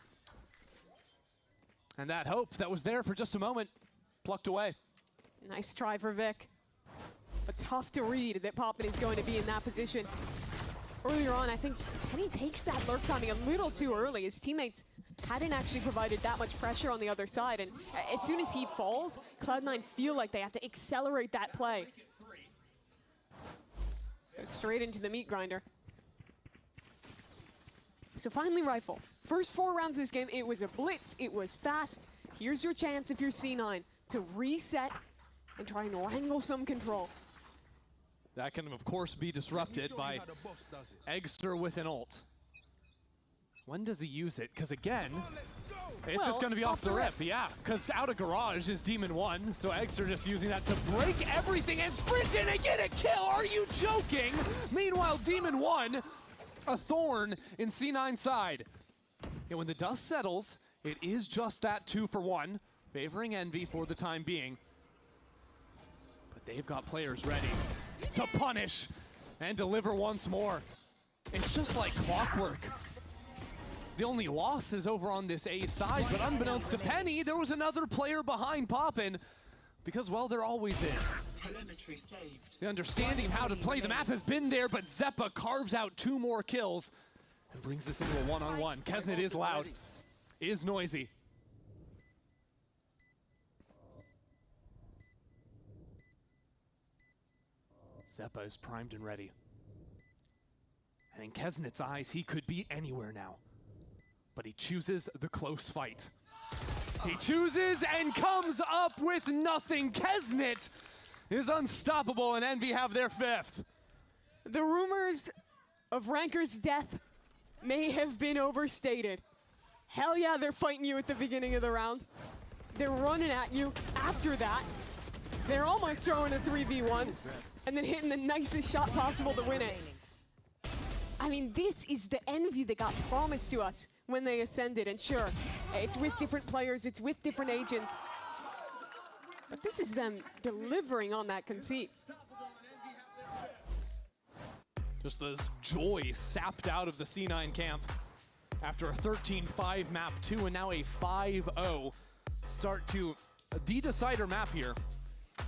And that hope that was there for just a moment, plucked away. Nice try for Vic. But tough to read that Poppin is going to be in that position. Earlier on, I think Penny takes that lurk timing a little too early. His teammates hadn't actually provided that much pressure on the other side. And as soon as he falls, Cloud9 feel like they have to accelerate that play. Go straight into the meat grinder. So finally, Rifles. First 4 rounds of this game, it was a blitz, it was fast. Here's your chance if you're C9 to reset and try and wrangle some control. That can, of course, be disrupted by Eggster with an ult. When does he use it? Because again, it's just going to be off the rip. Yeah, because out of Garage is Demon 1, so Eggster just using that to break everything and sprint in and get a kill. Are you joking? Meanwhile, Demon 1, a thorn in C9's side. And when the dust settles, it is just that 2-for-1, favoring Envy for the time being. But they've got players ready to punish and deliver once more. It's just like clockwork. The only loss is over on this A side, but unbeknownst to Penny, there was another player behind Poppin, because, well, there always is. The understanding of how to play the map has been there, but Zeppa carves out 2 more kills and brings this into a one-on-one. Kesnet is loud, is noisy. Zeppa is primed and ready. And in Kesnet's eyes, he could be anywhere now. But he chooses the close fight. He chooses and comes up with nothing. Kesnet is unstoppable, and Envy have their 5th. The rumors of Ranker's death may have been overstated. Hell yeah, they're fighting you at the beginning of the round. They're running at you after that. They're almost throwing a 3v1 and then hitting the nicest shot possible to win it. I mean, this is the Envy that got promised to us when they ascended, and sure, it's with different players, it's with different agents. But this is them delivering on that conceit. Just this joy sapped out of the C9 camp after a 13-5 map 2 and now a 5-0 start to the decider map here.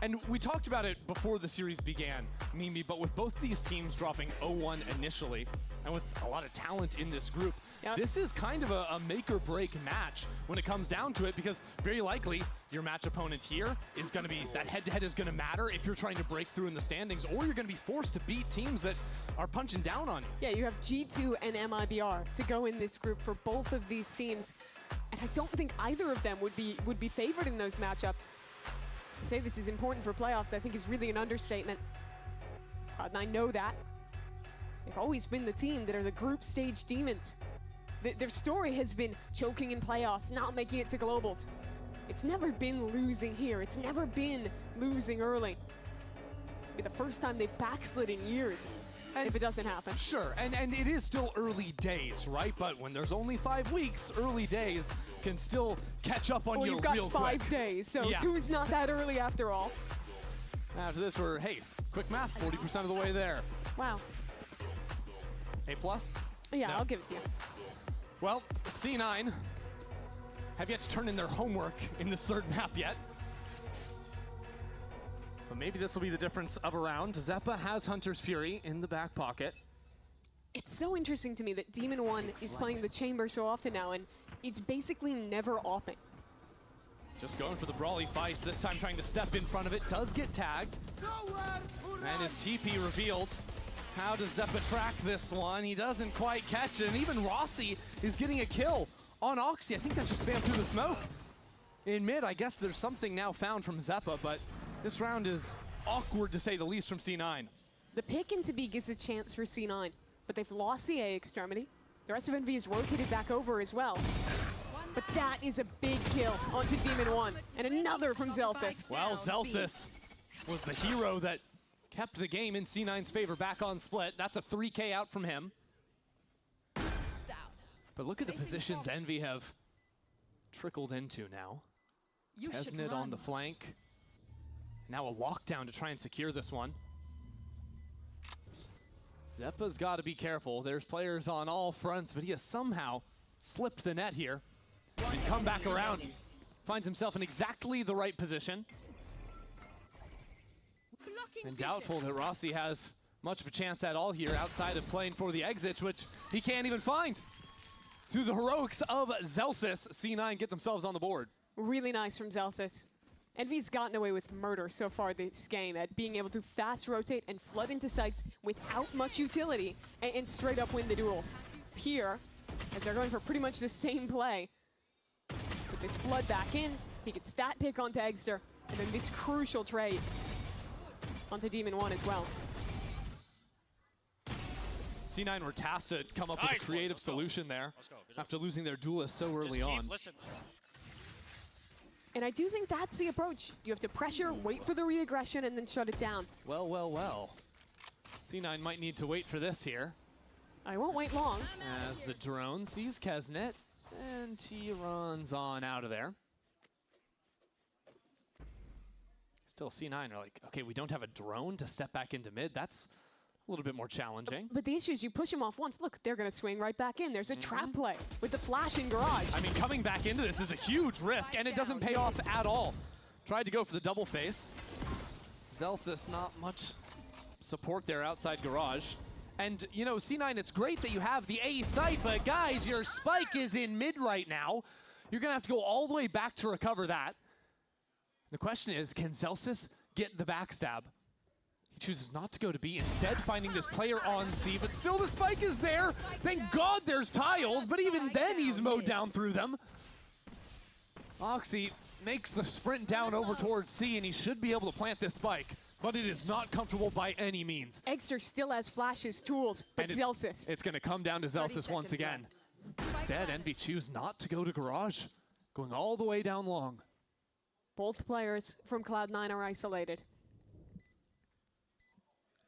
And we talked about it before the series began, Mimi, but with both these teams dropping 0-1 initially, and with a lot of talent in this group, this is kind of a make-or-break match when it comes down to it, because very likely your match opponent here is going to be, that head-to-head is going to matter if you're trying to break through in the standings, or you're going to be forced to beat teams that are punching down on you. Yeah, you have G2 and MIBR to go in this group for both of these teams, and I don't think either of them would be favored in those matchups. To say this is important for playoffs, I think, is really an understatement. And I know that. They've always been the team that are the group stage demons. Their story has been choking in playoffs, not making it to globals. It's never been losing here. It's never been losing early. It'll be the first time they've backslid in years. And if it doesn't happen. Sure, and it is still early days, right? But when there's only 5 weeks, early days can still catch up on you real quick. Well, you've got 5 days, so 2's not that early after all. After this, we're, hey, quick math, 40% of the way there. Wow. A+? Yeah, No. I'll give it to you. Well, C9 have yet to turn in their homework in this 3rd map yet. But maybe this will be the difference of a round. Zeppa has Hunter's Fury in the back pocket. It's so interesting to me that Demon 1 is playing the Chamber so often now, and it's basically never offing. Just going for the brawly fights, this time trying to step in front of it. Does get tagged. And his TP revealed. How does Zeppa track this one? He doesn't quite catch it, and even Rossi is getting a kill on Oxy. I think that just spammed through the smoke. In mid, I guess there's something now found from Zeppa, but this round is awkward to say the least from C9. The pick into B gives a chance for C9, but they've lost the A extremity. The rest of NV is rotated back over as well. But that is a big kill onto Demon 1, and another from Zelsis. Well, Zelsis was the hero that kept the game in C9's favor back on split. That's a 3K out from him. But look at the positions Envy have trickled into now. Kesnet on the flank. Now a lockdown to try and secure this one. Zeppa's got to be careful. There's players on all fronts, but he has somehow slipped the net here and come back around. Finds himself in exactly the right position. And doubtful that Rossi has much of a chance at all here outside of playing for the exit, which he can't even find. Through the heroics of Zelsis, C9 get themselves on the board. Really nice from Zelsis. Envy's gotten away with murder so far this game at being able to fast rotate and flood into sites without much utility and straight up win the duels. Here, as they're going for pretty much the same play, with this flood back in, he gets that pick onto Eggster, and then this crucial trade onto Demon 1 as well. C9 were tasked to come up with a creative solution there after losing their duelist so early on. And I do think that's the approach. You have to pressure, wait for the re-aggression, and then shut it down. Well, well, well. C9 might need to wait for this here. I won't wait long. As the drone sees Kesnet, and he runs on out of there. Still C9 are like, okay, we don't have a drone to step back into mid. That's a little bit more challenging. But the issue is you push him off once. Look, they're going to swing right back in. There's a trap play with the flash in garage. I mean, coming back into this is a huge risk, and it doesn't pay off at all. Tried to go for the double face. Zelsis, not much support there outside garage. And, you know, C9, it's great that you have the A site, but guys, your spike is in mid right now. You're going to have to go all the way back to recover that. The question is, can Zelsis get the backstab? He chooses not to go to B, instead finding this player on C, but still the spike is there. Thank God there's tiles, but even then he's mowed down through them. Oxy makes the sprint down over towards C, and he should be able to plant this spike, but it is not comfortable by any means. Exter still has flashes, tools, but Zelsis. It's going to come down to Zelsis once again. Instead, Envy choose not to go to Garage, going all the way down long. Both players from Cloud9 are isolated.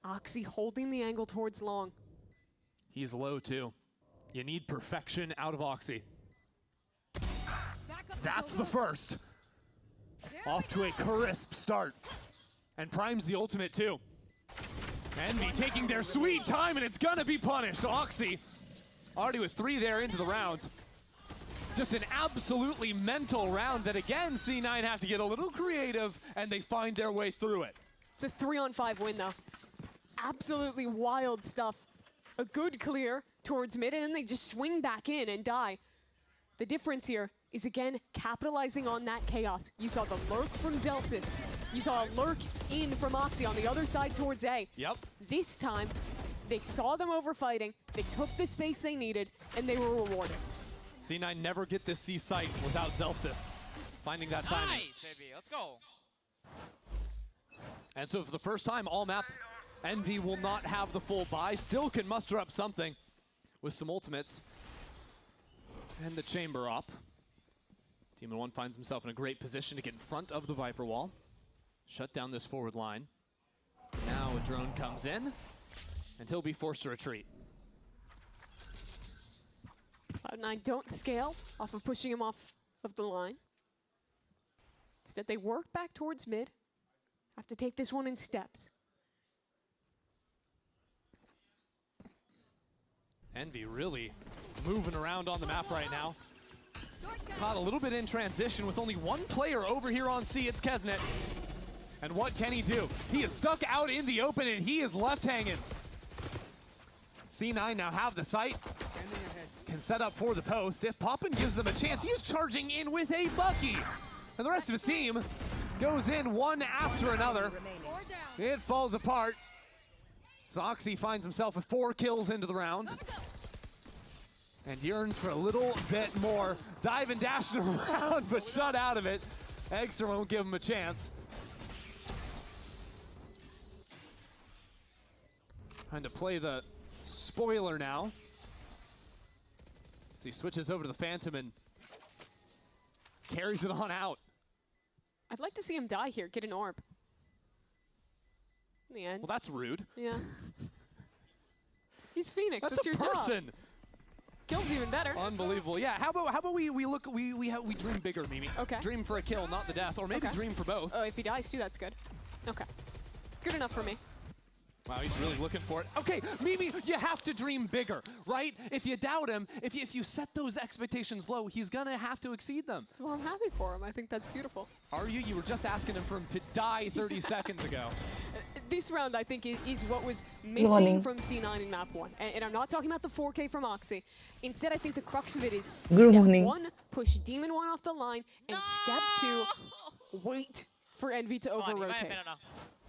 Oxy holding the angle towards long. He's low too. You need perfection out of Oxy. That's the first. Off to a crisp start. And primes the ultimate too. Envy taking their sweet time, and it's gonna be punished. Oxy already with 3 there into the round. Just an absolutely mental round that, again, C9 have to get a little creative, and they find their way through it. It's a 3-on-5 win, though. Absolutely wild stuff. A good clear towards mid, and then they just swing back in and die. The difference here is, again, capitalizing on that chaos. You saw the lurk from Zelsis. You saw a lurk in from Oxy on the other side towards A. Yep. This time, they saw them overfighting, they took the space they needed, and they were rewarded. C9 never get this C site without Zelsis finding that timing. Nice, baby. Let's go. And so for the first time all map, Envy will not have the full buy. Still can muster up something with some ultimates. And the chamber up. Team in 1 finds himself in a great position to get in front of the Viper wall. Shut down this forward line. Now a drone comes in, and he'll be forced to retreat. Cloud9 don't scale off of pushing him off of the line. Instead, they work back towards mid. Have to take this one in steps. Envy really moving around on the map right now. Caught a little bit in transition with only 1 player over here on C. It's Kesnet. And what can he do? He is stuck out in the open, and he is left hanging. C9 now have the sight. Can set up for the post. If Poppin gives them a chance, he is charging in with a Bucky. And the rest of his team goes in one after another. It falls apart. Oxy finds himself with 4 kills into the round. And yearns for a little bit more. Dive and dashing around, but shut out of it. Exter won't give him a chance. Trying to play the spoiler now. As he switches over to the Phantom and carries it on out. I'd like to see him die here, get an orb. In the end. Well, that's rude. Yeah. He's Phoenix. That's your a person. job. Kill's even better. Unbelievable. Yeah. How about we dream bigger, Mimi. Okay. Dream for a kill, not the death, or maybe dream for both. Oh, if he dies too, that's good. Okay. Good enough for me. Wow, he's really looking for it. Okay, Mimi, you have to dream bigger, right? If you doubt him, if you set those expectations low, he's gonna have to exceed them. Well, I'm happy for him. I think that's beautiful. Are you? You were just asking him for him to die 30 seconds ago. This round, I think, is what was missing from C9 in map 1. And I'm not talking about the 4K from Oxy. Instead, I think the crux of it is step 1, push Demon 1 off the line, and step 2, wait for Envy to over-rotate.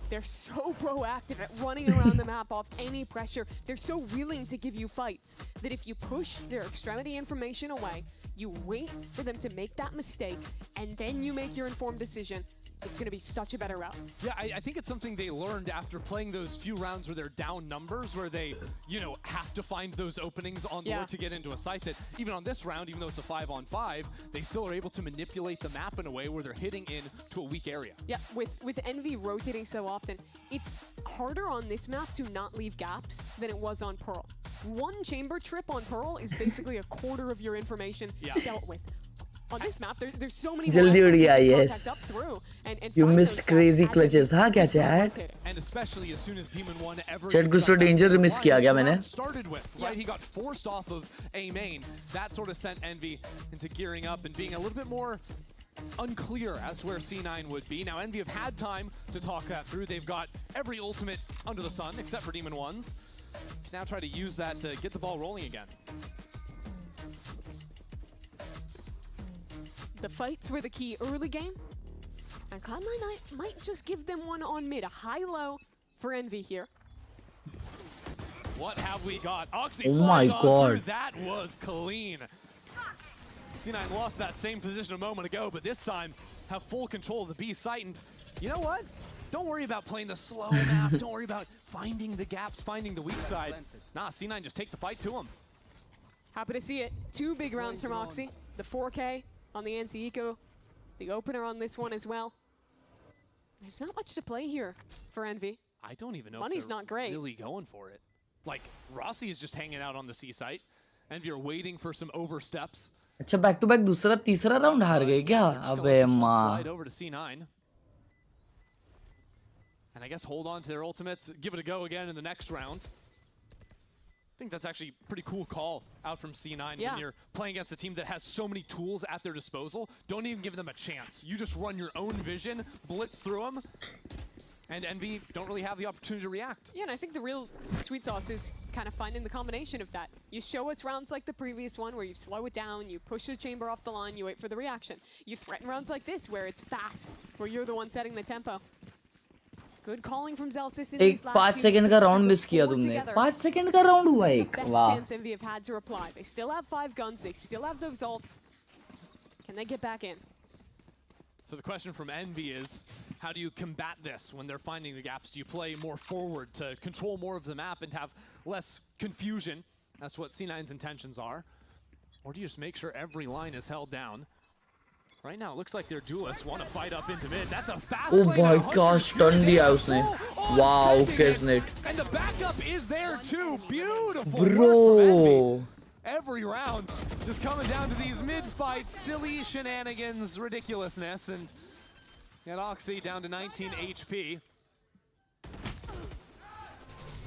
They're so proactive at running around the map off any pressure. They're so willing to give you fights that if you push their extremity information away, you wait for them to make that mistake, and then you make your informed decision, it's going to be such a better route. Yeah, I think it's something they learned after playing those few rounds where they're down numbers, where they, have to find those openings on lure to get into a site that, even on this round, even though it's a 5-on-5, they still are able to manipulate the map in a way where they're hitting into a weak area. Yeah, with Envy rotating so often, it's harder on this map to not leave gaps than it was on Pearl. 1 chamber trip on Pearl is basically a quarter of your information dealt with. On this map, there's so many Jaldi more udiya, yes. yes. Through and You missed crazy clutches, हाँ क्या chat? And especially as soon as Demon 1 ever Chat कुछ तो danger miss किया क्या मैंने? Started with, right? He got forced off of A main. That sort of sent Envy into gearing up and being a little bit more unclear as to where C9 would be. Now Envy have had time to talk that through. They've got every ultimate under the sun except for Demon 1's. Now try to use that to get the ball rolling again. The fights were the key early game, and Cloud9 might just give them one on mid, a high-low for Envy here. What have we got? Oxy oh my god, that was clean. C9 lost that same position a moment ago, but this time have full control of the B site. And you know what? Don't worry about playing the slow map. Don't worry about finding the gaps, finding the weak side. Nah, C9 just take the fight to him. Happy to see it. 2 big rounds from Oxy. The 4K on the anti-eco. The opener on this one as well. There's not much to play here for Envy. I don't even know Money's if they're not great. really going for it. Like, Rossi is just hanging out on the C site. Envy are waiting for some oversteps. अच्छा back to back दूसरा तीसरा round हार गए क्या? अबे माँ. Slide over to C9. And I guess hold on to their ultimates, give it a go again in the next round. I think that's actually a pretty cool call out from C9 when you're playing against a team that has so many tools at their disposal. Don't even give them a chance. You just run your own vision, blitz through them, and Envy don't really have the opportunity to react. Yeah, and I think the real sweet sauce is kind of finding the combination of that. You show us rounds like the previous one where you slow it down, you push the chamber off the line, you wait for the reaction. You threaten rounds like this where it's fast, where you're the one setting the tempo. Good calling from Zelsis in these last 5 second का round miss किया तुमने. 5 second का round हुआ एक. वाह. Chance Envy have had to reply. They still have 5 guns. They still have those ults. Can they get back in? So the question from Envy is, how do you combat this when they're finding the gaps? Do you play more forward to control more of the map and have less confusion? That's what C9's intentions are. Or do you just make sure every line is held down? Right now, it looks like their duelists want to fight up into mid. That's a fast Oh my gosh, turn दिया उसने. Wow, Kesnet. And the backup is there too. Beautiful Bro. work from Envy. Every round just coming down to these mid fights, silly shenanigans, ridiculousness, and get Oxy down to 19 HP.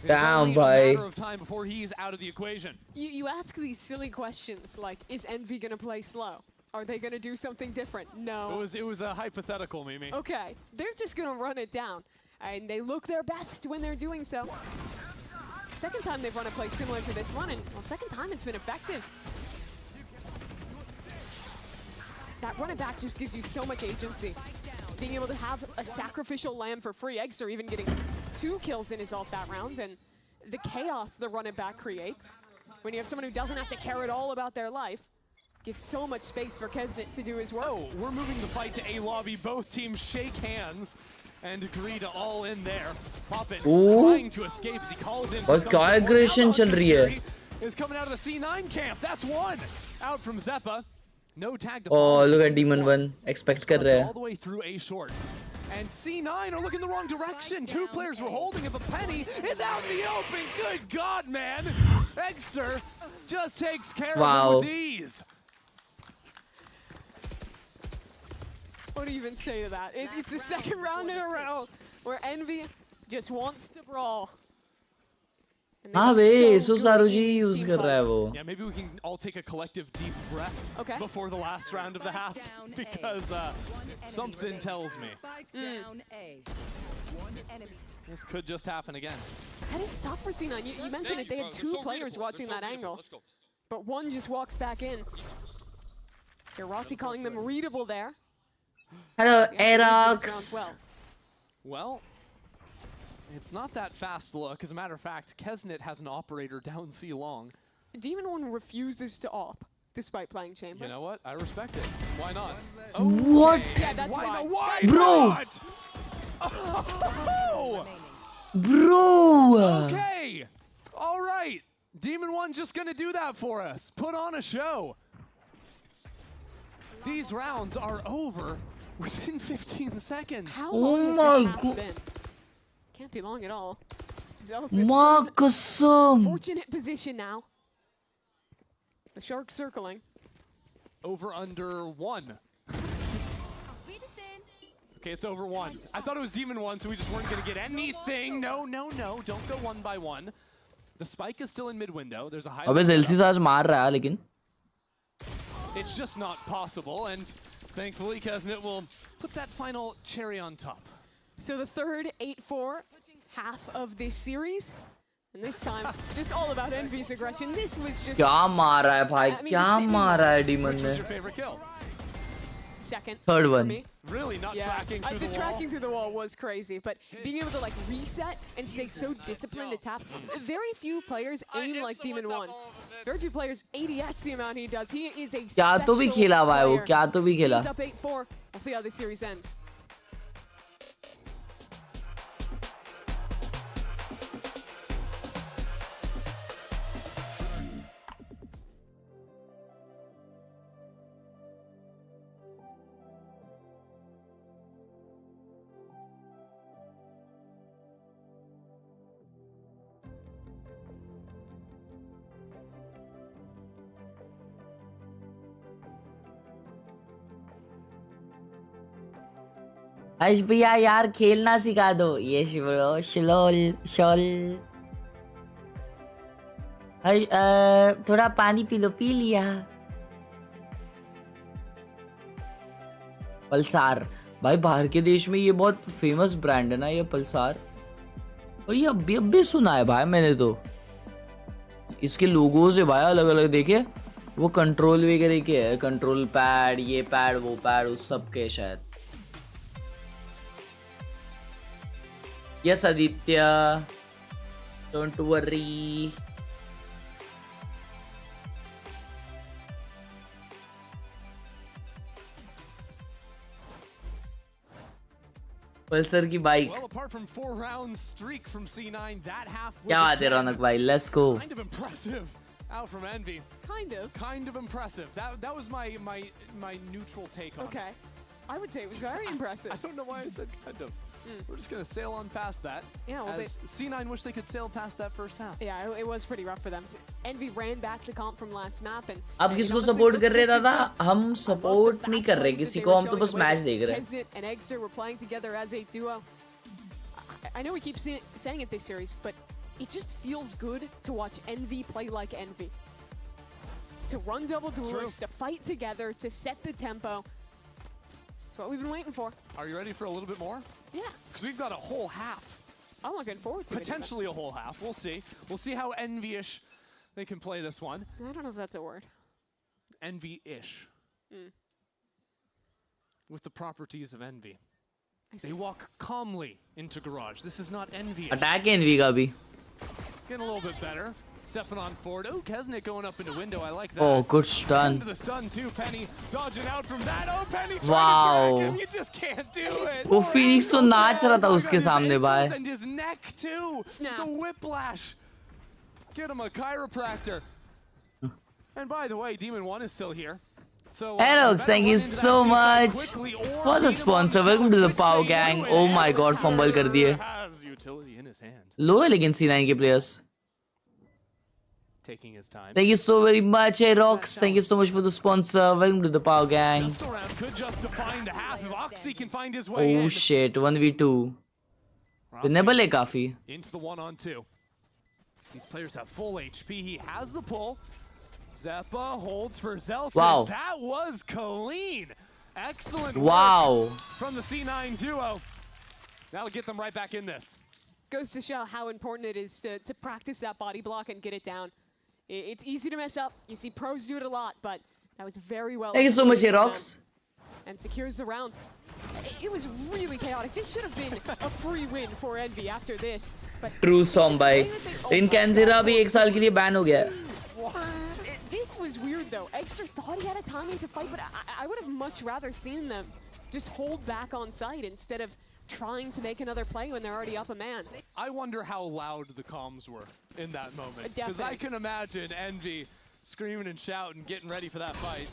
Damn, it's only a matter of time before he's out of the equation. You ask these silly questions like, is Envy gonna play slow? Are they gonna do something different? No. It was a hypothetical, Mimi. Okay, they're just gonna run it down, and they look their best when they're doing so. Second time they've run a play similar to this one, and well, second time it's been effective. That run it back just gives you so much agency. Being able to have a sacrificial lamb for free. Eggster even getting 2 kills in his ult that round, and the chaos the run it back creates when you have someone who doesn't have to care at all about their life. Gives so much space for Kesnet to do his work. Oh, we're moving the fight to A lobby. Both teams shake hands and agree to all in there. Poppin trying to escape as he calls in. बस क्या aggression चल रही है. Is coming out of the C9 camp. That's one out from Zeppa. No tag to Oh, look at Demon 1. Expect कर रहे हैं. All the way through A short. And C9 are looking the wrong direction. 2 players were holding it, but Penny is out in the open. Good God, man. Eggster just takes care of it with ease. What do you even say to that? It's the second round in a row where Envy just wants to brawl. हाँ बे, so सारूजी use कर रहा है वो. Yeah, maybe we can all take a collective deep breath before the last round of the half, because something tells me this could just happen again. That is tough for C9. You mentioned it. They had 2 players watching that angle, but one just walks back in. Here, Rossi calling them readable there. Hello, Aerox. Well, it's not that fast look. As a matter of fact, Kesnet has an operator down C long. Demon 1 refuses to op, despite playing chamber. You know what? I respect it. Why not? What? Yeah, that's why. Why? Bro! Oh! Bro! Okay! All right. Demon 1 just gonna do that for us. Put on a show. These rounds are over within 15 seconds. How long has this half been? Can't be long at all. Fortunate position now. The shark circling. Over under 1. Okay, it's over 1. I thought it was Demon 1, so we just weren't gonna get anything. No, no, no. Don't go 1 by 1. The spike is still in mid window. There's a high. अबे Zelsis आज मार रहा है लेकिन. It's just not possible, and thankfully Kesnet will put that final cherry on top. So the third 8-4 half of this series, and this time just all about Envy's aggression. This was just क्या मार रहा है भाई? क्या मार रहा है Demon Which ने? was your favorite kill? second. Third for one. me. Really not tracking through the wall. Tracking through the wall was crazy, but being able to like reset and stay so disciplined to tap. Very few players aim like Demon One. Very few players ADS the amount he does. He is a क्या तो भी खेला हुआ है वो, क्या तो भी खेला. Up 8-4. We'll see how this series ends. हर्ष भैया यार खेलना सिखा दो. ये ब्रो शलोल शोल. हर्ष थोड़ा पानी पी लो. पी लिया. पल्सार भाई बाहर के देश में ये बहुत फेमस ब्रांड है ना ये पल्सार. और ये अभी सुना है भाई मैंने तो. इसके लोगोज है भाई अलग अलग. देखे वो कंट्रोल वगैरह के है. कंट्रोल पैड, ये पैड, वो पैड, उस सब के शायद. Yes, Aditya. Don't worry. Pulsar की bike. Well, apart from 4 rounds streak from C9, that half was क्या बात है रौनक भाई. Let's go. kind of impressive out from Envy. Kind of impressive. That was my neutral take on it. Okay. I would say it was very impressive. I don't know why I said kind of. We're just going to sail on past that. Yeah, well, as C9 wish they could sail past that first half. Yeah, it was pretty rough for them. Envy ran back to comp from last map and अब किसको support कर रहे दादा? हम support नहीं कर रहे किसी को. हम तो बस मैच देख रहे हैं. and Eggster were playing together as a duo. I know we keep saying it this series, but it just feels good to watch Envy play like Envy. To run double duelists, to fight together, to set the tempo. That's what we've been waiting for. Are you ready for a little bit more? Yeah. Because we've got a whole half. I'm looking forward to it. Potentially a whole half. We'll see. We'll see how envy-ish they can play this one. I don't know if that's a word. Envy-ish. With the properties of envy. They walk calmly into garage. This is not envy. Attack envy का भी. Getting a little bit better. Stepping on forward. Oh, Kesnet going up into window. I like that. Oh, good stun. Into the stun too. Penny dodging out from that. Oh, Penny trying Wow. to track him. You just can't do it. वो Phoenix तो नाच रहा था उसके सामने भाई. And his neck too. Snapped. The whiplash. Get him a chiropractor. And by the way, Demon 1 is still here. So, Alex, thank you so much for the sponsor. Welcome to the Pow Gang. Oh my God, fumble कर दिए. Has utility in his hand. Low है लेकिन C9 के players. Taking his time. Thank you so very much, hey Rox. Thank you so much for the sponsor. Welcome to the Pow Gang. Pistol round could just define the half if Oxy can find his way in. Oh shit, 1v2. Winnable है काफी. Into the 1-on-2. These players have full HP. He has the pull. Zeppa holds for Zelsis. Wow. That was clean. Excellent Wow. work from the C9 duo. That'll get them right back in this. Goes to show how important it is to practice that body block and get it down. It's easy to mess up. You see pros do it a lot, but that was very well. Thank you so much, hey Rox. And secures the round. It was really chaotic. This should have been a free win for Envy after this. But True song भाई. इन कैंसिरा भी 1 साल के लिए ban हो गया. This was weird though. Eggster thought he had a timing to fight, but I would have much rather seen them just hold back on site instead of trying to make another play when they're already up a man. I wonder how loud the comms were in that moment. Because I can imagine Envy screaming and shouting, getting ready for that fight.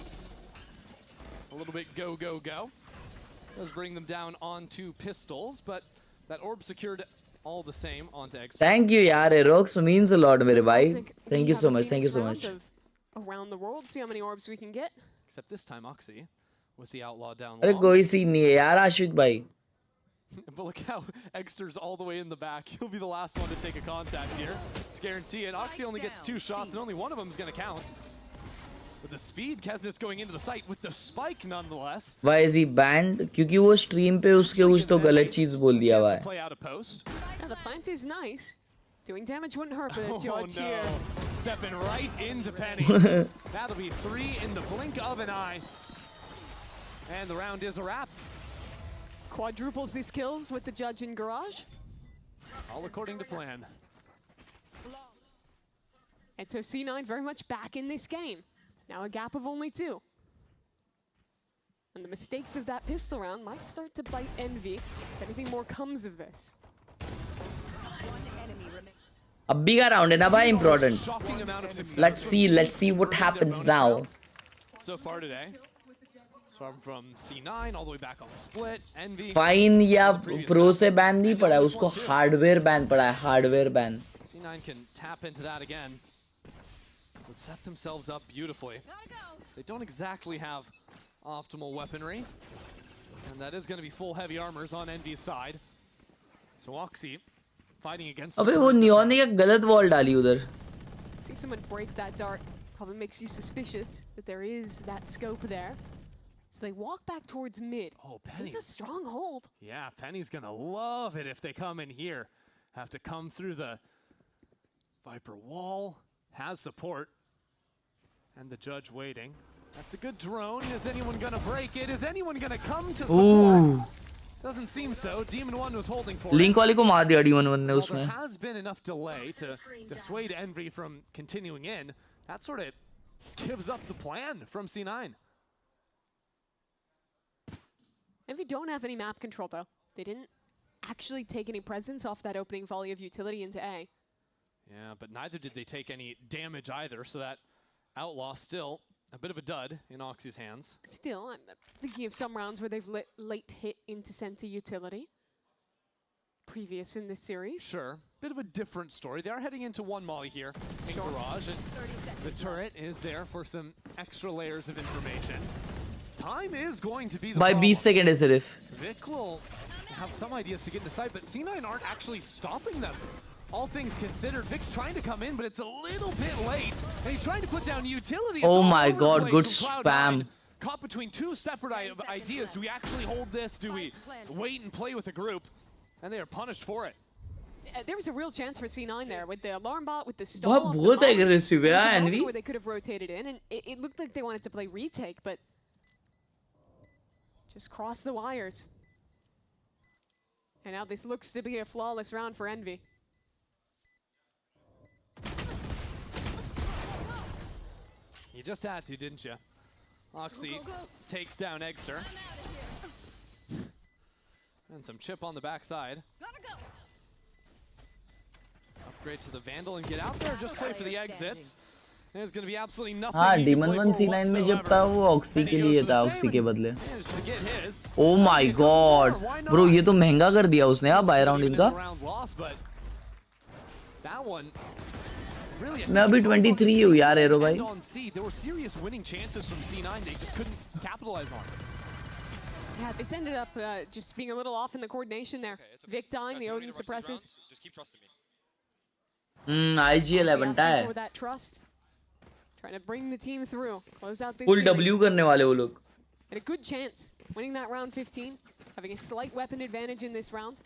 A little bit go, go, go. Does bring them down onto pistols, but that orb secured all the same onto X. Thank you यार, Rox means a lot मेरे भाई. Thank you so much. Thank you so much. Around the world, see how many orbs we can get. Except this time Oxy with the outlaw down अरे low. कोई scene नहीं है यार आशिक भाई. But look how Eggster's all the way in the back. He'll be the last one to take a contact here to guarantee it. Oxy only gets 2 shots, and only one of them is going to count. With the speed, Kesnet's going into the site with the spike nonetheless. Why is he banned? क्योंकि वो stream पे उसके कुछ तो गलत चीज बोल दिया हुआ है. Play out a post. Now the plant is nice. Doing damage wouldn't hurt, but George no. here. Stepping right into Penny. That'll be 3 in the blink of an eye. And the round is a wrap. Quadruples these kills with the judge in garage. All according to plan. And so C9 very much back in this game. Now a gap of only 2. And the mistakes of that pistol round might start to bite Envy if anything more comes of this. Abhi ka round hai na bhai, important. Let's see what happens now. So far today. From C9 all the way back on the split. Envy. Fine या pro से ban नहीं पड़ा है, उसको hardware ban पड़ा है, hardware ban. C9 can tap into that again. Would set themselves up beautifully. They don't exactly have optimal weaponry. And that is going to be full heavy armors on Envy's side. So Oxy fighting against. अबे वो Neon ने क्या गलत wall डाली उधर? Seeing someone break that dart probably makes you suspicious that there is that scope there. So they walk back towards mid. Oh, This is a strong hold. Yeah, Penny's gonna love it if they come in here. Have to come through the Viper wall. Has support. And the judge waiting. That's a good drone. Is anyone gonna break it? Is anyone gonna come to support? Ooh. Doesn't seem so. Demon 1 was holding for Link it. वाले को मार दिया Demon 1 ने Well, उसमें. there has been enough delay to dissuade Envy from continuing in. That sort of gives up the plan from C9. Envy don't have any map control though. They didn't actually take any presence off that opening volley of utility into A. Yeah, but neither did they take any damage either, so that Outlaw still a bit of a dud in Oxy's hands. Still, I'm thinking of some rounds where they've late hit into center utility. Previous in this series. Sure, bit of a different story. They are heading into one molly here in garage, and the turret is there for some extra layers of information. Time is going to be the By 20 seconds है सिर्फ. Vic will have some ideas to get into sight, but C9 aren't actually stopping them. All things considered, Vic's trying to come in, but it's a little bit late. And he's trying to put down utility. It's Oh all my over the god, place good from Cloud9. spam. Caught between two separate ideas. Do we actually hold this? Do we wait and play with the group? And they are punished for it. There was a real chance for C9 there with the alarm bot, with the stall. बहुत aggressive है यार Envy. Where they could have rotated in, and it looked like they wanted to play retake, but just cross the wires. And now this looks to be a flawless round for Envy. You just had to, didn't you? Oxy takes down Eggster. And some chip on the backside. Upgrade to the Vandal and get out there. Just play for the exits. There's going to be absolutely nothing. हाँ Demon 1 C9 में जब था वो Oxy के लिए था, Oxy के बदले. Oh my god, bro ये तो महंगा कर दिया उसने यार buy round इनका. मैं अभी 23 हूँ यार एरो भाई. There were serious winning chances from C9. They just couldn't capitalize on it. Yeah, this ended up just being a little off in the coordination there. Vic dying, the Odin suppresses. Just keep trusting me. IG11 था है. For that trust. Trying to bring the team through. Close out this Full series. W करने वाले वो लोग. And a good chance winning that round 15, having a slight weapon advantage in this round.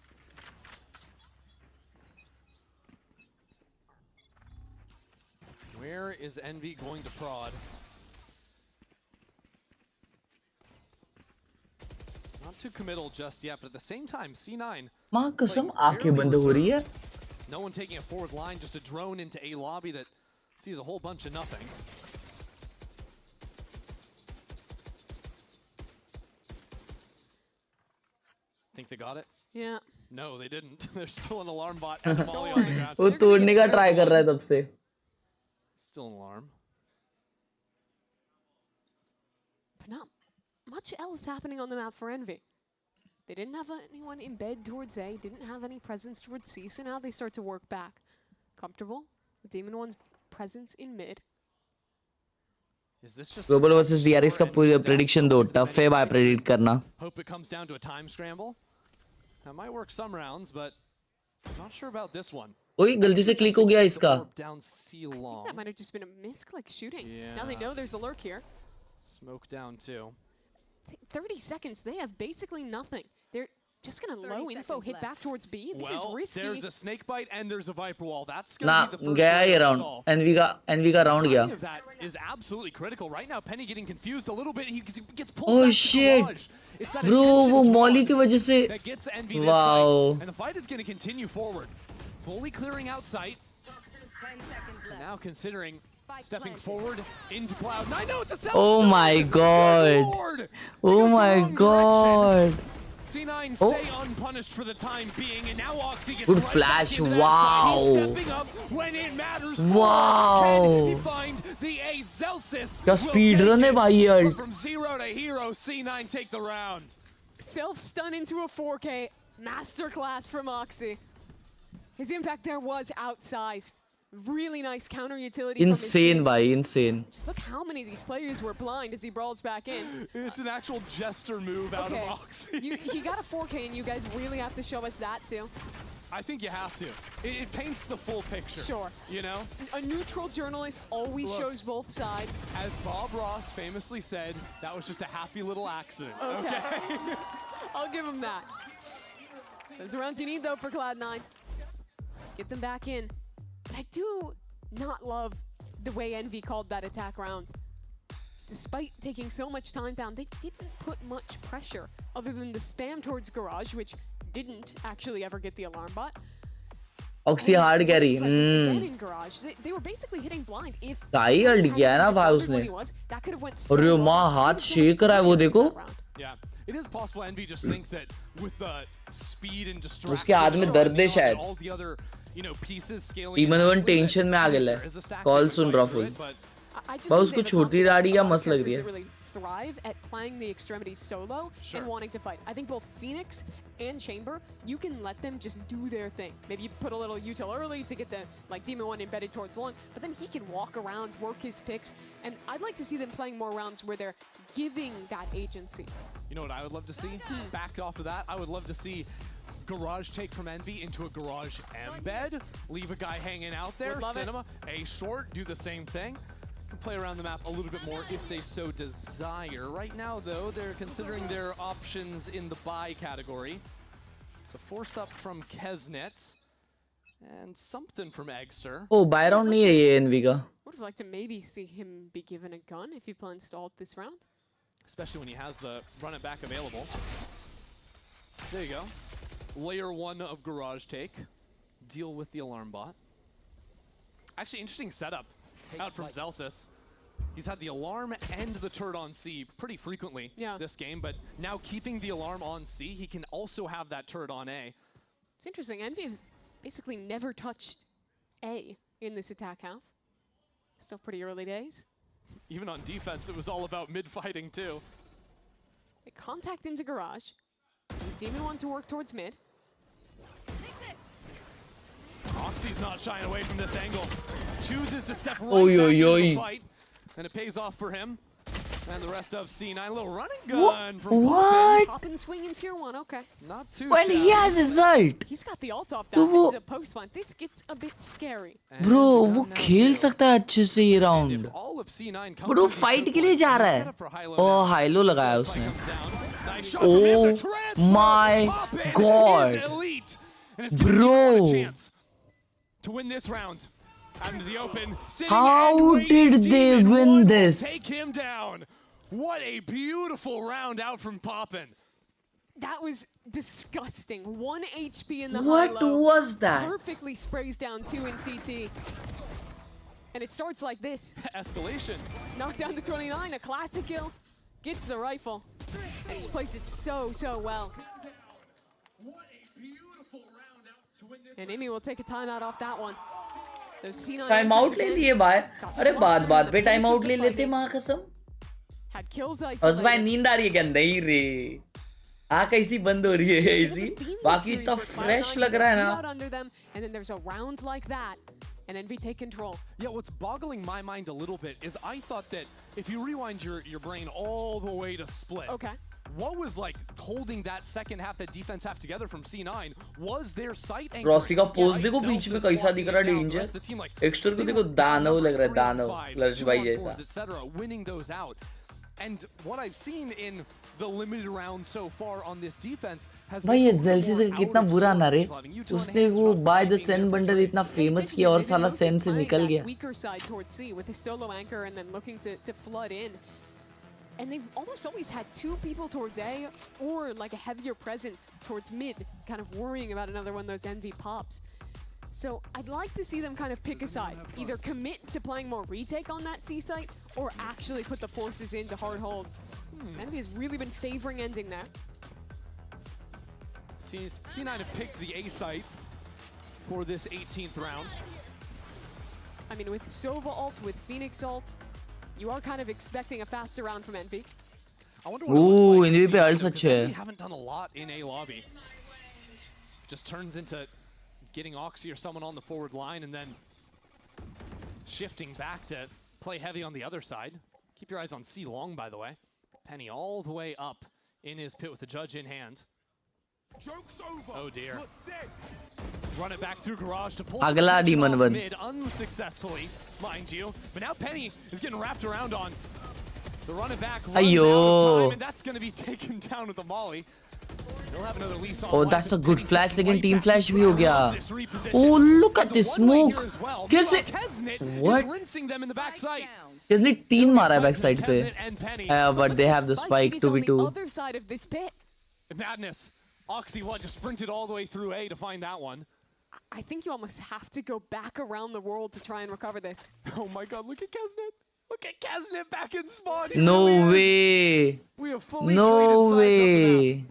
Where is Envy going to prod? Not too committal just yet, but at the same time, C9. माँ कसम आंखें बंद हो रही है. No one taking a forward line, just a drone into a lobby that sees a whole bunch of nothing. Think they got it? Yeah. No, they didn't. There's still an alarm bot and a molly on the ground. वो तोड़ने का try कर रहा है तब से. Still an alarm. But not much else happening on the map for Envy. They didn't have anyone in bed towards A, didn't have any presence towards C, so now they start to work back. Comfortable with Demon 1's presence in mid. Is this just Global versus DRX का prediction दो. Tough है भाई predict करना. Hope it comes down to a time scramble. That might work some rounds, but I'm not sure about this one. ओए गलती से click हो गया इसका. Down C I think long. that might have just been a misclick shooting. Yeah. Now they know there's a lurk here. Smoke down too. 30 seconds, they have basically nothing. They're Just gonna low info hit back towards B. This is risky. There's a snake bite and there's a viper wall. That's gonna Nah, be the first gaya ye round. install. NV ka round gaya. Timing of that is absolutely critical. Right now, Penny getting confused a little bit. He gets pulled Oh back to shit. Garage. It's that Bro, attention वो draw Molly की वजह से that gets Envy this wow. site. And the fight is going to continue forward. Fully clearing out sight. And now considering stepping forward into Cloud9. No, it's a self Oh my god. Oh my god. C9 stay unpunished for the time being, and now Oxy gets Good right flash, back into that wow. fight. He's stepping up when it matters. Wow. Can he find the A Celsius? क्या speed run है भाई ये ult. From 0 to hero, C9 take the round. Self-stun into a 4K. Masterclass from Oxy. His impact there was outsized. Really nice counter utility. Insane, bhai, insane. Just look how many of these players were blind as he brawls back in. It's an actual jester move out of Oxy. He got a 4K, and you guys really have to show us that too. I think you have to. It paints the full picture. Sure. You know? A neutral journalist always shows both sides. As Bob Ross famously said, that was just a happy little accident. Okay. I'll give him that. Those are the rounds you need, though, for Cloud9. Get them back in. But I do not love the way Envy called that attack round. Despite taking so much time down, they didn't put much pressure other than the spam towards Garage, which didn't actually ever get the alarm bot. Oxy hard carry. Again in Garage, they were basically hitting blind. If tie ult किया है ना भाई उसने. that could have went so अरे माँ हाथ shake रहा है वो देखो. Yeah, it is possible Envy just think that with the speed and distraction, उसके हाथ में दर्द है शायद. all the other, you know, pieces scaling. Demon One tension में आ गया है. कॉल सुन रहा फुल. बस उसको छोटी दाढ़ी या मस्त लग रही है. Thrive at playing the extremities solo and wanting to fight. I think both Phoenix and Chamber, you can let them just do their thing. Maybe you put a little util early to get the Demon One embedded towards long, but then he can walk around, work his picks, and I'd like to see them playing more rounds where they're giving that agency. You know what I would love to see? Back off of that, I would love to see Garage take from Envy into a Garage embed, leave a guy hanging out there, Cinema, A short, do the same thing. Can play around the map a little bit more if they so desire. Right now, though, they're considering their options in the buy category. So force up from Kesnet and something from Eggster. Oh, buy round नहीं है ये Envy का. Would have liked to maybe see him be given a gun if he plans to ult this round. Especially when he has the run it back available. There you go. Layer 1 of Garage take. Deal with the alarm bot. Actually, interesting setup. Out from Celsius. He's had the alarm and the turret on C pretty frequently this game, but now keeping the alarm on C, he can also have that turret on A. It's interesting. Envy has basically never touched A in this attack half. Still pretty early days. Even on defense, it was all about mid-fighting too. They contact into Garage. Demon One to work towards mid. Oxy's not shying away from this angle. Chooses to step right back into the fight. And it pays off for him. And the rest of C9, a little running gun from What? Pop and swing in tier 1, okay. Not too When he has his ult. He's got the ult off that. This is a post one. This gets a bit scary. Bro, वो खेल सकता है अच्छे से ये round. Bro, fight के लिए जा रहा है. Oh, high-low लगाया उसने. Oh my god. Bro. To win this round. Out into the open. How did they win this? Take him down. What a beautiful round out from Poppin. That was disgusting. 1 HP in the What high-low. was that? Perfectly sprays down 2 in CT. And it starts like this. Escalation. Knocked down to 29, a classic kill. Gets the rifle. And just plays it so well. And Amy will take a timeout off that one. Those C9 time out ले लिए भाई. अरे बात पे time out ले लेते माँ कसम. Had kills बस भाई नींद आ रही है क्या? नहीं रे. आँख ऐसी बंद हो रही है ऐसी. बाकी इतना फ्रेश लग रहा है ना. And then there's a round like that. And Envy take control. Yeah, what's boggling my mind a little bit is I thought that if you rewind your brain all the way to split. Okay. What was like holding that second half, that defense half together from C9 was their sight anchor. Rossi का pose देखो बीच में कैसा दिख रहा है danger. Extra को देखो दानव लग रहा है, दानव क्लच भाई जैसा. Winning those out. And what I've seen in the limited round so far on this defense has भाई ये been जेल्सी से कितना बुरा ना रे उसने वो बाय द सेन बंडल इतना फेमस किया और साला सेन से निकल गया weaker side towards C with his solo anchor and then looking to flood in. And they've almost always had two people towards A or like a heavier presence towards mid, kind of worrying about another one of those NV pops. So I'd like to see them kind of pick a side, either commit to playing more retake on that C site or actually put the forces into hard hold. NV has really been favoring ending there. C9 have picked the A site for this 18th round. I mean, with Sova ult, with Phoenix ult, you are kind of expecting a faster round from NV. I wonder what it looks like NV पे alt सच है. We haven't done a lot in A lobby. Just turns into getting Oxy or someone on the forward line and then shifting back to play heavy on the other side. Keep your eyes on C long, by the way. Penny all the way up in his pit with the judge in hand. Joke's over. Oh dear. Run it back through garage to pull Agla demon off one. mid unsuccessfully, mind you. But now Penny is getting wrapped around on the run it back. Runs out of time, and that's going to be taken down with the molly. They'll have another lease on. Oh, that's a good flash. लेकिन team flash भी हो गया. Oh, look at this smoke. कैसे? What? Kisne 3 मारा है backside पे. But they have the spike 2v2. Other side of this pit. Madness. Oxy just sprinted all the way through A to find that one. I think you almost have to go back around the world to try and recover this. Oh my god, look at Kesnet. Look at Kesnet back in spawn. No way. We have fully No way.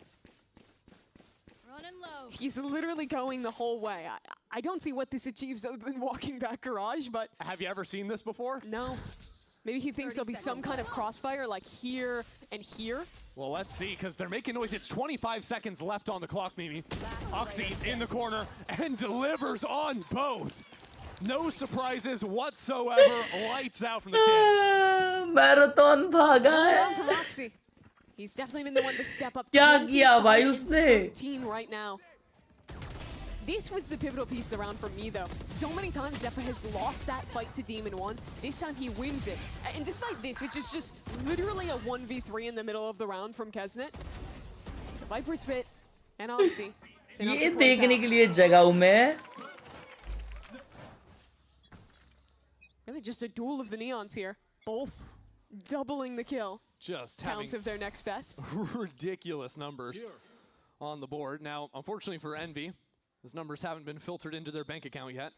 He's literally going the whole way. I don't see what this achieves other than walking back garage, but... Have you ever seen this before? No. Maybe he thinks there'll be some kind of crossfire like here and here. Well, let's see, because they're making noise. It's 25 seconds left on the clock, Mimi. Oxy in the corner and delivers on both. No surprises whatsoever. Lights out from the kid. Marathon भागा है. From Oxy. He's definitely been the one to step up. क्या किया भाई उसने? 13 right now. This was the pivotal piece of the round for me, though. So many times Zephyr has lost that fight to Demon 1. This time he wins it. And despite this, which is just literally a 1v3 in the middle of the round from Kesnet, the Viper's Pit and Oxy. ये देखने के लिए जगह हूँ मैं. Really just a duel of the Neons here. Both doubling the kill. Just counts of their next best. Ridiculous numbers on the board. Now, unfortunately for Envy, those numbers haven't been filtered into their bank account yet.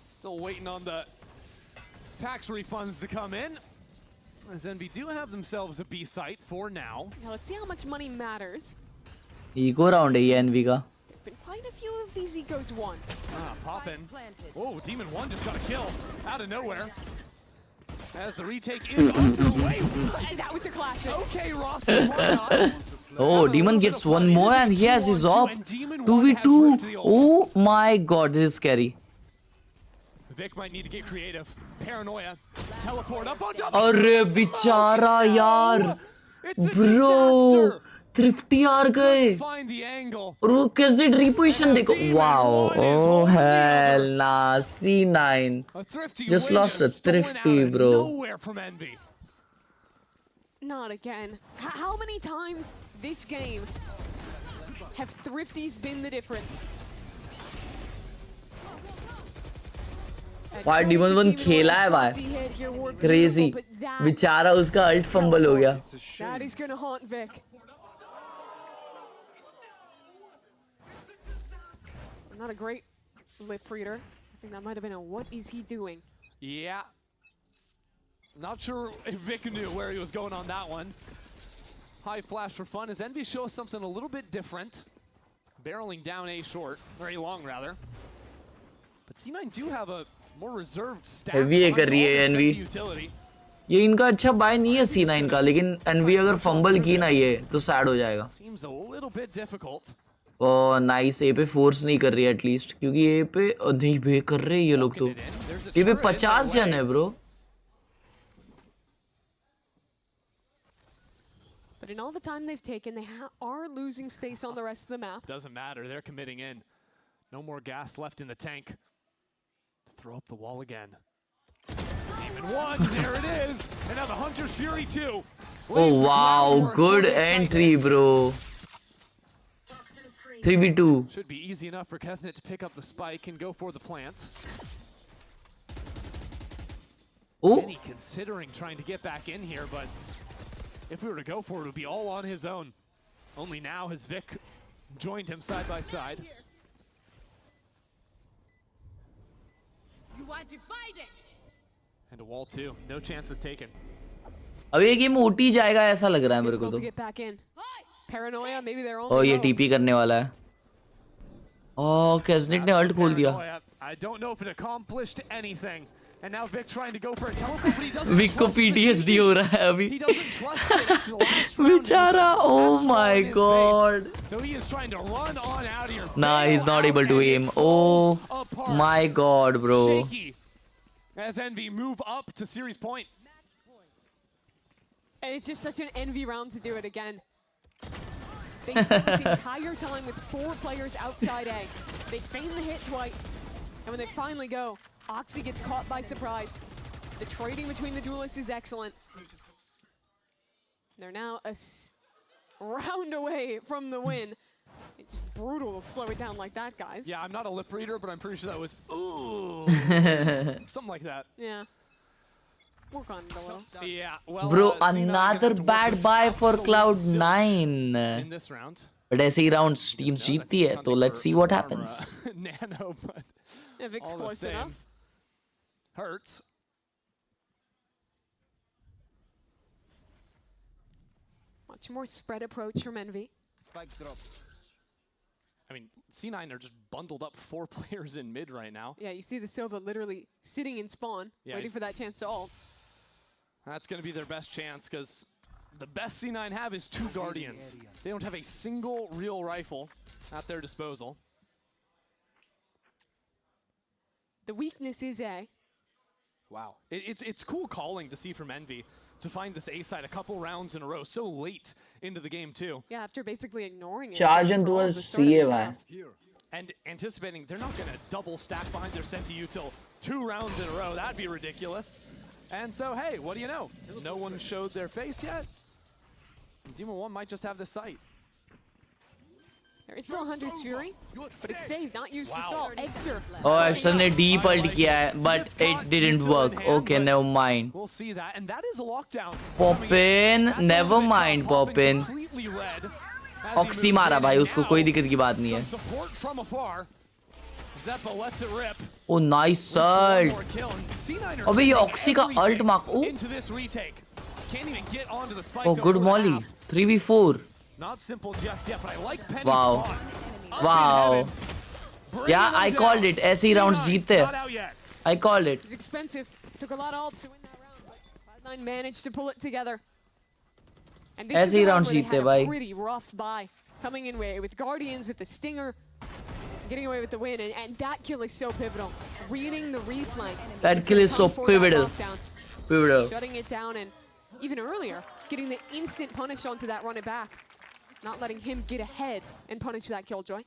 Still waiting on the tax refunds to come in. As Envy do have themselves a B site for now. Now let's see how much money matters. Eco round है ये Envy का. Been quite a few of these ecos won. Poppin'. Oh, Demon 1 just got a kill out of nowhere. As the retake is underway. That was a classic. Okay, Rossi, why not? Oh, Demon gets one more and he has his off. 2v2. Oh my god, this is scary. Vic might need to get creative. Paranoia. Teleport up on top. अरे बेचारा यार. Bro. Thrifty हार गए. और वो कैसे reposition देखो. Wow. Oh hell nah. C9. Just lost a Thrifty, bro. Not again. How many times this game have Thrifties been the difference? भाई Demon 1 खेला है भाई. Crazy. बेचारा उसका ult fumble हो गया. That is gonna haunt Vic. Not a great lip reader. I think that might have been a what is he doing? Yeah. Not sure if Vic knew where he was going on that one. High flash for fun as Envy shows something a little bit different. Barreling down A short, very long rather. But C9 do have a more reserved stack. Heavy है कर रही है Envy. ये इनका अच्छा bye नहीं है C9 का, लेकिन Envy अगर फंबल की ना ये तो सैड हो जाएगा. Seems a little bit difficult. और नाइस ए पे फोर्स नहीं कर रही है एटलीस्ट, क्योंकि ए पे नहीं बे कर रहे ये लोग तो. ए पे 50 जन है bro. But in all the time they've taken, they are losing space on the rest of the map. Doesn't matter, they're committing in. No more gas left in the tank. Throw up the wall again. Deep Demon 1, there it is. And now the Hunter's Fury 2. Oh wow, good entry, bro. 3v2. Should be easy enough for Kesnet to pick up the spike and go for the plant. Oh. Any considering trying to get back in here, but if we were to go for it, it would be all on his own. Only now has Vic joined him side by side. You are divided. And a wall too. No chances taken. अब ये game OT जाएगा ऐसा लग रहा है मेरे को तो. To get back in. Paranoia, maybe they're on. Oh, ये TP करने वाला है. Oh, Kesnet ने ult खोल दिया. I don't know if it accomplished anything. And now Vic trying to go for a teleport, but he doesn't. Vic को PTSD हो रहा है अभी. He doesn't trust it after the last round. बेचारा, oh my god. So he is trying to run on out of here. Nah, he's not able to aim. Oh my god, bro. Shaky as Envy move up to series point. And it's just such an envy round to do it again. They spent this entire time with 4 players outside A. They feign the hit twice. And when they finally go, Oxy gets caught by surprise. The trading between the duelists is excellent. They're now a round away from the win. It's just brutal to slow it down like that, guys. Yeah, I'm not a lip reader, but I'm pretty sure that was ooh, something like that. Yeah. Work on it a little. Yeah, well, Bro, C9 another gonna have to bad work buy with for absolute zilch Cloud9. in this round. But ऐसे ही rounds teams जीतती है, तो let's see what happens. Nano, but Yeah, Vic's all the close same. enough. Hurts. Much more spread approach from Envy. I mean, C9 are just bundled up 4 players in mid right now. Yeah, you see the Sova literally sitting in spawn, Yeah, waiting for that chance to ult. That's going to be their best chance because the best C9 have is 2 Guardians. They don't have a single real rifle at their disposal. The weakness is A. Wow. It's cool calling to see from Envy to find this A side a couple rounds in a row so late into the game too. Yeah, after basically ignoring it. Charge and for all do a the start of the CA half. And anticipating they're not going to double stack behind their Senti till 2 rounds in a row. That'd be ridiculous. And so, hey, what do you know? No one showed their face yet. Demon 1 might just have the sight. There is still Hunter's Fury, but it's saved, not used to stall. Eggster. Oh, Exter ने deep ult किया है, but it didn't work. Okay, never mind. We'll see that, and that is a lockdown. Poppin, never mind, Poppin. Oxy मारा भाई, उसको कोई दिक्कत की बात नहीं है. Support from afar. Zeppa lets it rip. Oh, nice ult. अबे ये Oxy का ult mark. Oh, Into this retake. Can't even get onto the spike. oh, good molly. 3v4. Not simple just yet, but I like Penny's Wow. spawn. Wow. Yeah, I called it. ऐसे ही rounds जीतते Not हैं. out yet. I called it. It's expensive. Took a lot of ults to win that round, but Cloud9 managed to pull it together. And this is ऐसे ही the round rounds where they जीतते had हैं भाई. a pretty rough buy. Coming in with Guardians, with the Stinger, getting away with the win, and that kill is so pivotal. Reading the reflank. That kill is so pivotal. Pivotal. Shutting it down, and even earlier, getting the instant punish onto that run it back. Not letting him get ahead and punish that killjoy.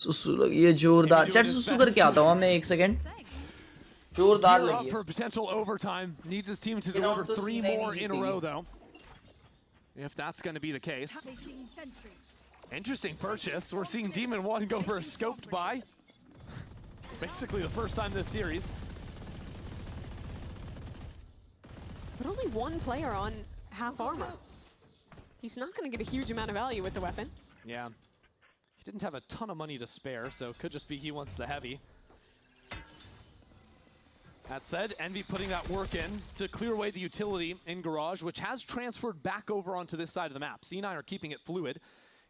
सुसु ये जोरदार. चट सुसु करके आता हूँ मैं 1 second. जोरदार Gear up लगी for potential overtime. Needs his team to deliver 3 more in a row, though. If that's going to be the case. Interesting purchase. We're seeing Demon 1 go for a scoped buy. Basically the first time this series. But only 1 player on half armor. He's not going to get a huge amount of value with the weapon. Yeah. He didn't have a ton of money to spare, so it could just be he wants the heavy. That said, Envy putting that work in to clear away the utility in Garage, which has transferred back over onto this side of the map. C9 are keeping it fluid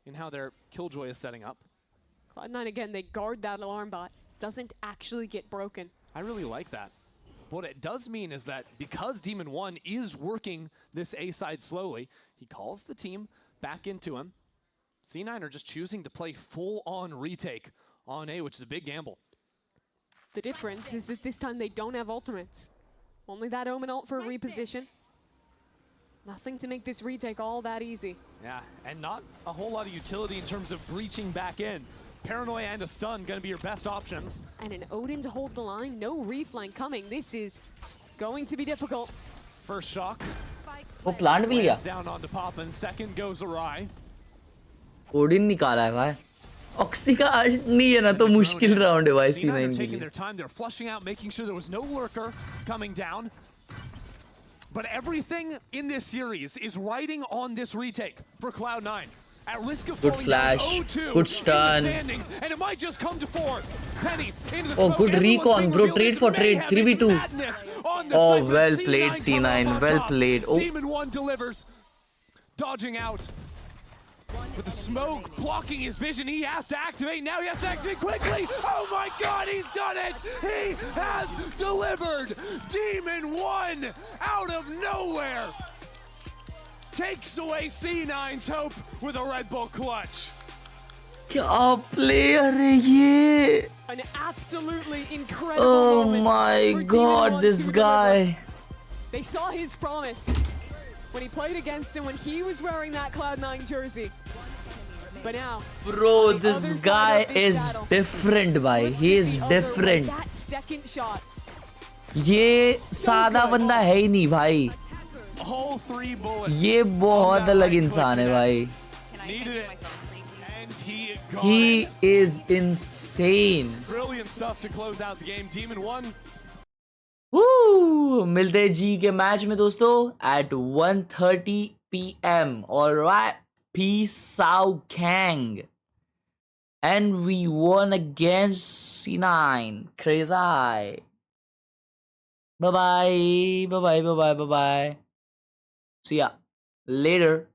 in how their Killjoy is setting up. Cloud9, again, they guard that alarm bot. Doesn't actually get broken. I really like that. What it does mean is that because Demon 1 is working this A side slowly, he calls the team back into him. C9 are just choosing to play full-on retake on A, which is a big gamble. The difference is that this time they don't have ultimates. Only that Omen ult for a reposition. Nothing to make this retake all that easy. Yeah, and not a whole lot of utility in terms of breaching back in. Paranoia and a stun going to be your best options. And an Odin to hold the line. No reflank coming. This is going to be difficult. First shock. वो plant भी लिया. Lands down onto Poppin. Second goes awry. Odin निकाला है भाई. Oxy का alt नहीं है ना तो मुश्किल राउंड है भाई C9 के taking लिए. their time. They're flushing out, making sure there was no lurker coming down. But everything in this series is riding on this retake for Cloud9. At risk of Good falling flash, down 0-2 good in stun. the standings, and it might just come to 4. Penny into the Oh, smoke. good Everyone's recon, being bro. revealed. Trade It's for trade. mayhem. 3v2. It's madness on the Oh, side, but well played, C9 C9. come up on Well top. played. Oh. Demon 1 delivers, dodging out. With the smoke blocking his vision, he has to activate. Now he has to activate quickly. Oh my God, he's done it! He has delivered. Demon 1 out of nowhere takes away C9's hope with a Red Bull clutch. क्या player है ये? An absolutely incredible Oh moment my for God, Demon1 this to guy. deliver. They saw his promise when he played against him when he was wearing that Cloud9 jersey. But now, Bro, this guy is different, bhai. He is different. that second shot. ये सादा बंदा है ही नहीं भाई. All 3 bullets. ये बहुत अलग इंसान है भाई. Needed it. And he got He it. is insane. Brilliant stuff to close out the game. Demon 1. Woo! मिलते हैं जी के मैच में दोस्तों at 1:30 PM. All right. Peace out, Kang. And we won against C9. Khelraay. Bye bye. Bye bye. Bye bye. Bye bye. See ya later.